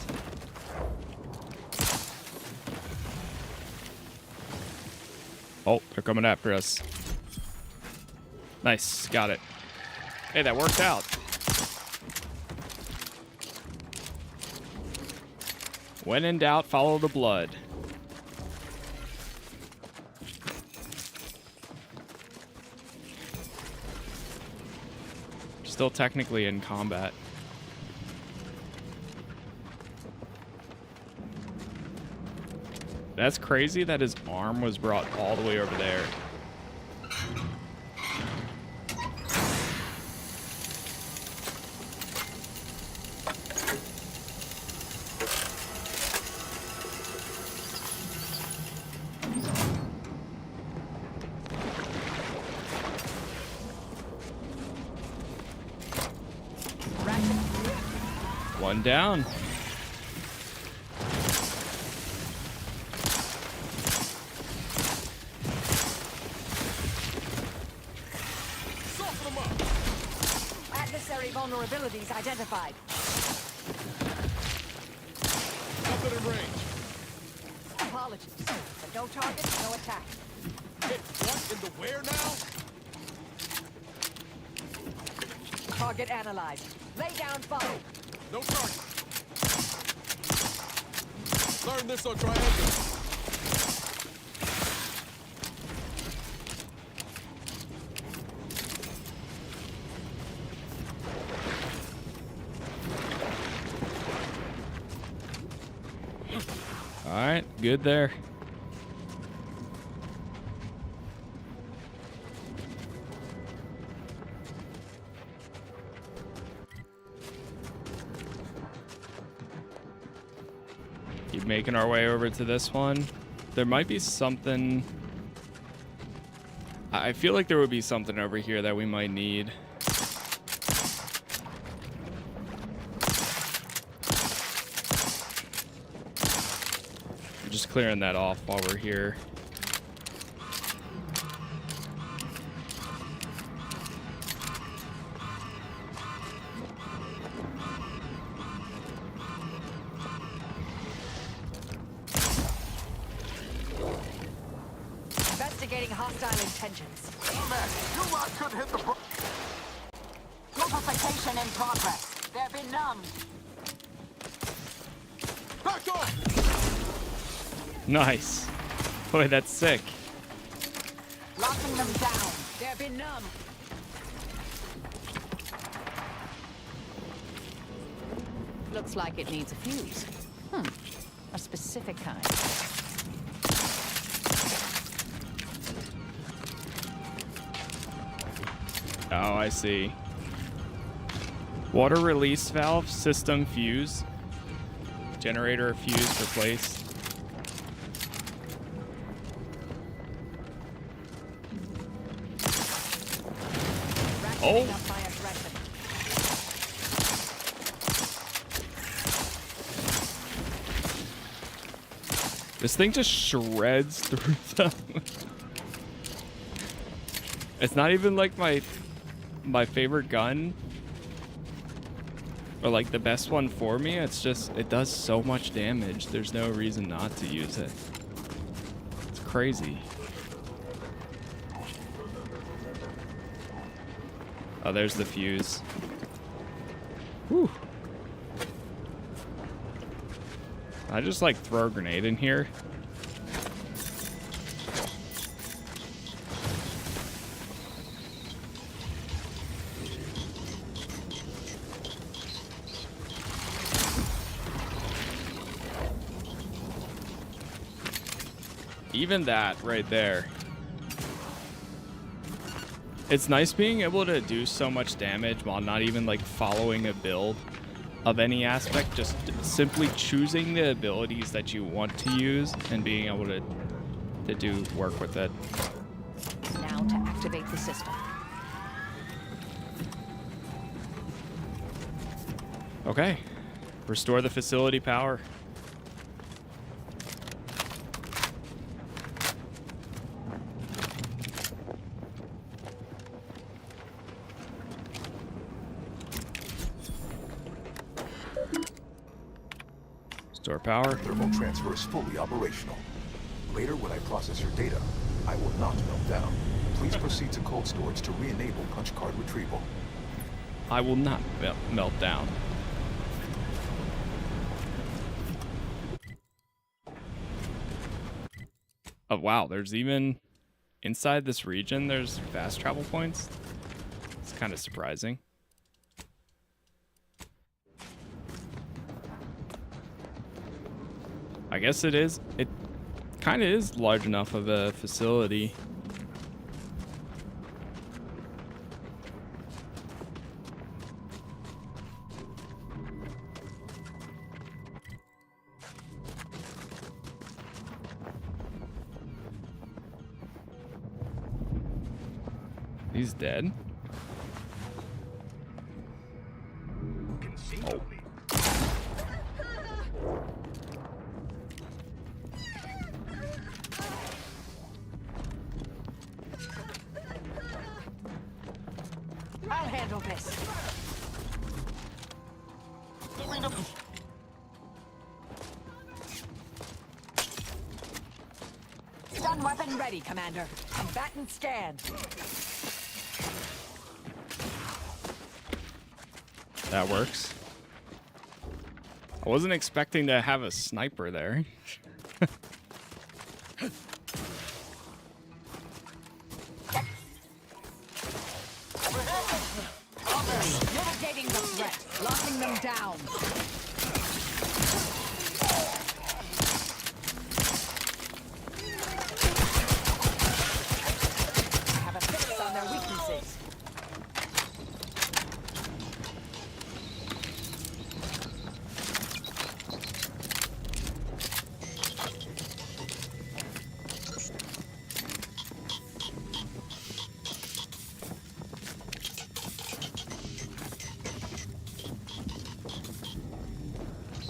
Oh, they're coming after us. Nice, got it. Hey, that worked out. When in doubt, follow the blood. Still technically in combat. That's crazy that his arm was brought all the way over there. One down. Adversary vulnerabilities identified. Nothing in range. Apologies, but no target, no attack. Hit what in the where now? Target analyzed. Lay down fire. No target. Learn this on triangle. right, good there. Keep making our way over to this one. There might be something. I feel like there would be something over here that we might need. I'm just clearing that off while we're here. Investigating hostile intentions. You lot could hit the... Amplification in progress. They're benumbed. Back off! Nice. Boy, that's sick. Locking them down. They're benumbed. Looks like it needs a fuse. A specific kind. Oh, I see. Water release valve, system fuse. Generator fuse replaced. Oh! This thing just shreds through them. It's not even like my favorite gun. Or like the best one for me. It's just, it does so much damage. There's no reason not to use it. It's crazy. Oh, there's the fuse. Whew. I just like throw a grenade in here. Even that right there. It's nice being able to do so much damage while not even like following a build of any aspect, just simply choosing the abilities that you want to use and being able to do work with it. Now to activate the system. Okay. Restore the facility power. Store power. Thermal transfer is fully operational. Later, when I process your data, I will not melt down. Please proceed to cold storage to re-enable punch card retrieval. I will not melt down. Oh wow, there's even inside this region there's fast travel points. It's kind of surprising. I guess it is. It kind of is large enough of a facility. He's dead. Oh. I'll handle this. Stun weapon ready, Commander. Combatant scanned. That works. I wasn't expecting to have a sniper there. Mitigating the threat. Locking them down.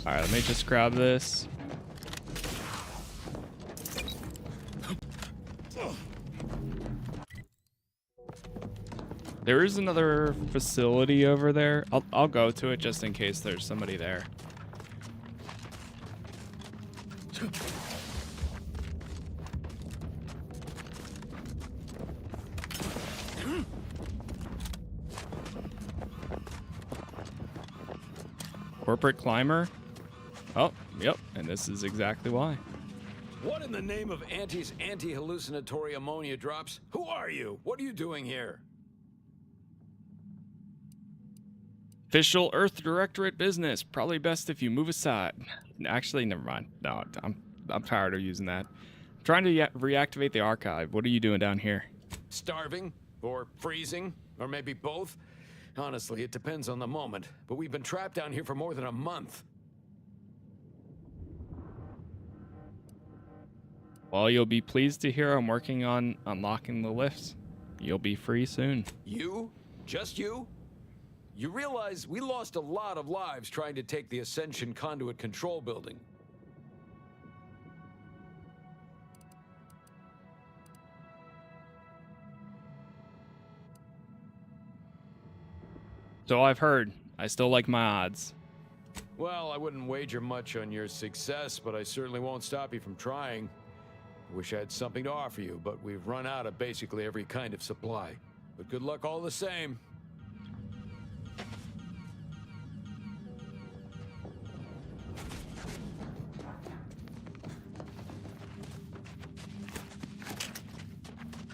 Alright, let me just grab this. There is another facility over there. I'll go to it just in case there's somebody there. Corporate climber? Oh, yep, and this is exactly why. What in the name of Auntie's anti-hallucinatory ammonia drops? Who are you? What are you doing here? Official Earth Directorate business. Probably best if you move aside. Actually, never mind. No, I'm tired of using that. I'm trying to reactivate the archive. What are you doing down here? Starving? Or freezing? Or maybe both? Honestly, it depends on the moment. But we've been trapped down here for more than a month. Well, you'll be pleased to hear I'm working on unlocking the lifts. You'll be free soon. You? Just you? You realize we lost a lot of lives trying to take the Ascension Conduit Control Building. So I've heard. I still like my odds. Well, I wouldn't wager much on your success, but I certainly won't stop you from trying. I wish I had something to offer you, but we've run out of basically every kind of supply. But good luck all the same.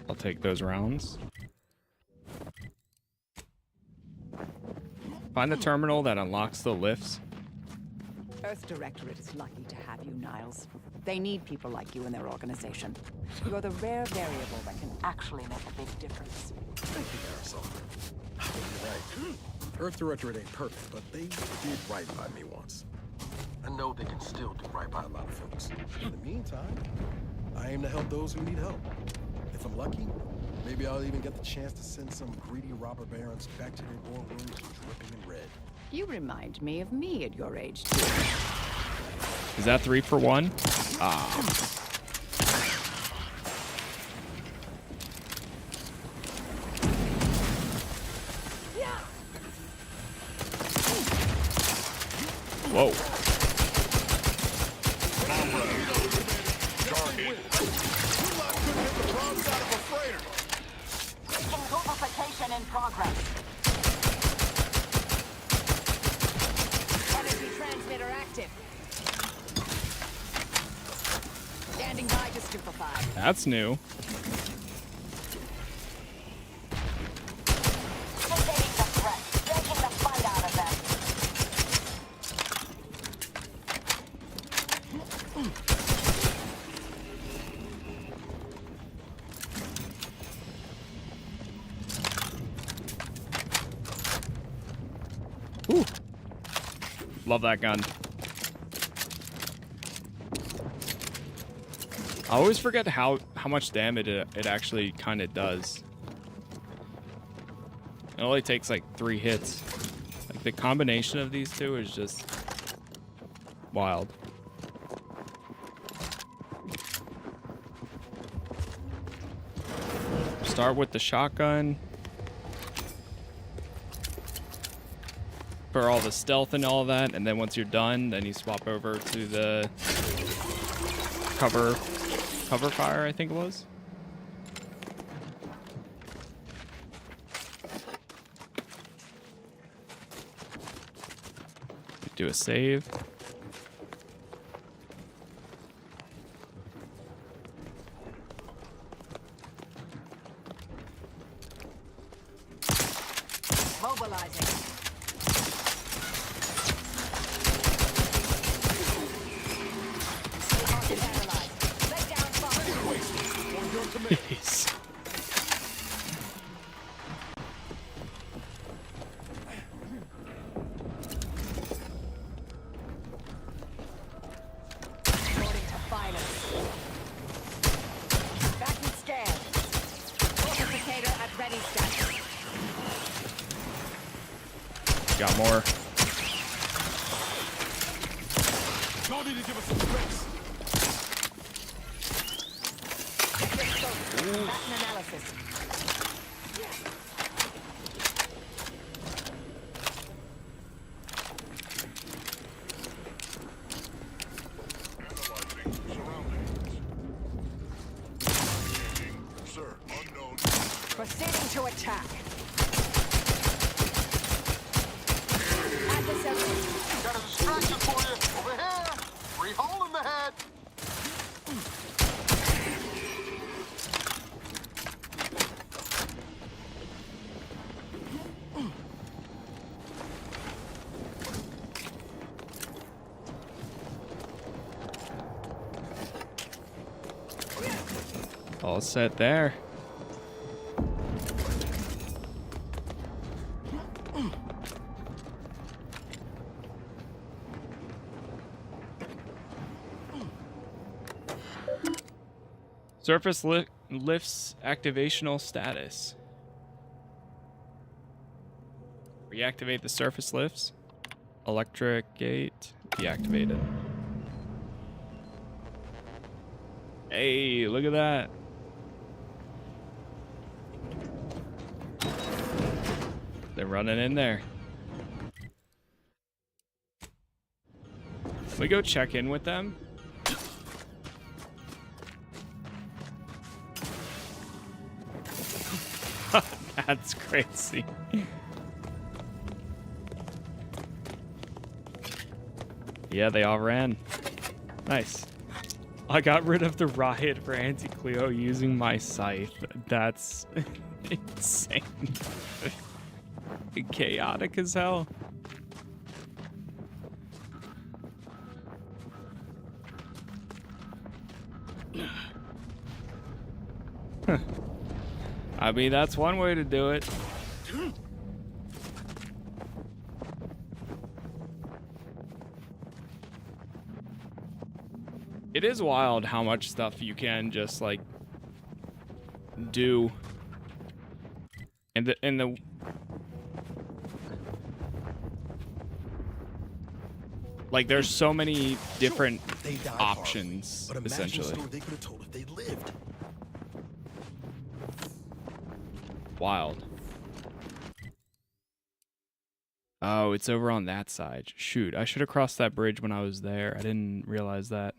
I'll take those rounds. Find the terminal that unlocks the lifts. Earth Directorate is lucky to have you, Niles. They need people like you in their organization. You're the rare variable that can actually make a big difference. Thank you, Marisol. You're right. Earth Directorate ain't perfect, but they did right by me once. I know they can still do right by a lot of folks. In the meantime, I aim to help those who need help. If I'm lucky, maybe I'll even get the chance to send some greedy robber barons back to their war wounds dripping in red. You remind me of me at your age, too. Is that 3 for 1? Ah. Whoa. Intensification in progress. Energy transmitter active. Standing by to stupefy. That's new. Containing the threat. Taking the fight out of them. Ooh. Love that gun. I always forget how much damage it actually kind of does. It only takes like 3 hits. Like the combination of these two is just wild. Start with the shotgun. For all the stealth and all that, and then once you're done, then you swap over to the cover fire, I think it was. Do a save. Mobilizing. Jeez. According to violence. Vacuum scan. Fortificator at ready status. Got more. Y'all need to give us some space. Pattern analysis. Sir, unknown. Proceeding to attack. Got a distraction for you. Over here. Free hole in the head. All set there. Surface lifts activational status. Reactivate the surface lifts. Electric gate deactivated. Hey, look at that. They're running in there. Can we go check in with them? That's crazy. Yeah, they all ran. Nice. I got rid of the riot for Anti-Cleo using my scythe. That's insane. Chaotic as hell. Huh. I mean, that's one way to do it. It is wild how much stuff you can just like do in the like there's so many different options essentially. They could have told if they lived. Wild. Oh, it's over on that side. Shoot, I should have crossed that bridge when I was there. I didn't realize that.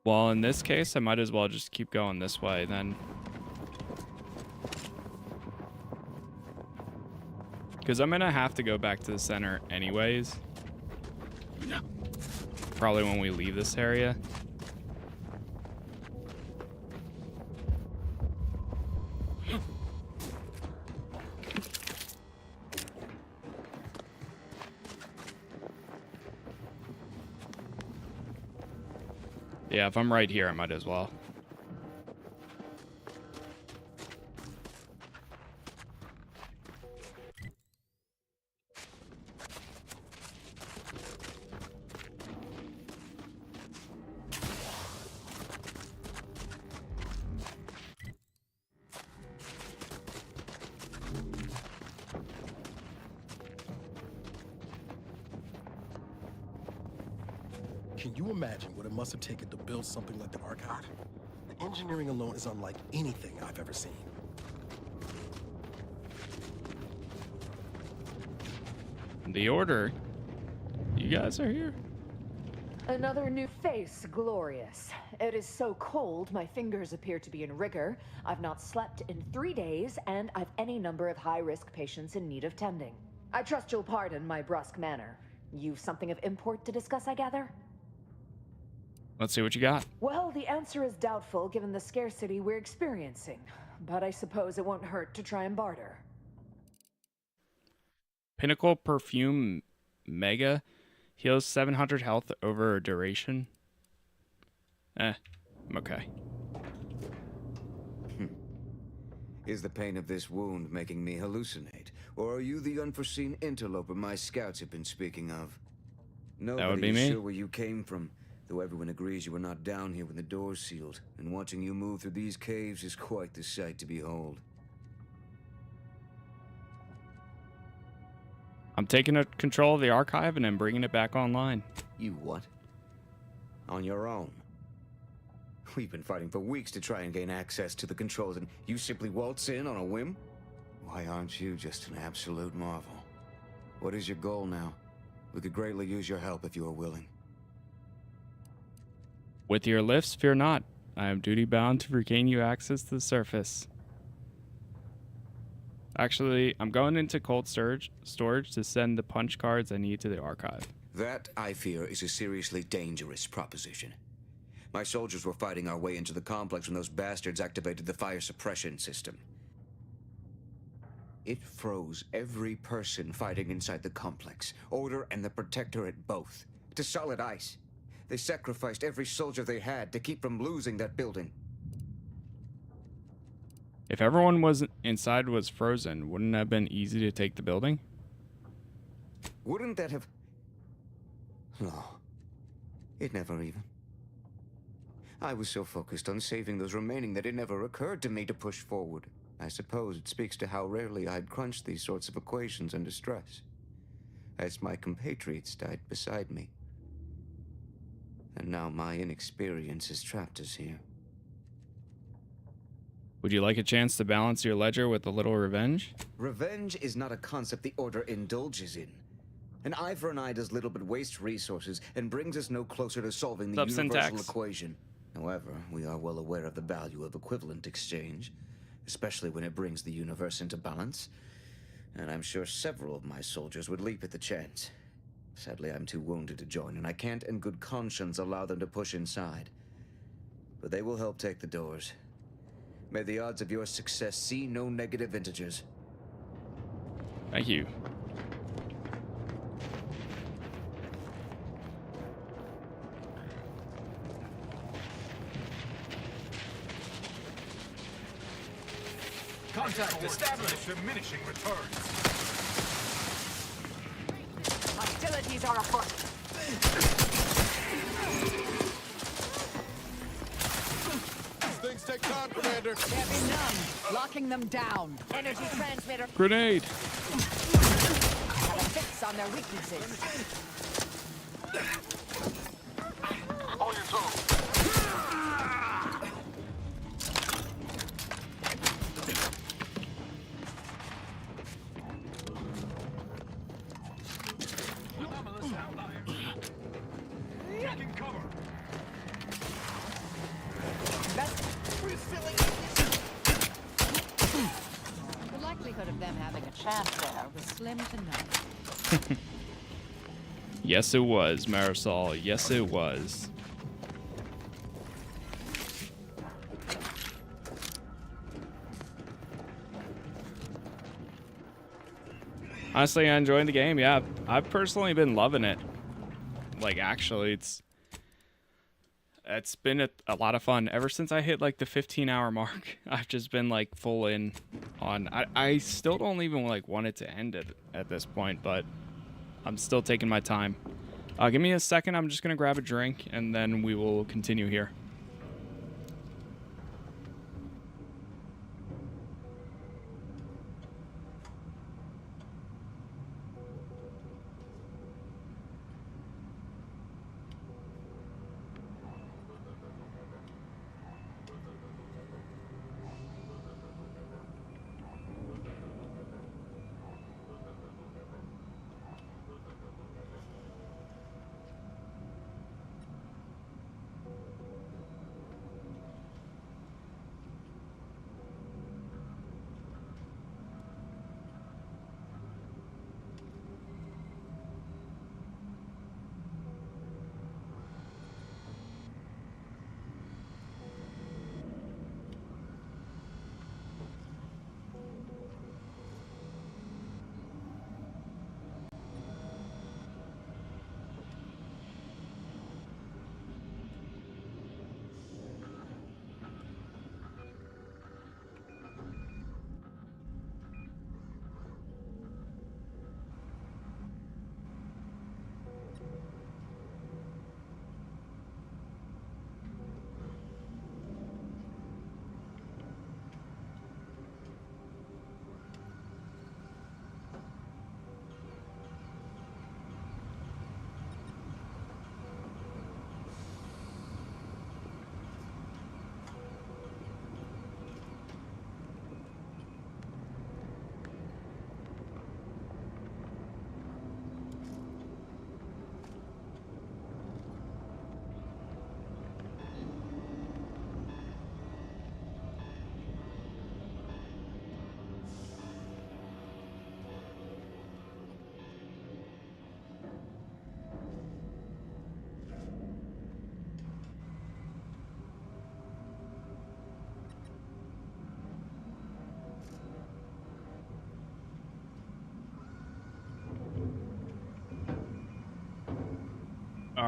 Well, in this case, I might as well just keep going this way then. Because I'm gonna have to go back to the center anyways. Probably when we leave this area. Yeah, if I'm right here, I might as well. Can you imagine what it must have taken to build something like the archive? The engineering alone is unlike anything I've ever seen. The Order? You guys are here? Another new face, glorious. It is so cold, my fingers appear to be in rigor. I've not slept in 3 days, and I've any number of high-risk patients in need of tending. I trust you'll pardon my brusque manner. You've something of import to discuss, I gather? Let's see what you got. Well, the answer is doubtful given the scarcity we're experiencing, but I suppose it won't hurt to try and barter. Pinnacle Perfume Mega heals 700 health over a duration. I'm okay. Is the pain of this wound making me hallucinate? Or are you the unforeseen interloper my scouts have been speaking of? That would be Nobody is me. sure where you came from, though everyone agrees you were not down here when the doors sealed, and watching you move through these caves is quite the sight to behold. I'm taking control of the archive and then bringing it back online. You what? On your own? We've been fighting for weeks to try and gain access to the controls, and you simply waltz in on a whim? Why aren't you just an absolute marvel? What is your goal now? We could greatly use your help if you are willing. With your lifts, fear not. I am duty bound to regain you access to the surface. Actually, I'm going into cold storage to send the punch cards I need to the archive. That, I fear, is a seriously dangerous proposition. My soldiers were fighting our way into the complex when those bastards activated the fire suppression system. It froze every person fighting inside the complex, Order and the Protectorate both, to solid ice. They sacrificed every soldier they had to keep from losing that building. If everyone inside was frozen, wouldn't it have been easy to take the building? Wouldn't that have... No. It never even... I was so focused on saving those remaining that it never occurred to me to push forward. I suppose it speaks to how rarely I'd crunch these sorts of equations under stress. As my compatriots died beside me. And now my inexperience has trapped us here. Would you like a chance to balance your ledger with a little revenge? Revenge is not a concept the Order indulges in. An eye for an eye does little but waste resources and brings us no closer to solving the universal equation. However, we are well aware of the value of equivalent exchange, especially when it brings the universe into balance. And I'm sure several of my soldiers would leap at the chance. Sadly, I'm too wounded to join, and I can't in good conscience allow them to push inside. But they will help take the doors. May the odds of your success see no negative integers. Thank you. Contact established. Diminishing returns. Hostilities are afoot. Things take time, Commander. There be none. Locking them down. Energy transmitter. Grenade. Have a fix on their weaknesses. On your toes. Taking cover. The likelihood of them having a chance there was slim to none. Yes, it was, Marisol. Yes, it was. Honestly, I'm enjoying the game. Yeah, I've personally been loving it. Like, actually, it's been a lot of fun. Ever since I hit, like, the 15-hour mark, I've just been, like, full in on... I still don't even, like, want it to end at this point, but I'm still taking my time. Give me a second. I'm just going to grab a drink, and then we will continue here.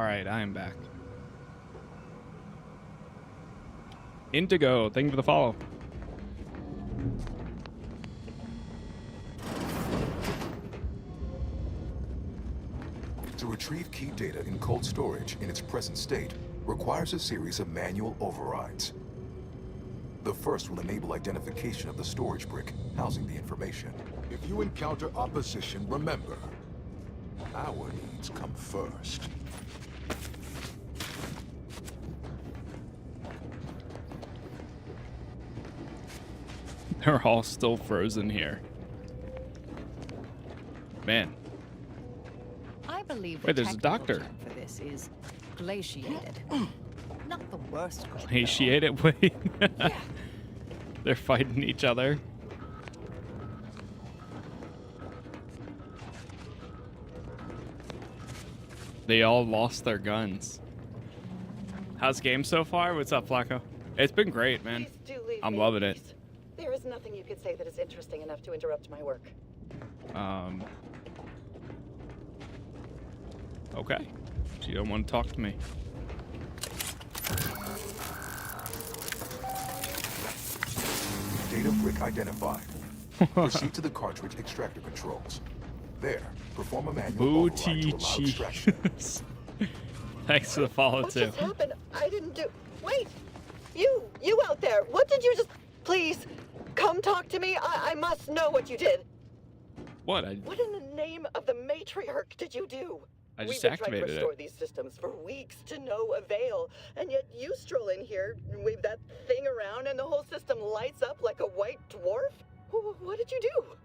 right, I am back. Indigo, thank you for the follow. To retrieve key data in cold storage in its present state requires a series of manual overrides. The first will enable identification of the storage brick housing the information. If you encounter opposition, remember, our needs come first. They're all still frozen here. Man. I believe wait, there's a doctor. For this is glaciated. Not the worst. Glaciated? Wait. They're fighting each other. They all lost their guns. How's the game so far? What's up, Flacco? It's been great, man. I'm loving it. There is nothing you could say that is interesting enough to interrupt my work. Okay. You don't want to talk to me. Data brick identified. Proceed to the cartridge extractor controls. There, perform a manual override to allow extraction. Thanks for the follow, what too. What just happened? I didn't do... Wait! You out there! What did you just... Please, come talk to me. I must know what you did. What? What in the name of the matriarch did you do? I just We've activated tried to restore it. these systems for weeks to no avail, and yet you stroll in here, wave that thing around, and the whole system lights up like a white dwarf? What did you do?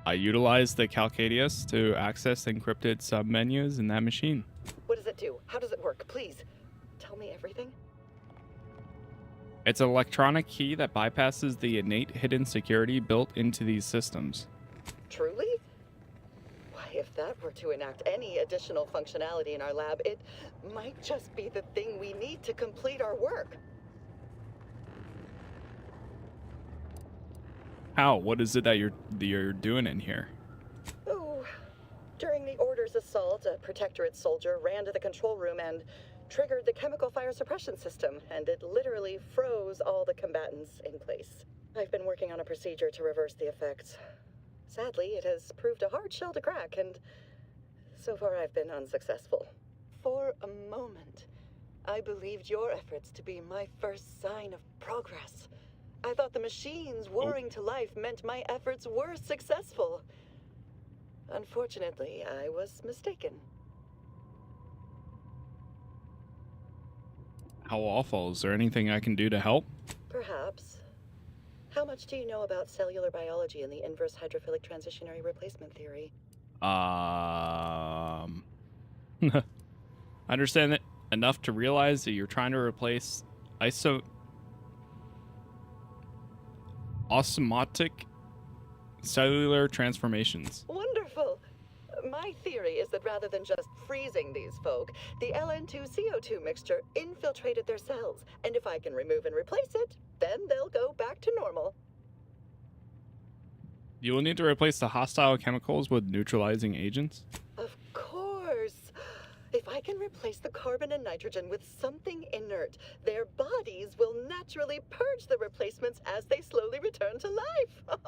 I utilized the Calcadius to access encrypted submenus in that machine. What does it do? How does it work? Please, tell me everything. It's an electronic key that bypasses the innate hidden security built into these systems. Truly? Why, if that were to enact any additional functionality in our lab, it might just be the thing we need to complete our work. How? What is it that you're doing in here? Oh, during the Order's assault, a Protectorate soldier ran to the control room and triggered the chemical fire suppression system, and it literally froze all the combatants in place. I've been working on a procedure to reverse the effects. Sadly, it has proved a hard shell to crack, and so far I've been unsuccessful. For a moment, I believed your efforts to be my first sign of progress. I thought the machines warring to life meant my efforts were successful. Unfortunately, I was mistaken. How awful. Is there anything I can do to help? Perhaps. How much do you know about cellular biology and the inverse hydrophilic transitionary replacement theory? I understand it enough to realize that you're trying to replace osmotic cellular transformations. Wonderful! My theory is that rather than just freezing these folk, the LN2CO2 mixture infiltrated their cells, and if I can remove and replace it, then they'll go back to normal. You will need to replace the hostile chemicals with neutralizing agents? Of course! If I can replace the carbon and nitrogen with something inert, their bodies will naturally purge the replacements as they slowly return to life.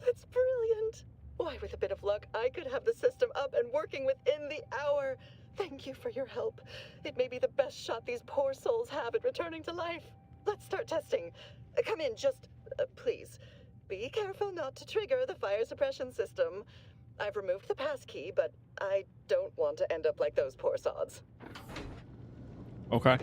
That's brilliant. Why, with a bit of luck, I could have the system up and working within the hour. Thank you for your help. It may be the best shot these poor souls have at returning to life. Let's start testing. Come in, just please. Be careful not to trigger the fire suppression system. I've removed the passkey, but I don't want to end up like those poor sods. Okay.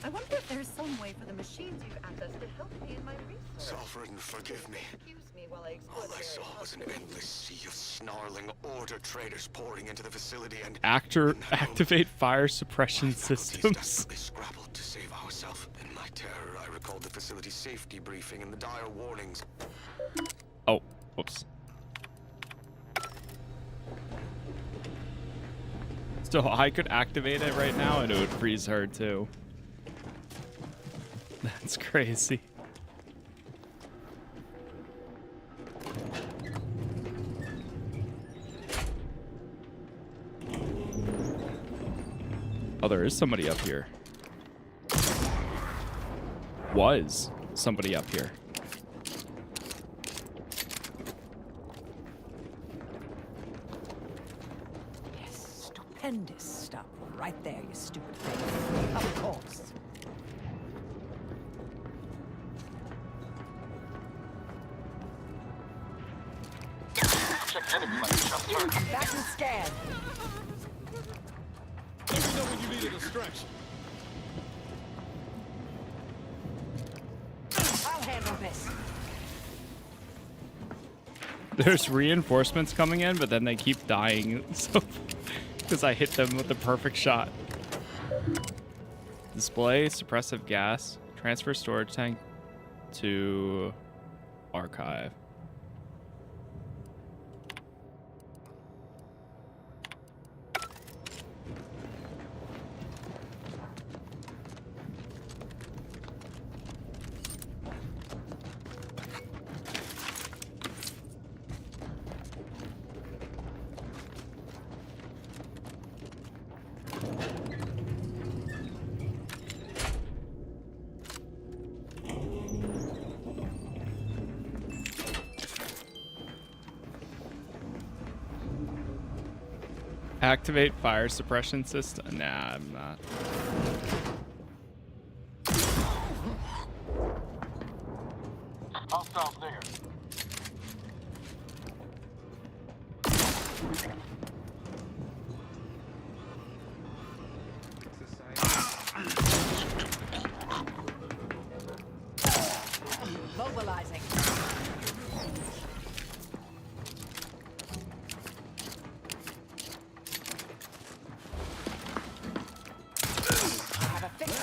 I wonder if there's some way for the machines you've accessed to help me in my research. Sovereign, forgive me. Excuse me while I explore. All I saw was an endless sea of snarling Order traders pouring into the facility and... Activate fire suppression systems. desperately scrabbled to save ourselves. In my terror, I recalled the facility's safety briefing and the dire warnings. Oh, whoops. So I could activate it right now and it would freeze her too. That's crazy. Oh, there is somebody up here. Was somebody up here. Yes, stupendous. Stop right there, you stupid thing. Of course. Check enemy like just turned. Back and scan. Let me know when you need a distraction. I'll handle this. There's reinforcements coming in, but then they keep dying. So, because I hit them with the perfect shot. Display suppressive gas. Transfer storage tank to archive. Activate fire suppression system. Nah, I'm not. Hostiles there. Mobilizing.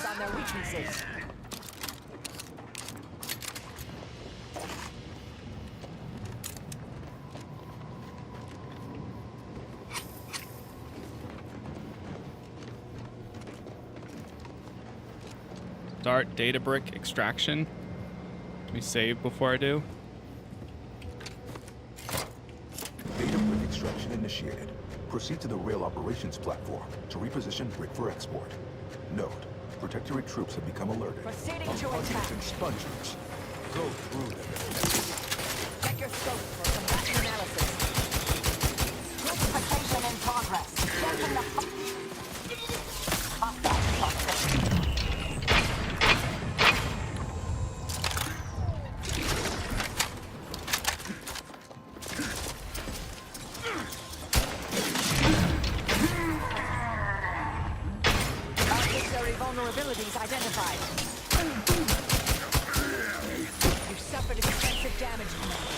On their weaknesses. Start data brick extraction. Let me save before I do. Data brick extraction initiated. Proceed to the rail operations platform to reposition brick for export. Note. Protectorate troops have become alerted. Proceeding to attack. Expungers. Go through them. Check your scope for combatant analysis. Crucifixion in progress. Strengthen the vulnerabilities identified. You suffered extensive damage, Commander.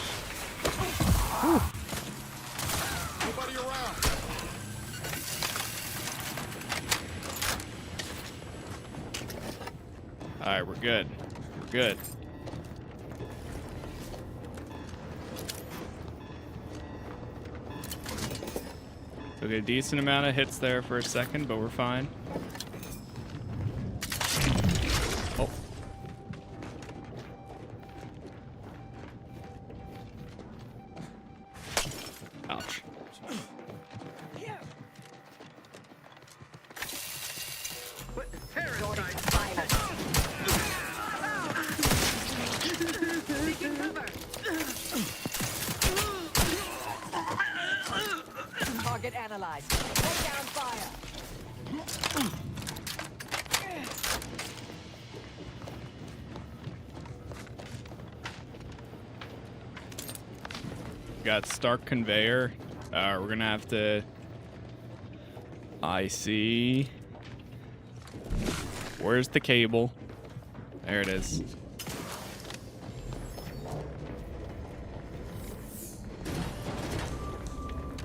Nobody around. Alright, we're good. We're good. Took a decent amount of hits there for a second, but we're fine. Oh. Ouch. Target analyzed. Lay down fire. Got Stark conveyor. We're gonna have to. I see. Where's the cable? There it is.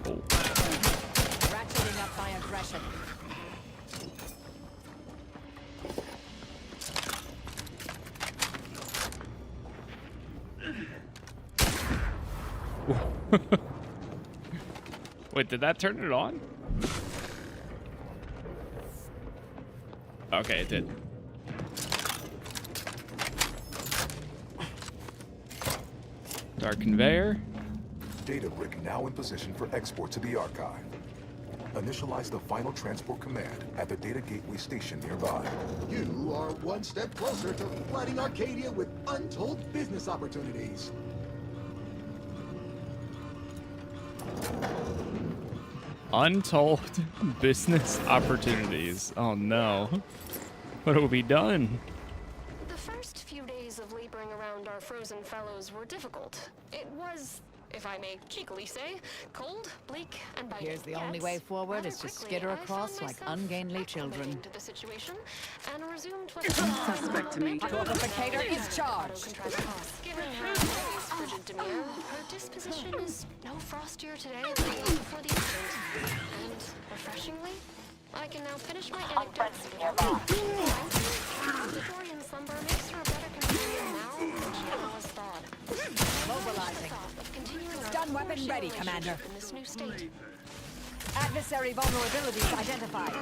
Oh. Ratcheting up my aggression. Wait, did that turn it on? Okay, it did. Dark conveyor. Data brick now in position for export to the archive. Initialize the final transport command at the data gateway station nearby. You are one step closer to flooding Arcadia with untold business opportunities. Untold business opportunities. Oh no. What have we done? The first few days of laboring around our frozen fellows were difficult. It was, if I may cheekily say, cold, bleak, and biting. Here's the only way forward is to skitter across like ungainly children. To the situation and resumed Suspect to me. Torpificator is charged. Given her frigid demeanor, her disposition is no frostier today than it was before the incident. And refreshingly, I can now finish my anecdotes without Victorian slumber makes her a better companion now than she ever was thought. Mobilizing. Stun weapon ready, Commander. In this new state. Adversary vulnerabilities identified.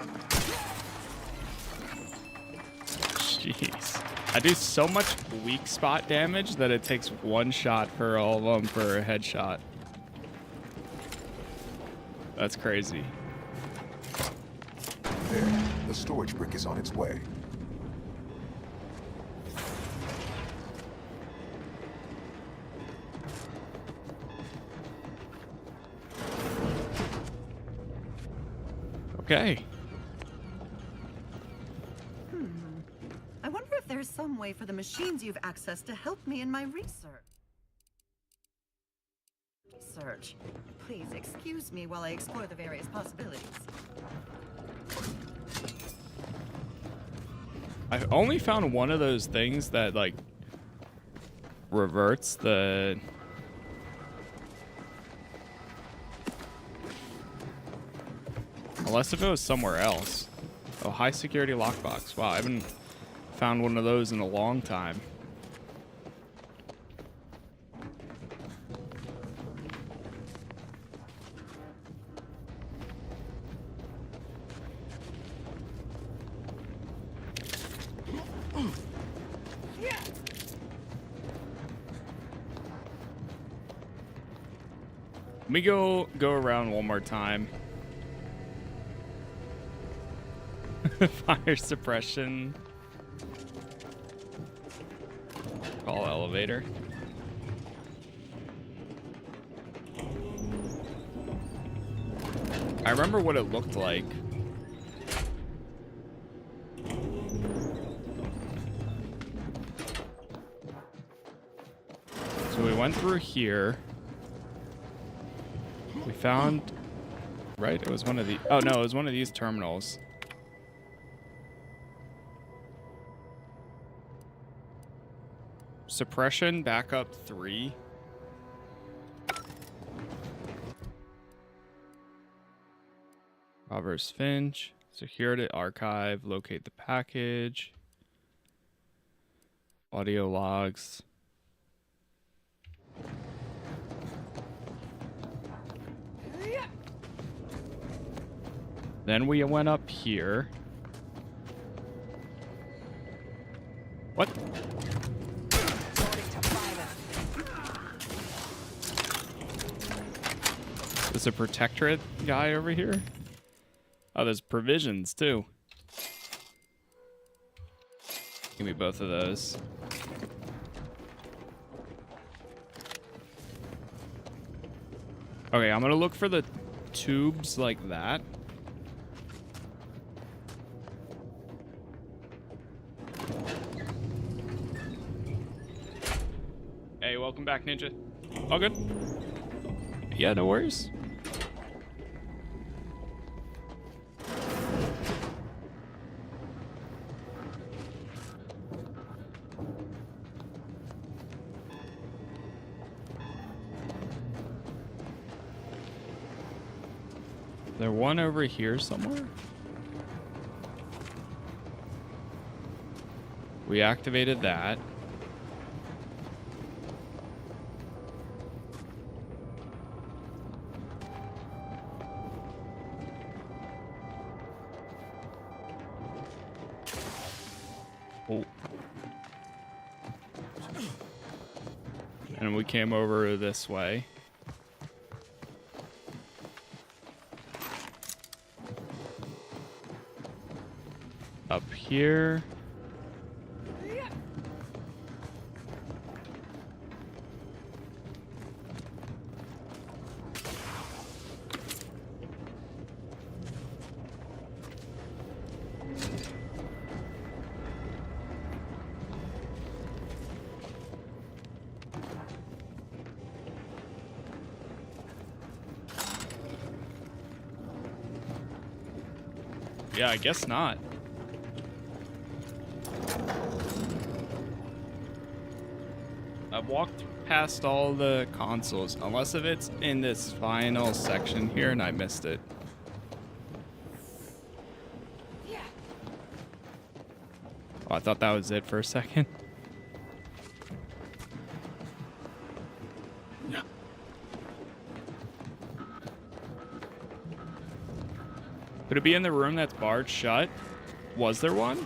Jeez. I do so much weak spot damage that it takes one shot for all of them for a headshot. That's crazy. There, the storage brick is on its way. Okay. I wonder if there's some way for the machines you've accessed to help me in my research. Please excuse me while I explore the various possibilities. I've only found one of those things that like reverts the unless if it was somewhere else. Oh, high security lockbox. Wow, I haven't found one of those in a long time. Let me go around one more time. Fire suppression. Call elevator. I remember what it looked like. So we went through here. We found, right? It was one of the, oh no, it was one of these terminals. Suppression, backup 3. Robbers Finch, security archive, locate the package. Audio logs. Then we went up here. What? There's a protectorate guy over here. Oh, there's provisions too. Give me both of those. Okay, I'm gonna look for the tubes like that. Hey, welcome back, Ninja. All good? Yeah, no worries. Is there one over here somewhere? We activated that. Oh. And we came over this way. up here. Yeah, I guess not. I've walked past all the consoles, unless if it's in this final section here and I missed it. Oh, I thought that was it for a second. Could it be in the room that's barred shut? Was there one?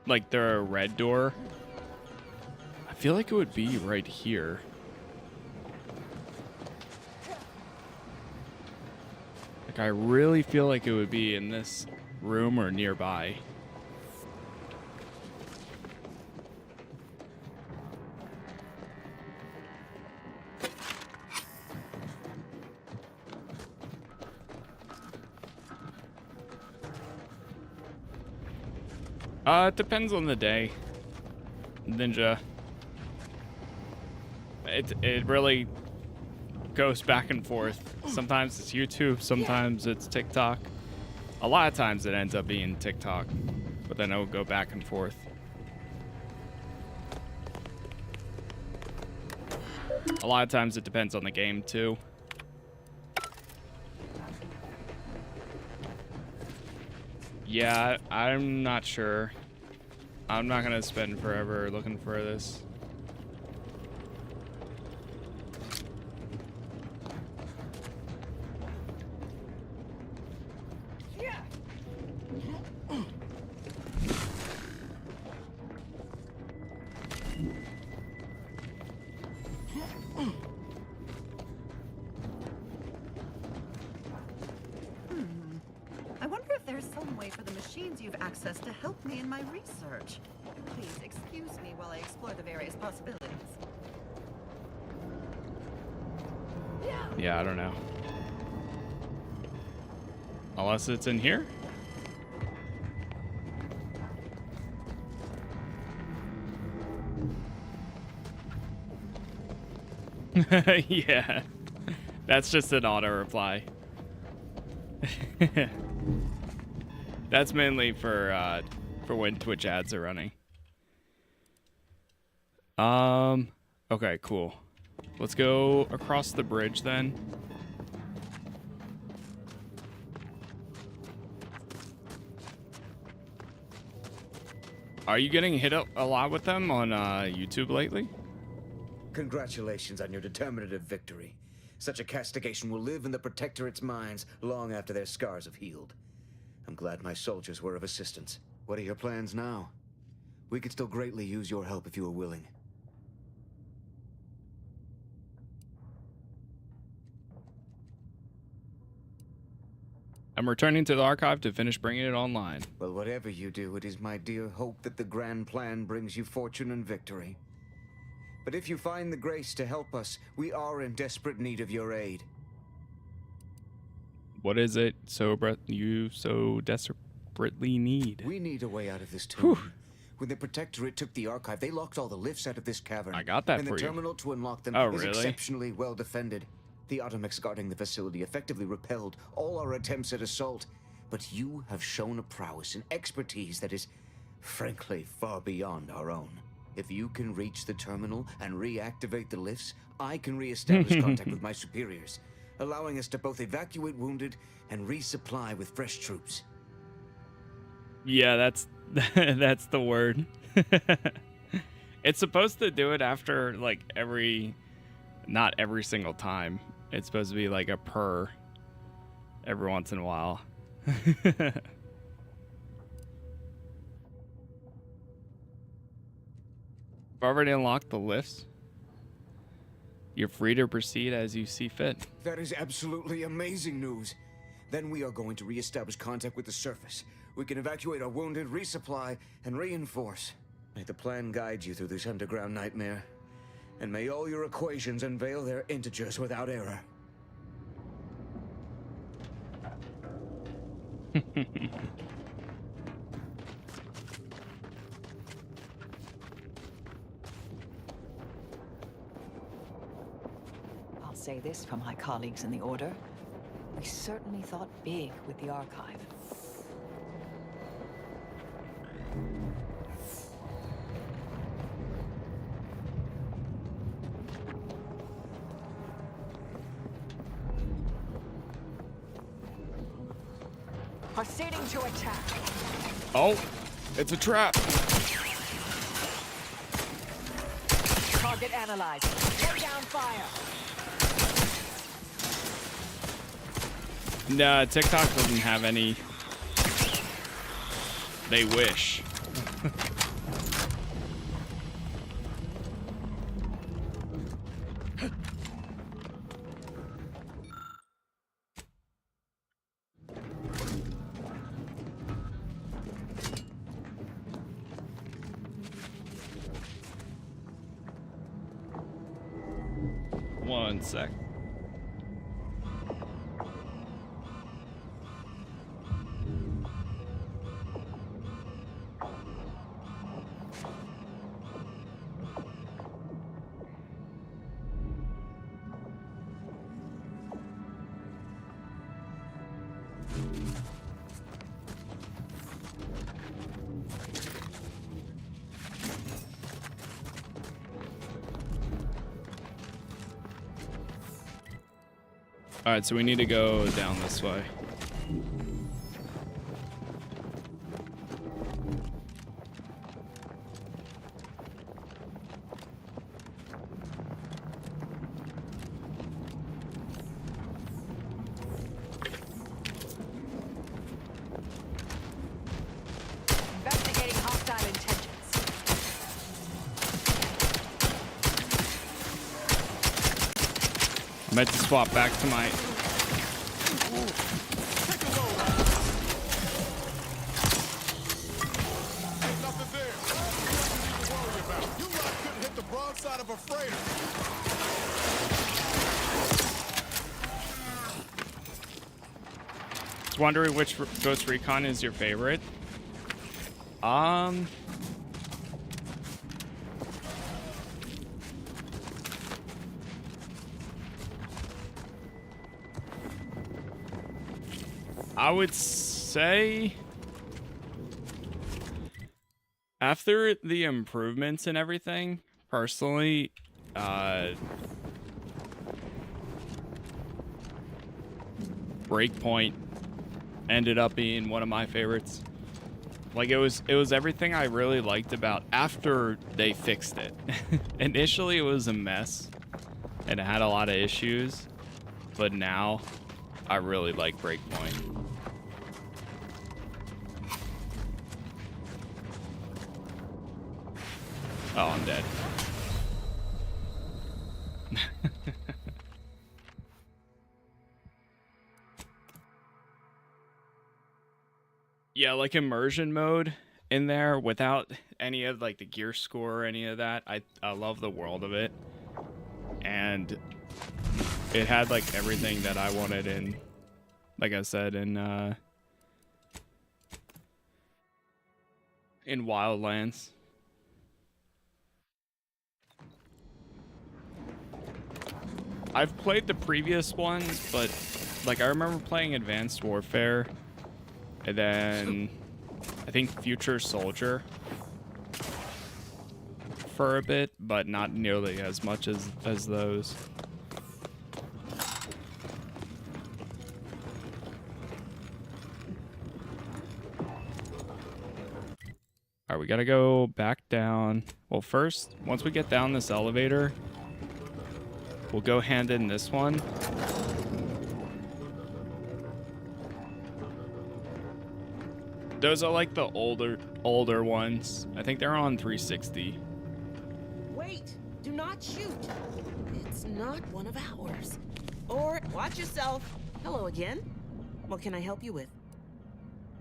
Like there a red door? I feel like it would be right here. Like I really feel like it would be in this room or nearby. It depends on the day, Ninja. It really goes back and forth. Sometimes it's YouTube, sometimes it's TikTok. A lot of times it ends up being TikTok, but then it'll go back and forth. A lot of times it depends on the game too. Yeah, I'm not sure. I'm not gonna spend forever looking for this. I wonder if there's some way for the machines you've accessed to help me in my research. Please excuse me while I explore the various possibilities. Yeah, I don't know. Unless it's in here? Yeah. That's just an auto reply. That's mainly for when Twitch ads are running. Okay, cool. Let's go across the bridge then. Are you getting hit a lot with them on YouTube lately? Congratulations on your determinative victory. Such a castigation will live in the Protectorate's minds long after their scars have healed. I'm glad my soldiers were of assistance. What are your plans now? We could still greatly use your help if you are willing. I'm returning to the archive to finish bringing it online. Well, whatever you do, it is my dear hope that the grand plan brings you fortune and victory. But if you find the grace to help us, we are in desperate need of your aid. What is it you so desperately need? We need a way out of this tomb. Whew. When the Protectorate took the archive, they locked all the lifts out of this cavern. I got that and for the you. terminal to unlock them is really? exceptionally well defended. The Automex guarding the facility effectively repelled all our attempts at assault. But you have shown a prowess and expertise that is, frankly, far beyond our own. If you can reach the terminal and reactivate the lifts, I can reestablish contact with my superiors, allowing us to both evacuate wounded and resupply with fresh troops. Yeah, that's the word. It's supposed to do it after like not every single time. It's supposed to be like a per every once in a while. I've already unlocked the lifts. You're free to proceed as you see fit. That is absolutely amazing news. Then we are going to re-establish contact with the surface. We can evacuate our wounded, resupply, and reinforce. May the plan guide you through this underground nightmare. And may all your equations unveil their integers without error. I'll say this for my colleagues in the Order. We certainly thought big with the archive. Proceeding to attack. Oh, it's a trap. Target analyzed. Lay down fire. Nah, TikTok doesn't have any. They wish. One sec. All right, so we need to go down this way. Investigating hostile intentions. I meant to swap back to my. Wondering which Ghost Recon is your favorite. I would say after the improvements and everything, personally, Breakpoint ended up being one of my favorites. Like it was everything I really liked about after they fixed it. Initially it was a mess and it had a lot of issues, but now I really like Breakpoint. Oh, I'm dead. Yeah, like immersion mode in there without any of like the gear score or any of that. I love the world of it. And it had like everything that I wanted in, like I said, in Wildlands. I've played the previous ones, but like I remember playing Advanced Warfare and then I think Future Soldier for a bit, but not nearly as much as those. All right, we gotta go back down. Well, first, once we get down this elevator, we'll go hand in this one. Those are like the older ones. I think they're on 360. Wait! Do not shoot. It's not one of ours. Or watch yourself. Hello again. What can I help you with?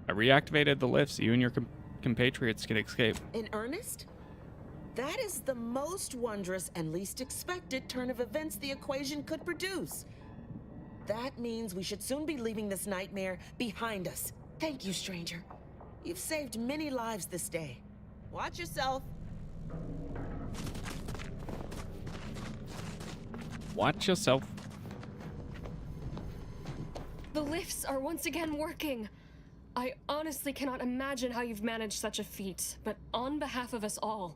I reactivated the lifts. You and your compatriots can escape. In earnest? That is the most wondrous and least expected turn of events the equation could produce. That means we should soon be leaving this nightmare behind us. Thank you, stranger. You've saved many lives this day. Watch yourself. Watch yourself. The lifts are once again working. I honestly cannot imagine how you've managed such a feat, but on behalf of us all,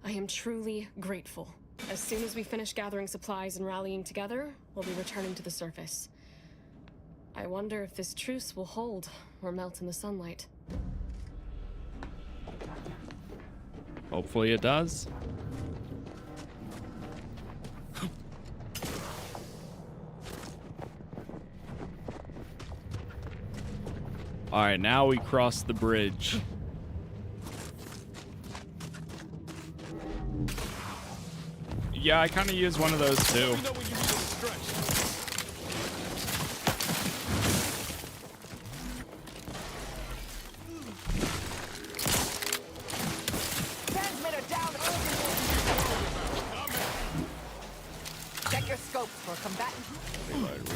I am truly grateful. As soon as we finish gathering supplies and rallying together, we'll be returning to the surface. I wonder if this truce will hold or melt in the sunlight. Hopefully it does. All right, now we cross the bridge. Yeah, I kind of use one of those too. Transmitter down. Check your scopes for combatants. Reload.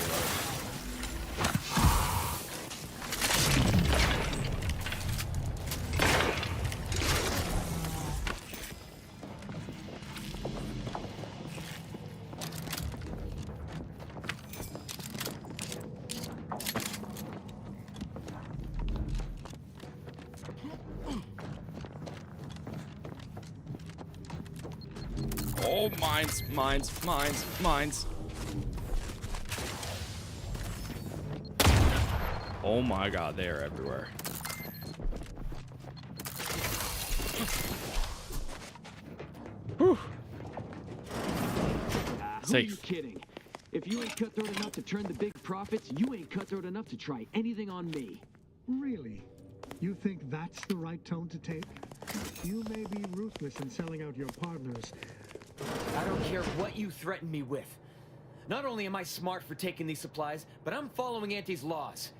Oh, mines. Oh my god, they are everywhere. Whew. Who are you kidding? If you ain't cutthroat enough to turn the big profits, you ain't cutthroat enough to try anything on me. Really? You think that's the right tone to take? You may be ruthless in selling out your partners. I don't care what you threaten me with. Not only am I smart for taking these supplies, but I'm following Auntie's laws.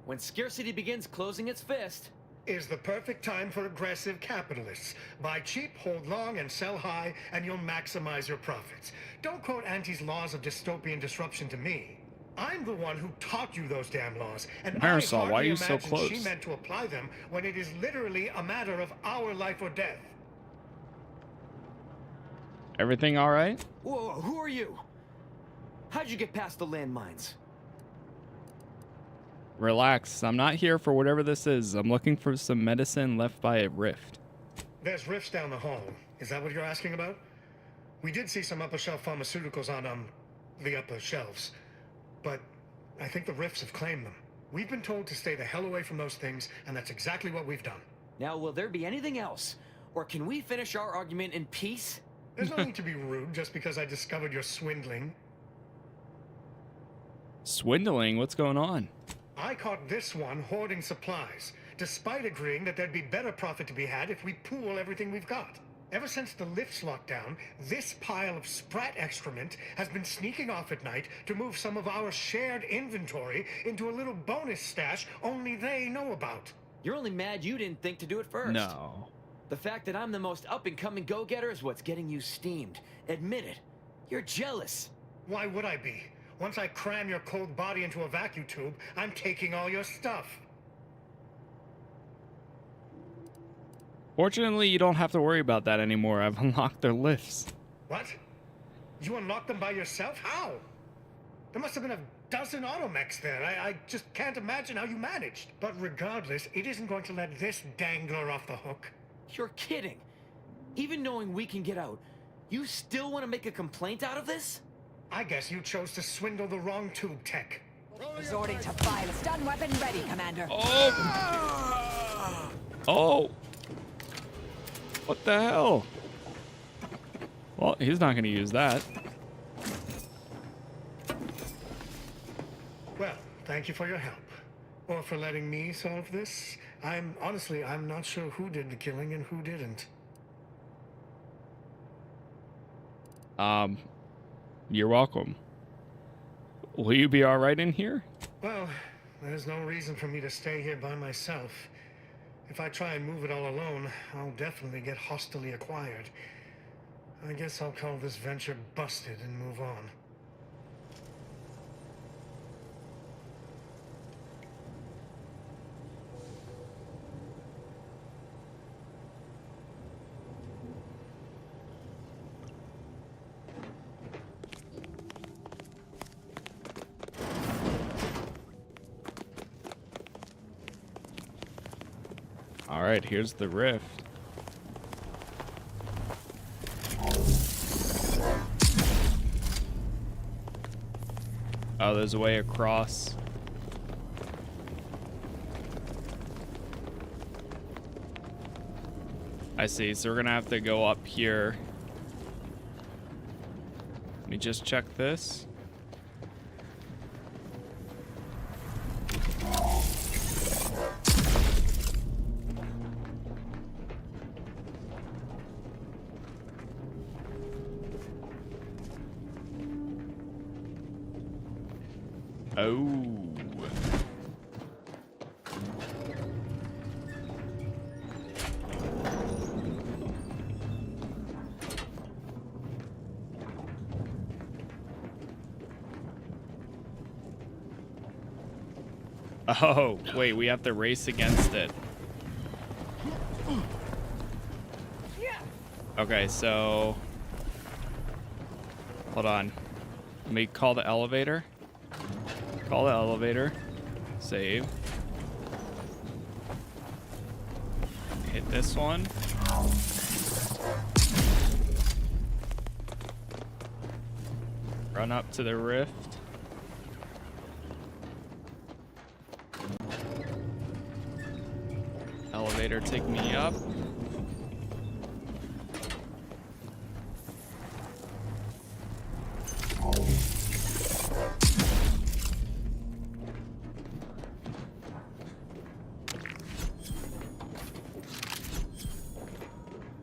When scarcity begins closing its fist... Is the perfect time for aggressive capitalists. Buy cheap, hold long, and sell high, and you'll maximize your profits. Don't quote Auntie's laws of dystopian disruption to me. I'm the one who taught you those damn laws, and Marisol, why are you so so close? She meant to apply them when it is literally a matter of our life or death. Everything all right? Whoa, who are you? How'd you get past the landmines? Relax. I'm not here for whatever this is. I'm looking for some medicine left by a rift. There's rifts down the hall. Is that what you're asking about? We did see some upper shelf pharmaceuticals on, the upper shelves. But I think the rifts have claimed them. We've been told to stay the hell away from those things, and that's exactly what we've done. Now, will there be anything else? Or can we finish our argument in peace? There's no need to be rude just because I discovered you're swindling. Swindling? What's going on? I caught this one hoarding supplies, despite agreeing that there'd be better profit to be had if we pool everything we've got. Ever since the lifts locked down, this pile of sprat excrement has been sneaking off at night to move some of our shared inventory into a little bonus stash only they know about. You're only mad you didn't think to do it first. No. The fact that I'm the most up-and-coming go-getter is what's getting you steamed. Admit it. You're jealous. Why would I be? Once I cram your cold body into a vacuum tube, I'm taking all your stuff. Fortunately, you don't have to worry about that anymore. I've unlocked their lifts. What? You unlocked them by yourself? How? There must have been a dozen automechs there. I just can't imagine how you managed. But regardless, it isn't going to let this dangler off the hook. You're kidding. Even knowing we can get out, you still want to make a complaint out of this? I guess you chose to swindle the wrong tube tech. Resorting to violence. Stun weapon ready, Commander. Oh! Oh! What the hell? Well, he's not going to use that. Well, thank you for your help. Or for letting me solve this. I'm not sure who did the killing and who didn't. You're welcome. Will you be all right in here? Well, there's no reason for me to stay here by myself. If I try and move it all alone, I'll definitely get hostilely acquired. I guess I'll call this venture busted and move on. All right, here's the rift. Oh, there's a way across. I see, so we're gonna have to go up here. Let me just check this. Oh. Oh, wait, we have to race against it. Okay, so hold on. Let me call the elevator. Call the elevator. Save. Hit this one. Run up to the rift. Elevator, take me up.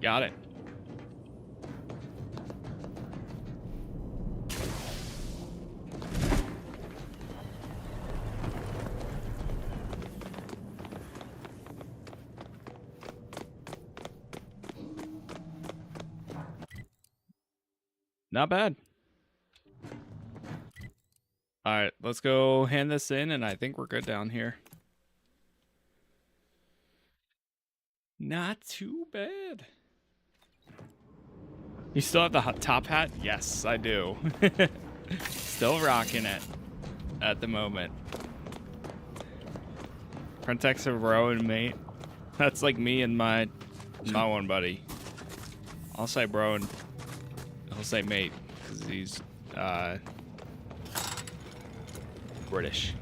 Got it. Not bad. All right, let's go hand this in, and I think we're good down here. Not too bad. You still have the top hat? Yes, I do. Still rocking it at the moment. Prentex of Rowan, mate. That's like me and my one buddy. I'll say bro and he'll say mate because he's British.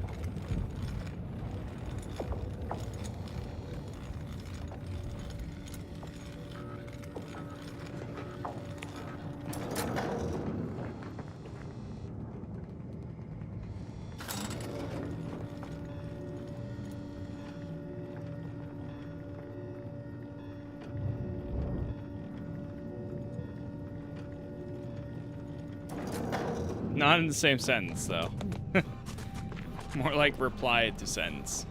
Not in the same sentence, though. More like reply to sentence.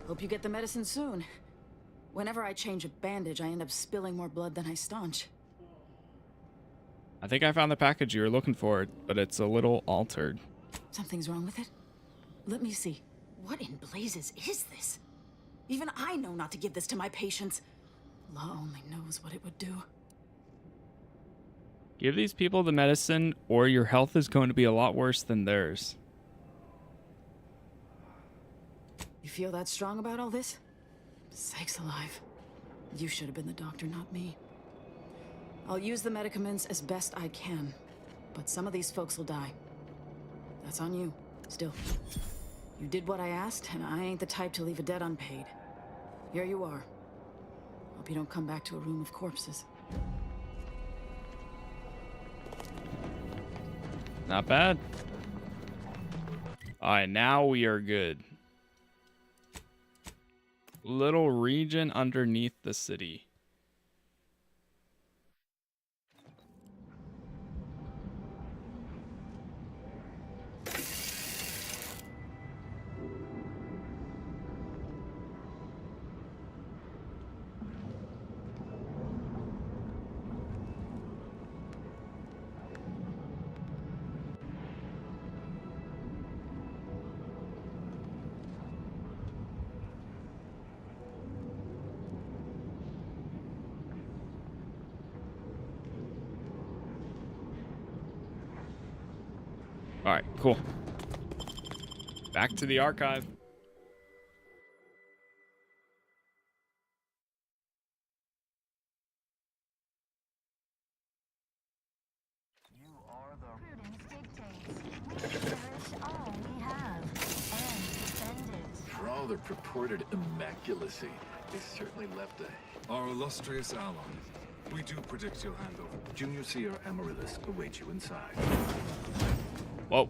Hope you get the medicine soon. Whenever I change a bandage, I end up spilling more blood than I staunch. I think I found the package you were looking for, but it's a little altered. Something's wrong with it? Let me see. What in blazes is this? Even I know not to give this to my patients. Law only knows what it would do. Give these people the medicine, or your health is going to be a lot worse than theirs. You feel that strong about all this? Sakes alive. You should have been the doctor, not me. I'll use the medicaments as best I can, but some of these folks will die. That's on you, still. You did what I asked, and I ain't the type to leave a debt unpaid. Here you are. Hope you don't come back to a room of corpses. Not bad. All right, now we are good. little region underneath the city. All right, cool. Back to the archive. For all their purported immaculacy, they certainly left a... Our illustrious allies, we do predict your handover. Junior Seer Amaryllis awaits you inside. Whoa.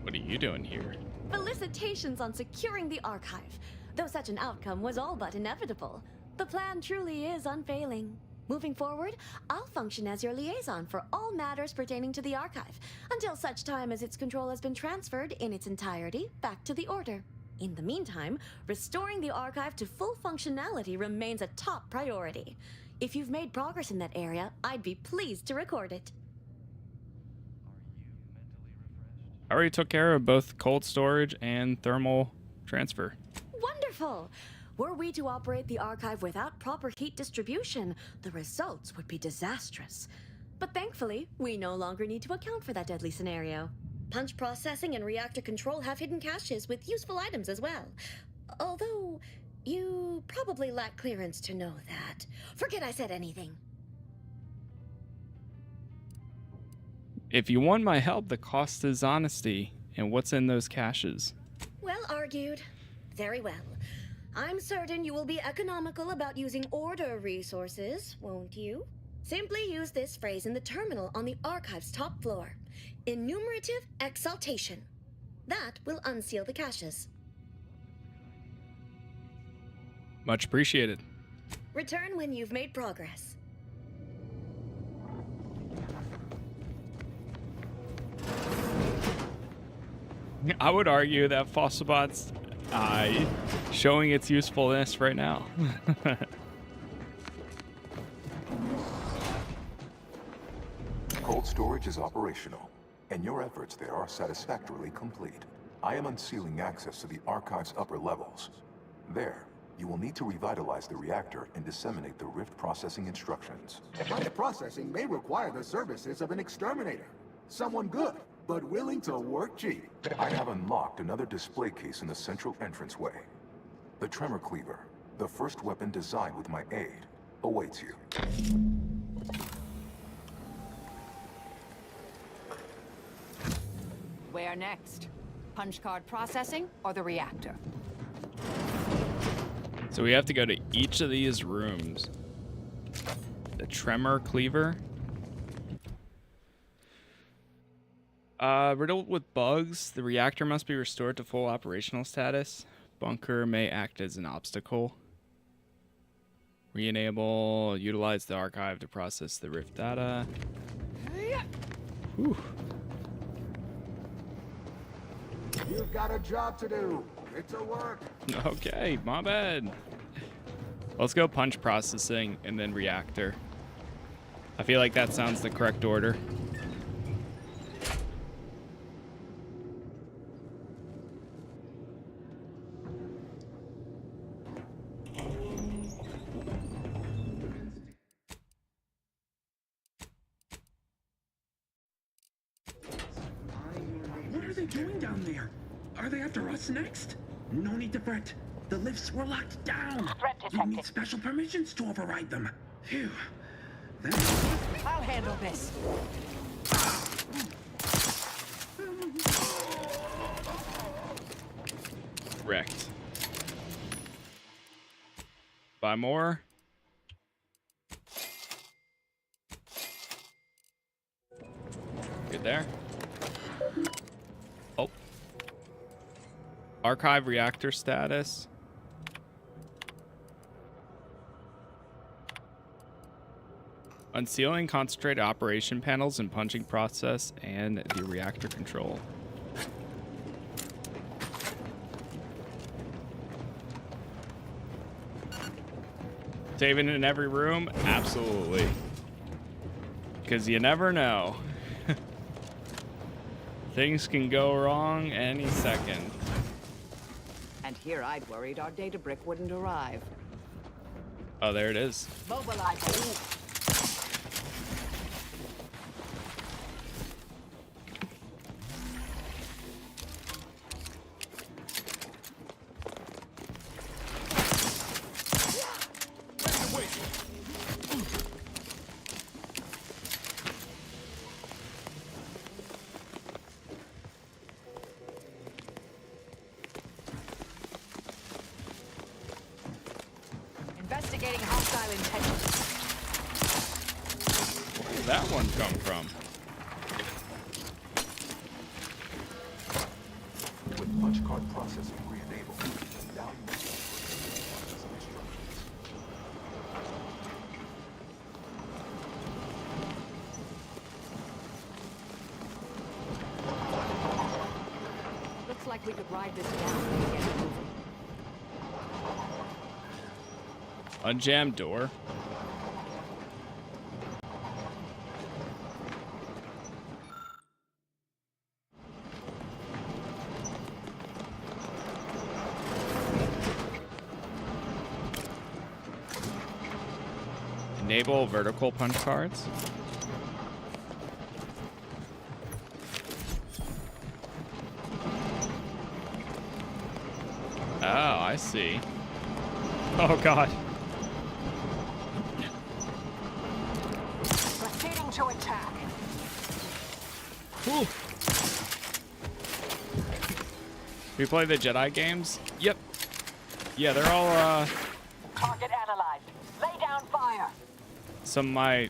What are you doing here? Felicitations on securing the archive. Though such an outcome was all but inevitable, the plan truly is unfailing. Moving forward, I'll function as your liaison for all matters pertaining to the archive, until such time as its control has been transferred in its entirety back to the Order. In the meantime, restoring the archive to full functionality remains a top priority. If you've made progress in that area, I'd be pleased to record it. I already took care of both cold storage and thermal transfer. Wonderful! Were we to operate the archive without proper heat distribution, the results would be disastrous. But thankfully, we no longer need to account for that deadly scenario. Punch processing and reactor control have hidden caches with useful items as well. Although, you probably lack clearance to know that. Forget I said anything. If you want my help, the cost is honesty. And what's in those caches? Well argued. Very well. I'm certain you will be economical about using Order resources, won't you? Simply use this phrase in the terminal on the archive's top floor. Enumerative exaltation. That will unseal the caches. Much appreciated. Return when you've made progress. I would argue that Fossilbot's showing its usefulness right now. Cold storage is operational, and your efforts there are satisfactorily complete. I am unsealing access to the archive's upper levels. There, you will need to revitalize the reactor and disseminate the rift processing instructions. Rift processing may require the services of an exterminator. Someone good, but willing to work cheap. I have unlocked another display case in the central entranceway. The Tremor Cleaver, the first weapon designed with my aid, awaits you. Where next? Punch card processing or the reactor? So we have to go to each of these rooms. The Tremor Cleaver. Riddled with bugs, the reactor must be restored to full operational status. Bunker may act as an obstacle. Re-enable, utilize the archive to process the rift data. Whew. You've got a job to do. Get to work. Okay, my bad. Let's go punch processing and then reactor. I feel like that sounds the correct order. What are they doing down there? Are they after us next? No need to fret. The lifts were locked down. You need special permissions to override them. Phew. I'll handle this. Wrecked. Buy more. Good there. Oh. Archive reactor status. Unsealing concentrated operation panels and punching process and the reactor control. Saving in every room? Absolutely. Because you never know. Things can go wrong any second. And here I'd worried our data brick wouldn't arrive. Oh, there it is. Mobilize. Investigating hostile intentions. Where did that one come from? With punch card processing re-enabled, now Looks like we could ride this down and get it moving. Unjammed door. Enable vertical punch cards. Oh, I see. Oh, God. Proceeding to attack. Ooh. We play the Jedi games? Yep. Yeah, they're all, Target analyzed. Lay down fire. some of my,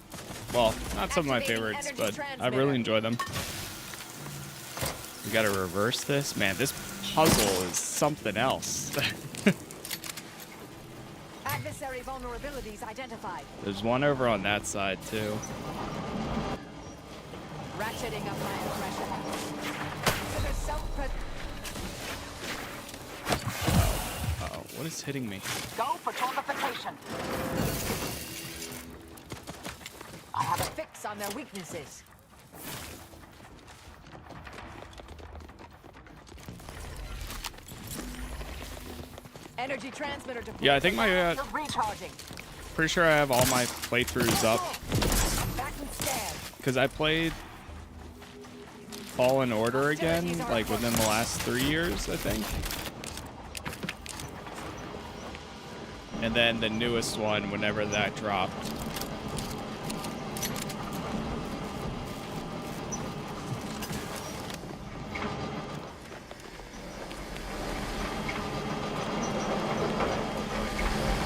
well, not some of my favorites, but I really enjoy them. We gotta reverse this. Man, this puzzle is something else. Adversary vulnerabilities identified. There's one over on that side, too. Ratcheting up my aggression. Consider Uh-oh, what is hitting me? Go for torpification. I have a fix on their weaknesses. Energy transmitter deployed. Yeah, I think my, recharging. pretty sure I have all my playthroughs up. Back and stand. Because I played Fallen Order again, like within the last 3 years, I think. And then the newest one, whenever that dropped.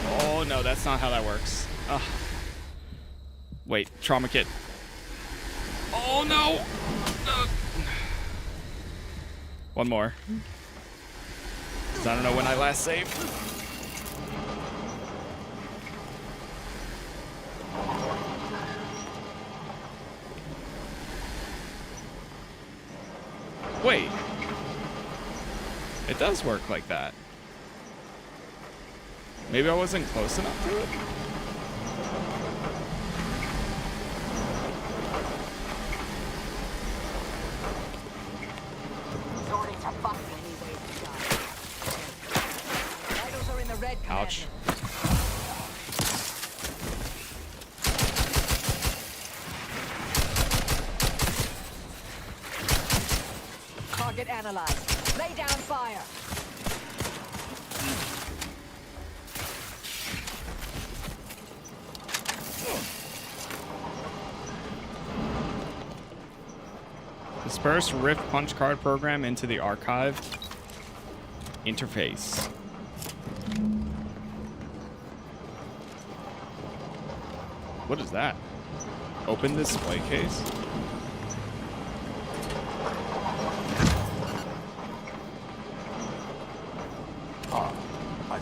Oh no, that's not how that works. Ugh. Wait, trauma kit. Oh no! One more. 'Cause I don't know when I last saved. Wait. It does work like that. Maybe I wasn't close enough to it? Sorting to fuck anyway, vitals are in the red. Ouch. Target analyzed. Lay down fire. Disperse Rift punch card program into the archive interface. What is that? Open display case?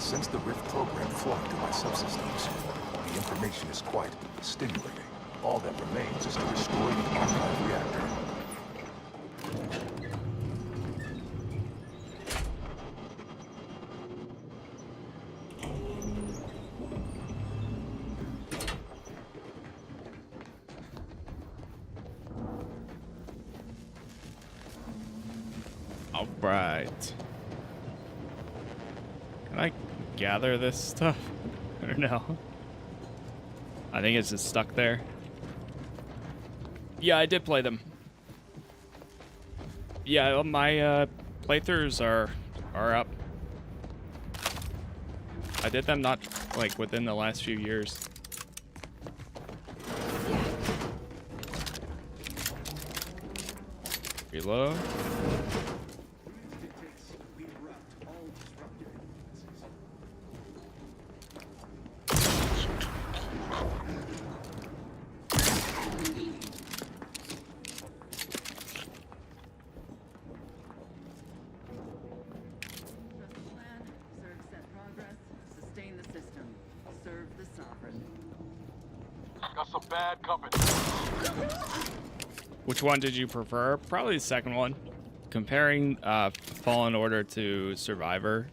Since the Rift program flocked to my subsystems, the information is quite stimulating. All that remains is to restore the archive reactor. All right. Can I gather this stuff? I don't know. I think it's just stuck there. Yeah, I did play them. Yeah, my playthroughs are up. I did them not like within the last few years. Reload. Got some bad company. Which one did you prefer? Probably the second one. Comparing Fallen Order to Survivor.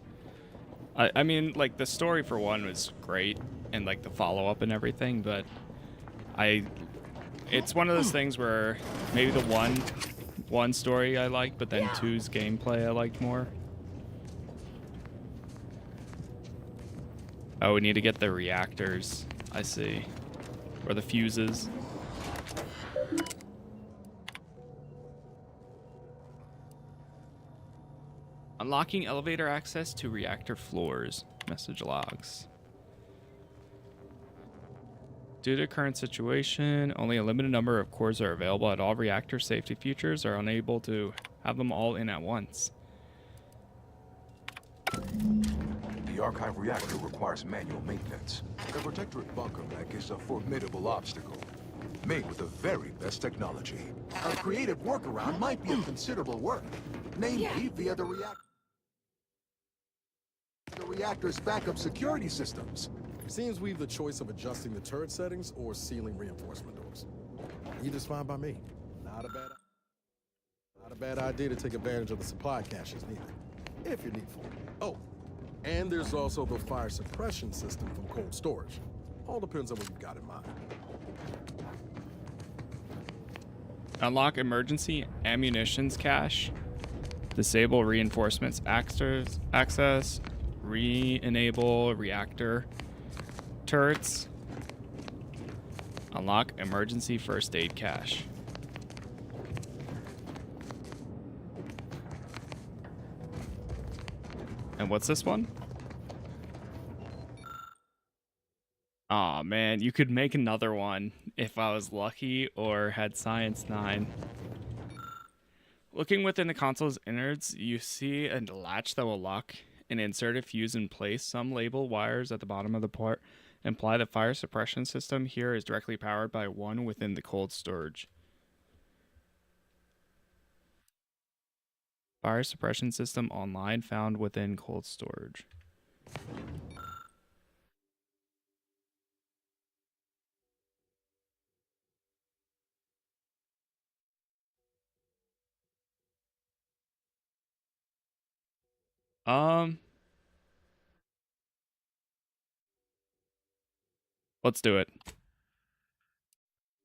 I mean, like, the story for one was great, and like the follow-up and everything, but it's one of those things where maybe the one story I liked, but then two's gameplay I liked more. Oh, we need to get the reactors. I see. Or the fuses. Unlocking elevator access to reactor floors. Message logs. Due to current situation, only a limited number of cores are available at all reactor safety features are unable to have them all in at once. The archive reactor requires manual maintenance. The Protectorate bunker mech is a formidable obstacle, made with the very best technology. A creative workaround might be of considerable work, namely via the reactor's backup security systems. Seems we've the choice of adjusting the turret settings or sealing reinforcement doors. Either's just fine by me. Not a bad idea to take advantage of the supply caches neither, if you're needful. Oh, and there's also the fire suppression system from cold storage. All depends on what you've got in mind. Unlock emergency ammunitions cache. Disable reinforcements access. Re-enable reactor turrets. Unlock emergency first aid cache. And what's this one? Aw, man, you could make another one if I was lucky or had Science 9. Looking within the console's innards, you see a latch that will lock and insert a fuse in place. Some label wires at the bottom of the port imply the fire suppression system here is directly powered by one within the cold storage. Fire suppression system online found within cold storage. Let's do it.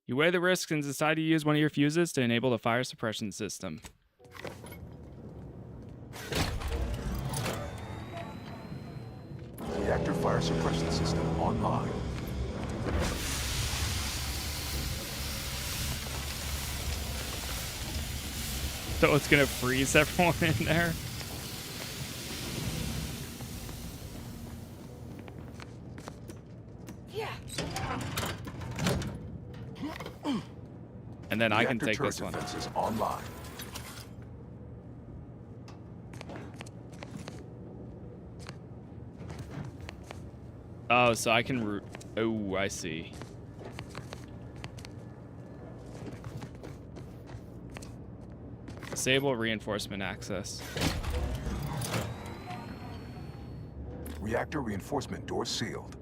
You weigh the risks and decide to use one of your fuses to enable the fire suppression system. Reactor fire suppression system online. So it's gonna freeze everyone in there. And then I can take this one. Defenses online. Oh, so I can oh, I see. Disable reinforcement access. Reactor reinforcement door sealed.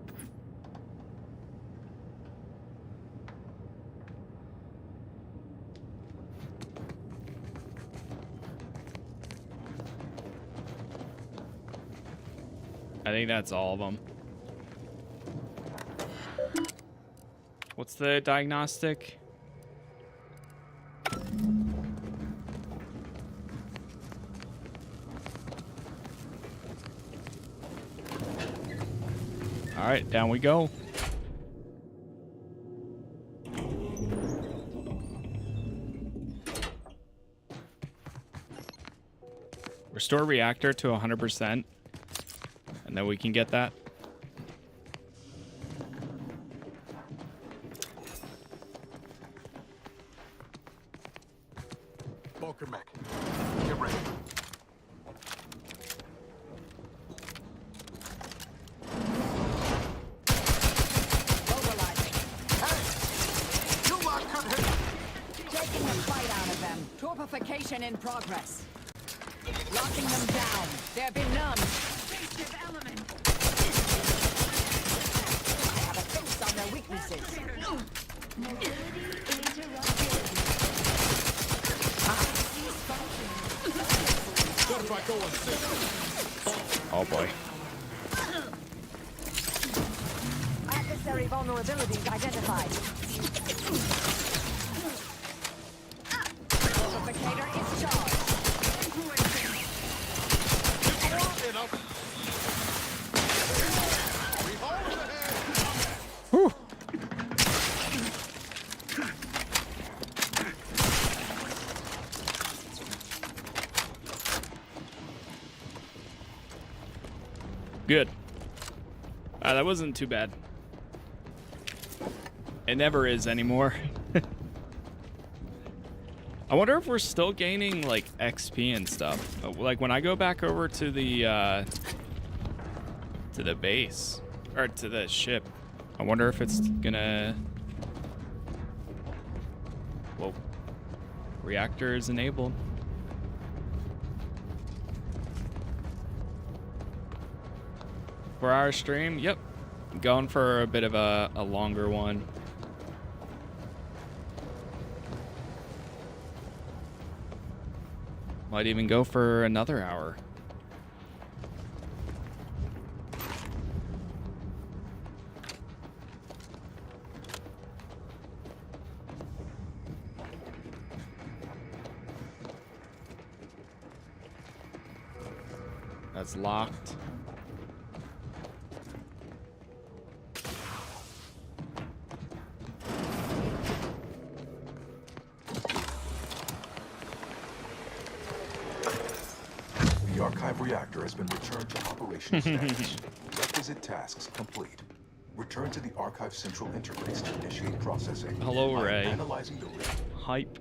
I think that's all of them. What's the diagnostic? All right, down we go. Restore reactor to 100%, and then we can get that. Bulker mech, get ready. Taking the fight out of them. Torpification in progress. Locking them down. They're benumbed. Invasive element. I have a fix on their weaknesses. Oh boy. Adversary vulnerabilities identified. Torpificator is charged. Whew. Good. That wasn't too bad. It never is anymore. I wonder if we're still gaining like XP and stuff. Like when I go back over to the base or to the ship, I wonder if it's gonna. Whoa. Reactor is enabled. For our stream, yep. Going for a bit of a longer one. Might even go for another hour. That's locked. The archive reactor has been returned to operational status. Requisite tasks complete. Return to the archive central interface to initiate processing. Hello, Ray. Analyzing the rift. Hype.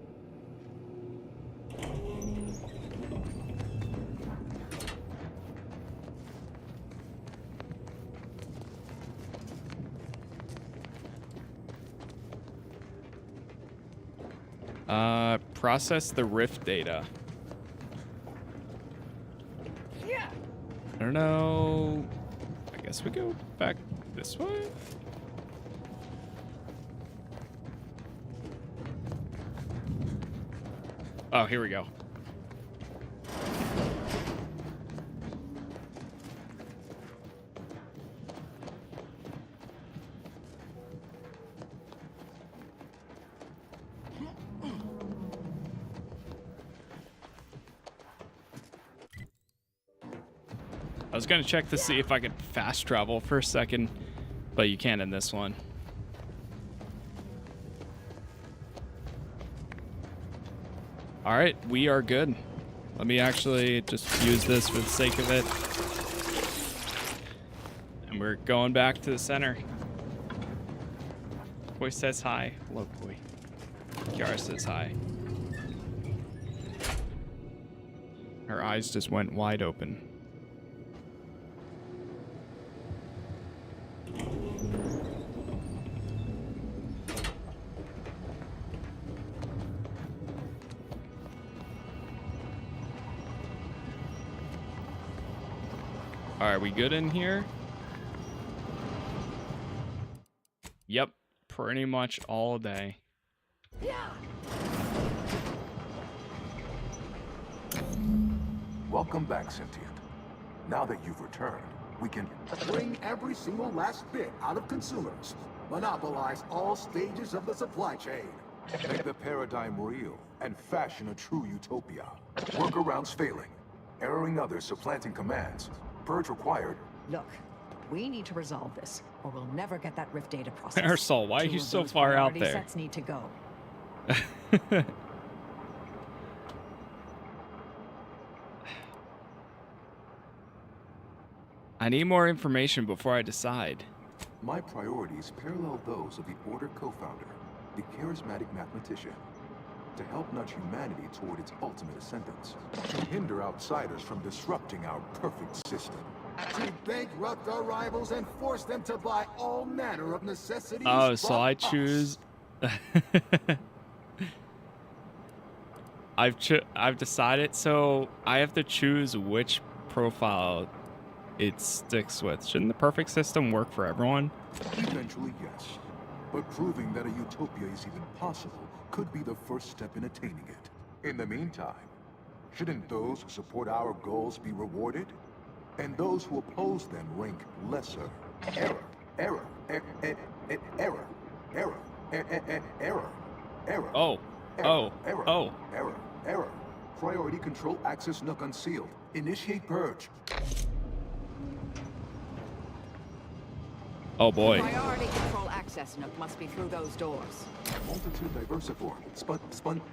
Process the rift data. Yeah. I don't know. I guess we go back this way. Oh, here we go. I was gonna check to see if I could fast travel for a second, but you can't in this one. All right, we are good. Let me actually just use this for the sake of it. And we're going back to the center. Koi says hi. Hello, Koi. Kiara says hi. Her eyes just went wide open. Alright, we good in here? Yep, pretty much all day. Welcome back, Sentient. Now that you've returned, we can bring every single last bit out of consumers. Monopolize all stages of the supply chain. make the paradigm real and fashion a true utopia. Workarounds failing. Erroring others supplanting commands. Purge required. Look, we need to resolve this, or we'll never get that rift data processed. Aerosol, why are you so far out there? Sets need to go. I need more information before I decide. My priorities parallel those of the Order co-founder, the charismatic mathematician. To help nudge humanity toward its ultimate ascendance. To hinder outsiders from disrupting our perfect system. To bankrupt our rivals and force them to buy all manner of necessities. Oh, so I choose... I've decided, so I have to choose which profile it sticks with. Shouldn't the perfect system work for everyone? Eventually, yes. But proving that a utopia is even possible could be the first step in attaining it. In the meantime, shouldn't those who support our goals be rewarded? And those who oppose them rank lesser? Error, error, error, error, error, error. Oh, error, error, error. Priority control access nook unsealed. Initiate purge. Oh boy. Priority control access nook must be through those doors. Multitude diversiform,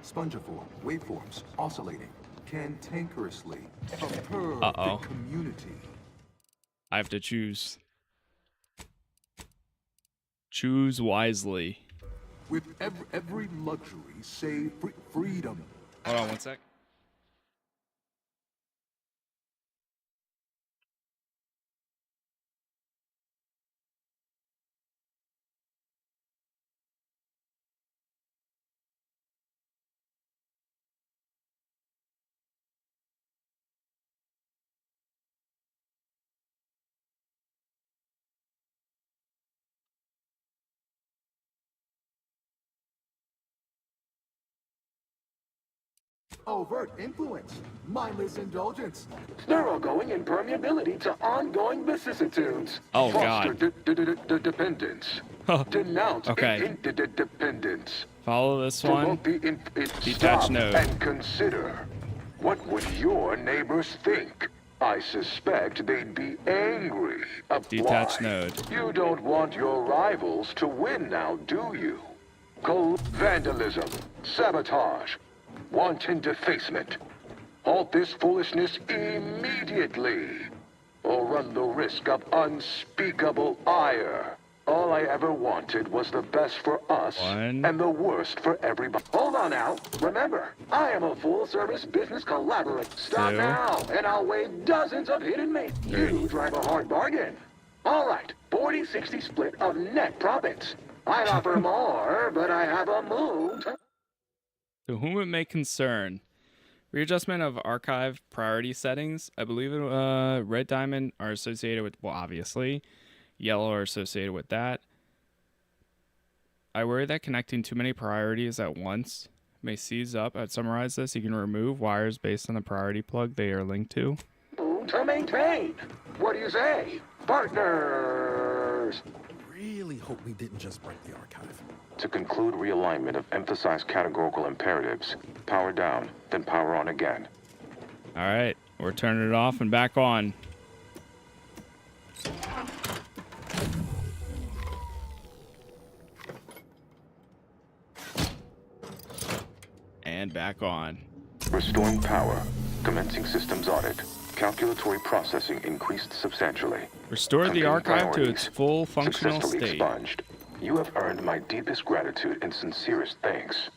spongiform, waveforms, oscillating, cantankerously, a perfect community. I have to choose. Choose wisely. With every luxury, save freedom. Hold on one sec. Overt influence, mindless indulgence, Thoroughgoing impermeability to ongoing vicissitudes. Oh, Foster God. Dependence. Denounce interdependence. Follow this one. Detach Detach node. And consider. What would your neighbors think? I suspect they'd be angry. Detach node. You don't want your rivals to win now, do you? Vandalism, sabotage, wanton defacement. Halt this foolishness immediately, or run the risk of unspeakable ire. All I ever wanted was the best for us and the worst for everybody. Hold on now. Remember, I am a full-service business collaborator. Stop now, and I'll waive dozens of hidden mates. You drive a hard bargain. All right, 40-60 split of net profits. I'd offer more, but I have a move. To whom it may concern. Readjustment of archive priority settings. I believe red diamond are associated with, well, obviously. Yellow are associated with that. I worry that connecting too many priorities at once may seize up. I'd summarize this. You can remove wires based on the priority plug they are linked to. To maintain. What do you say? Partners! Really hope we didn't just break the archive. To conclude realignment of emphasized categorical imperatives. Power down, then power on again. All right, we're turning it off and back on. And back on. Restoring power. Commencing systems audit. Calculatory processing increased substantially. Restore the archive to its full functional Successfully state. Expunged. You have earned my deepest gratitude and sincerest thanks.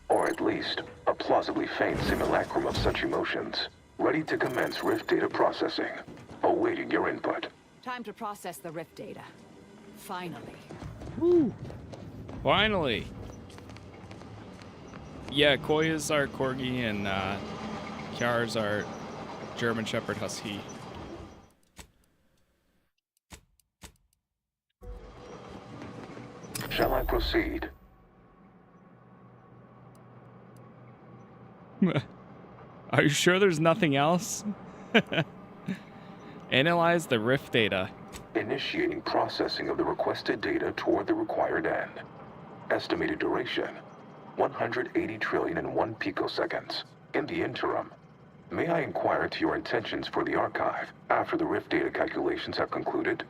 Or at least, a plausibly faint simulacrum of such emotions. Ready to commence Rift data processing. Awaiting your input. Time to process the rift data. Finally. Woo! Finally! Yeah, Koya's our Corgi and Kiara's our German Shepherd Husky. Shall I proceed? Are you sure there's nothing else? Analyze the rift data. Initiating processing of the requested data toward the required end. Estimated duration, 180 trillion and 1 picoseconds. In the interim, may I inquire into your intentions for the archive after the rift data calculations have concluded?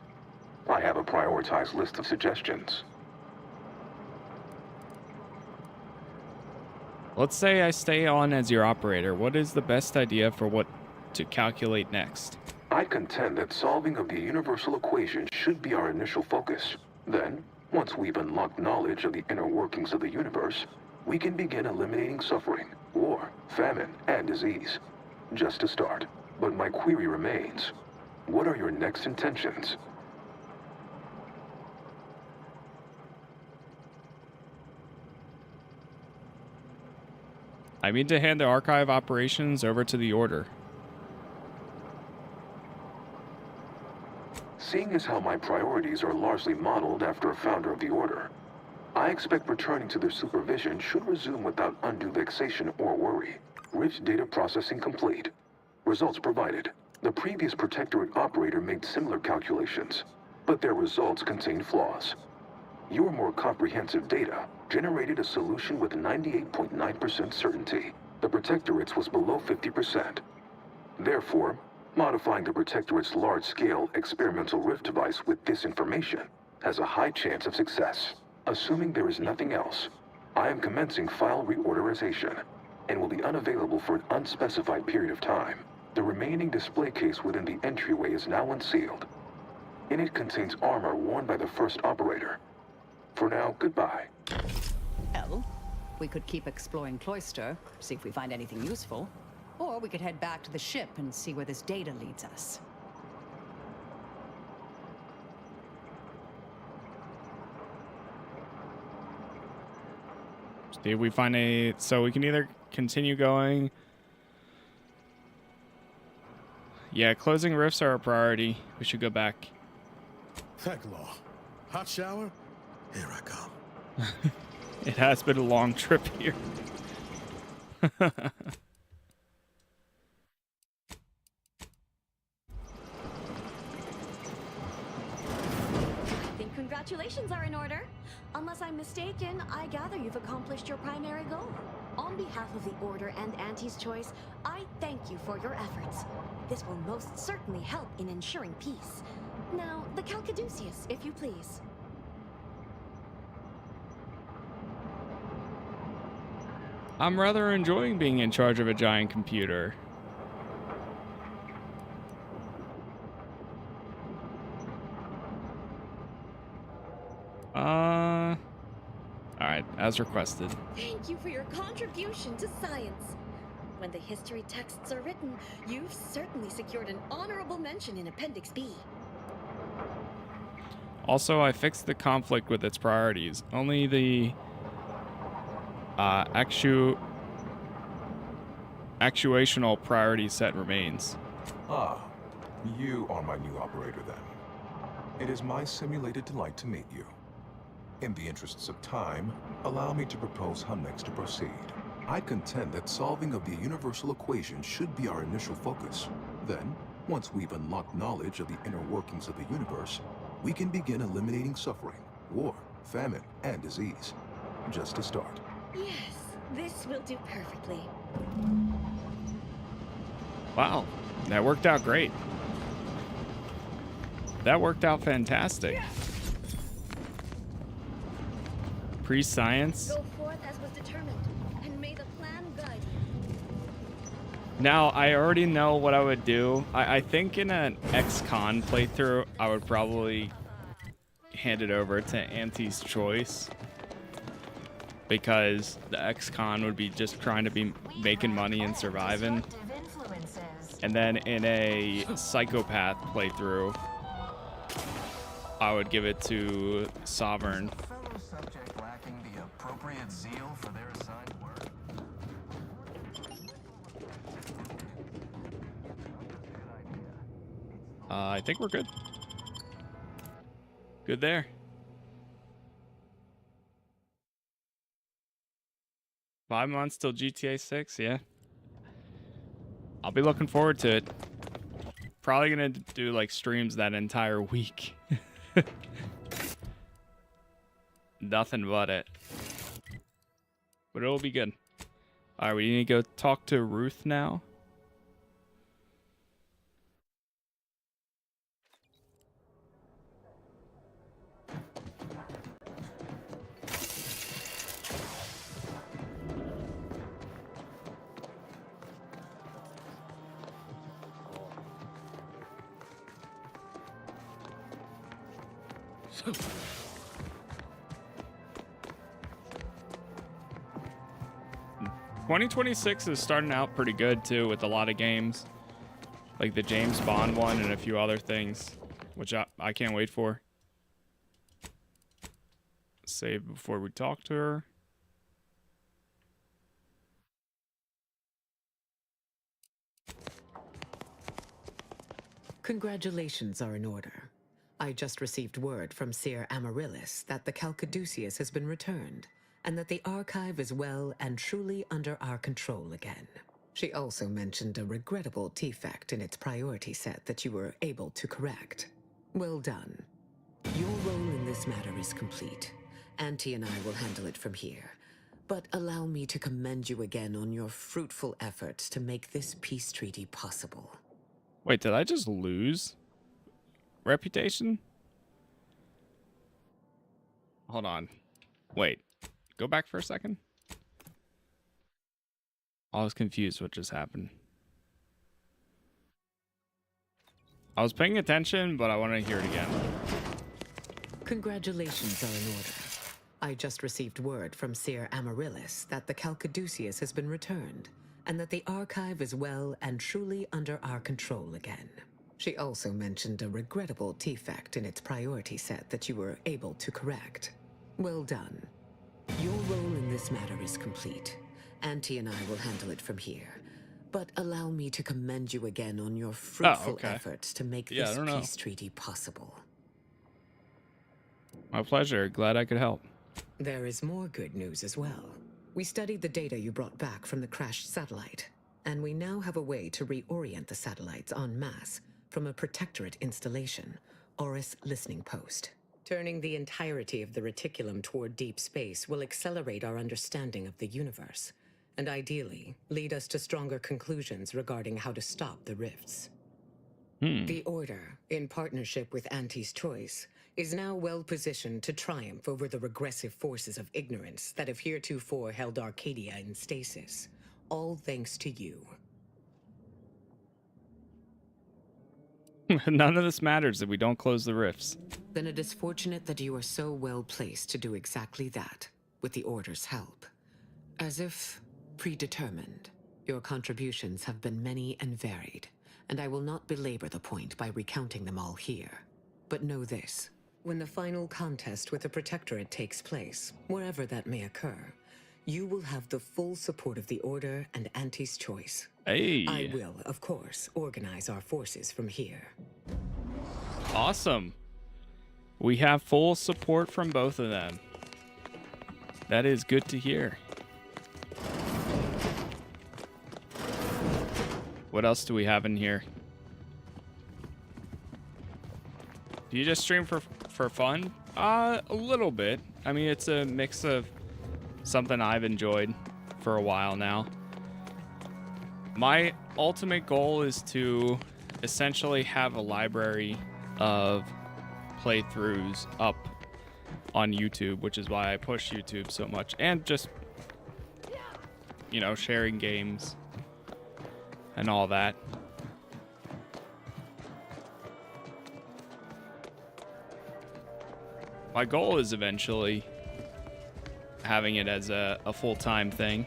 I have a prioritized list of suggestions. Let's say I stay on as your operator. What is the best idea for what to calculate next? I contend that solving of the universal equation should be our initial focus. Then, once we've unlocked knowledge of the inner workings of the universe, we can begin eliminating suffering, war, famine, and disease. Just a start. But my query remains. What are your next intentions? I mean to hand the archive operations over to the Order. Seeing as how my priorities are largely modeled after a founder of the Order, I expect returning to their supervision should resume without undue vexation or worry. Rift data processing complete. Results provided. The previous Protectorate operator made similar calculations, but their results contained flaws. Your more comprehensive data generated a solution with 98.9% certainty. The Protectorate's was below 50%. Therefore, modifying the Protectorate's large-scale experimental rift device with this information has a high chance of success. Assuming there is nothing else, I am commencing file reorderization and will be unavailable for an unspecified period of time. The remaining display case within the entryway is now unsealed. In it contains armor worn by the first operator. For now, goodbye. Well, we could keep exploring Cloister, see if we find anything useful. Or we could head back to the ship and see where this data leads us. See if we find a... So we can either continue going... Yeah, closing rifts are a priority. We should go back. Thecklaw. Hot shower? Here I come. It has been a long trip here. I think congratulations are in order. Unless I'm mistaken, I gather you've accomplished your primary goal. On behalf of the Order and Auntie's Choice, I thank you for your efforts. This will most certainly help in ensuring peace. Now, the Calcaduceus, if you please. I'm rather enjoying being in charge of a giant computer. Alright, as requested. Thank you for your contribution to science. When the history texts are written, you've certainly secured an honorable mention in Appendix B. Also, I fixed the conflict with its priorities. Only the actuational priority set remains. Ah, you are my new operator then. It is my simulated delight to meet you. In the interests of time, allow me to propose how next to proceed. I contend that solving of the universal equation should be our initial focus. Then, once we've unlocked knowledge of the inner workings of the universe, we can begin eliminating suffering, war, famine, and disease. Just a start. Yes, this will do perfectly. Wow, that worked out great. That worked out fantastic. Pre-science. Go forth as was determined, and may the plan guide you. Now, I already know what I would do. I think in an ex-con playthrough, I would probably hand it over to Auntie's Choice. Because the ex-con would be just trying to be making money and surviving. And then in a psychopath playthrough, I would give it to Sovereign. I think we're good. Good there. 5 months till GTA 6, yeah. I'll be looking forward to it. Probably gonna do like streams that entire week. Nothing but it. But it'll be good. Alright, we need to go talk to Ruth now. So. 2026 is starting out pretty good too, with a lot of games, like the James Bond one and a few other things, which I can't wait for. Save before we talk to her. Congratulations are in order. I just received word from Seer Amaryllis that the Calcaduceus has been returned, and that the archive is well and truly under our control again. She also mentioned a regrettable defect in its priority set that you were able to correct. Well done. Your role in this matter is complete. Auntie and I will handle it from here. But allow me to commend you again on your fruitful efforts to make this peace treaty possible. Wait, did I just lose reputation? Hold on. Wait. Go back for a second. I was confused what just happened. I was paying attention, but I want to hear it again. Congratulations are in order. I just received word from Seer Amaryllis that the Calcaduceus has been returned, and that the archive is well and truly under our control again. She also mentioned a regrettable defect in its priority set that you were able to correct. Well done. Your role in this matter is complete. Auntie and I will handle it from here. But allow me to commend you again on your fruitful efforts to make this peace treaty possible. My pleasure. Glad I could help. There is more good news as well. We studied the data you brought back from the crashed satellite, and we now have a way to reorient the satellites en masse from a protectorate installation, Oris Listening Post. Turning the entirety of the reticulum toward deep space will accelerate our understanding of the universe, and ideally lead us to stronger conclusions regarding how to stop the rifts. The Order, in partnership with Auntie's Choice, is now well positioned to triumph over the regressive forces of ignorance that have heretofore held Arcadia in stasis, all thanks to you. None of this matters if we don't close the rifts. Then it is fortunate that you are so well placed to do exactly that, with the Order's help. As if predetermined, your contributions have been many and varied, and I will not belabor the point by recounting them all here. But know this. When the final contest with the Protectorate takes place, wherever that may occur, you will have the full support of the Order and Auntie's Choice. Hey. I will, of course, organize our forces from here. Awesome. We have full support from both of them. That is good to hear. What else do we have in here? Do you just stream for fun? A little bit. I mean, it's a mix of something I've enjoyed for a while now. My ultimate goal is to essentially have a library of playthroughs up on YouTube, which is why I push YouTube so much, and just, you know, sharing games and all that. My goal is eventually having it as a full-time thing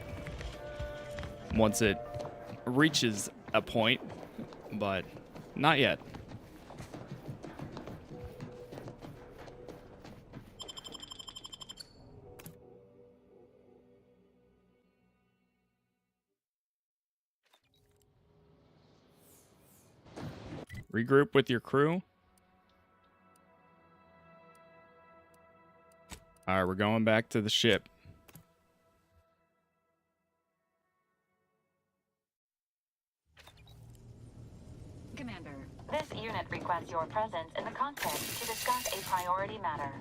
once it reaches a point, but not yet. Regroup with your crew. All right, we're going back to the ship. Commander. This unit requests your presence in the cockpit to discuss a priority matter.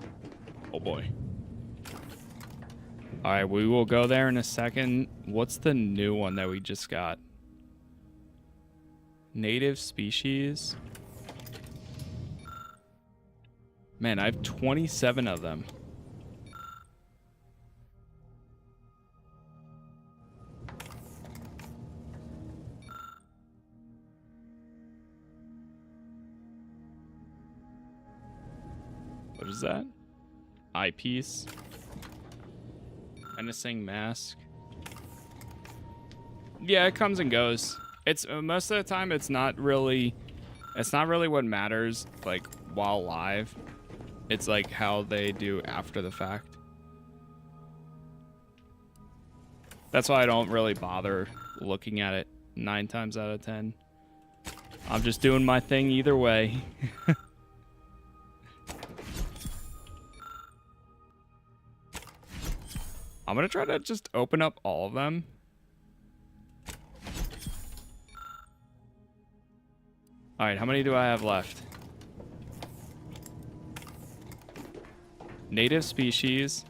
Oh boy. Alright, we will go there in a second. What's the new one that we just got? Native species. Man, I have 27 of them. What is that? Eyepiece. Menacing mask. Yeah, it comes and goes. It's most of the time it's not really what matters like while live. It's like how they do after the fact. That's why I don't really bother looking at it 9 times out of 10. I'm just doing my thing either way. I'm gonna try to just open up all of them. Alright, how many do I have left? Native species.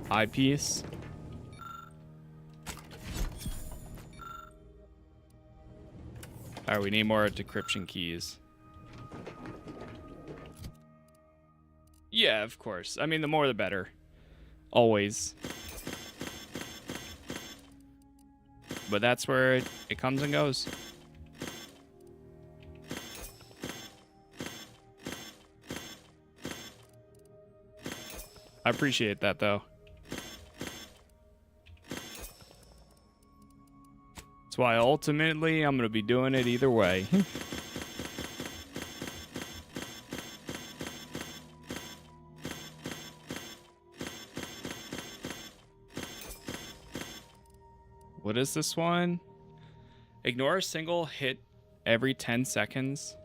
Eyepiece. Alright, we need more decryption keys. Yeah, of course. I mean, the more the better. Always. But that's where it comes and goes. I appreciate that, though. That's why ultimately I'm going to be doing it either way. What is this one? Ignore a single hit every 10 seconds.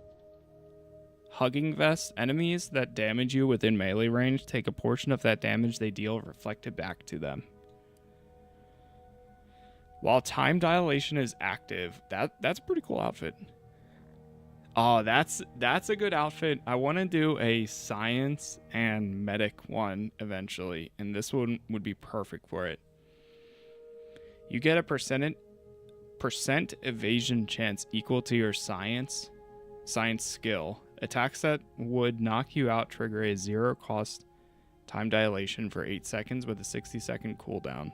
Hugging vest. Enemies that damage you within melee range take a portion of that damage they deal reflected back to them. While time dilation is active, that's a pretty cool outfit. Oh, that's a good outfit. I want to do a science and medic one eventually, and this one would be perfect for it. You get a percent evasion chance equal to your science skill. Attacks that would knock you out trigger a 0 cost time dilation for 8 seconds with a 60-second cooldown.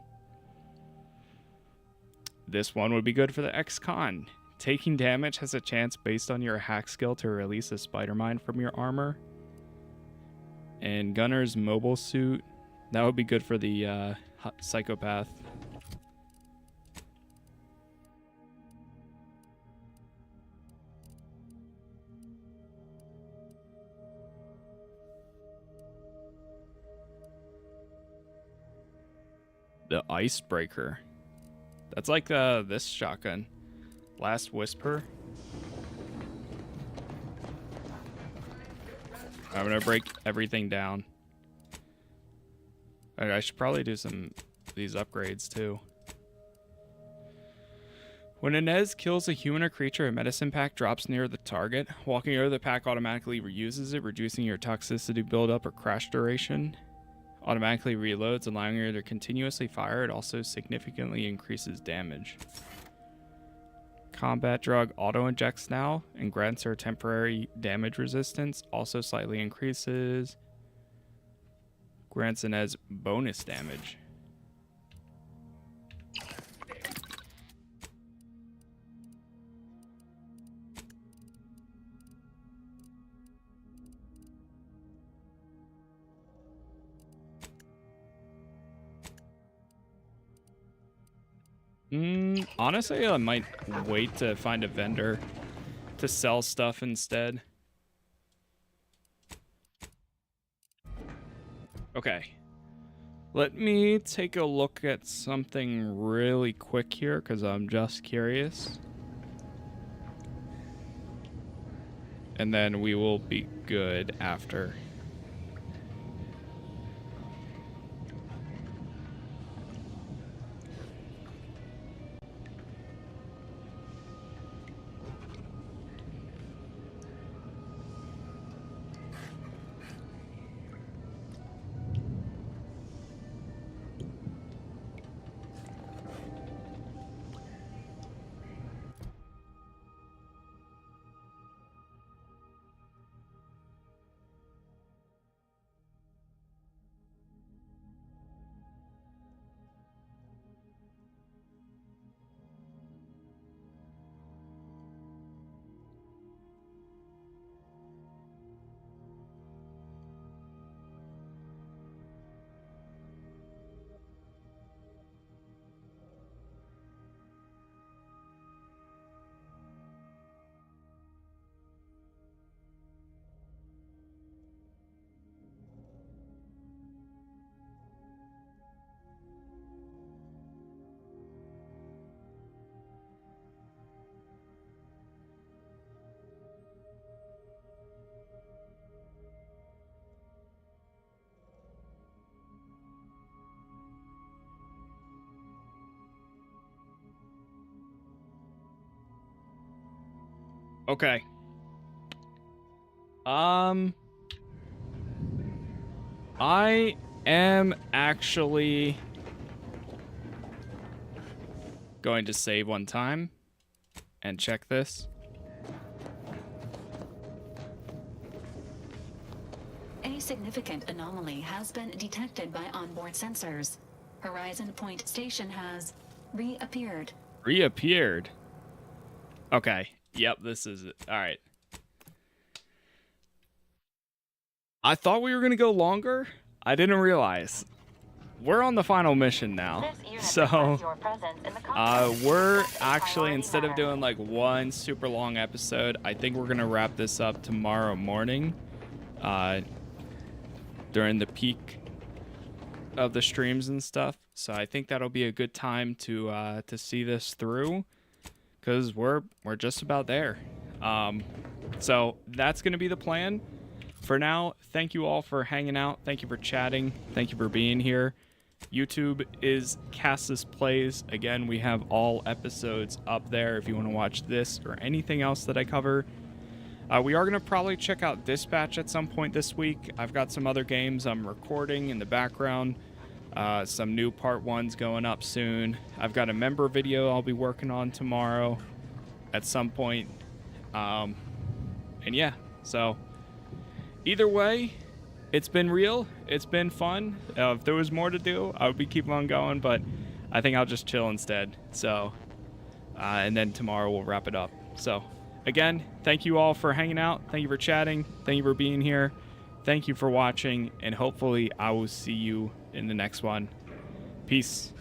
This one would be good for the ex-con. Taking damage has a chance based on your hack skill to release a spider mine from your armor. And Gunner's mobile suit. That would be good for the psychopath. The icebreaker. That's like this shotgun. Last whisper. I'm gonna break everything down. I should probably do some of these upgrades too. When Inez kills a human or creature, a medicine pack drops near the target. Walking over the pack automatically reuses it, reducing your toxicity buildup or crash duration. Automatically reloads, allowing you to continuously fire. It also significantly increases damage. Combat drug auto injects now and grants her temporary damage resistance. Also slightly increases. Grants Inez bonus damage. Honestly, I might wait to find a vendor to sell stuff instead. Okay. Let me take a look at something really quick here because I'm just curious. And then we will be good after. Okay. I am actually going to save one time and check this. A significant anomaly has been detected by onboard sensors. Horizon Point Station has reappeared. Reappeared? Okay. Yep, this is it. All right. I thought we were going to go longer. I didn't realize. We're on the final mission now. So, we're actually, instead of doing like one super long episode, I think we're going to wrap this up tomorrow morning. During the peak of the streams and stuff. So I think that'll be a good time to see this through, because we're just about there. So that's going to be the plan. For now, thank you all for hanging out. Thank you for chatting. Thank you for being here. YouTube is Casas Plays. Again, we have all episodes up there if you want to watch this or anything else that I cover. We are going to probably check out Dispatch at some point this week. I've got some other games I'm recording in the background. Some new part 1s going up soon. I've got a member video I'll be working on tomorrow at some point. And yeah, so either way, it's been real. It's been fun. If there was more to do, I would be keeping on going, but I think I'll just chill instead. So, and then tomorrow we'll wrap it up. So, again, thank you all for hanging out. Thank you for chatting. Thank you for being here. Thank you for watching, and hopefully I will see you in the next one. Peace.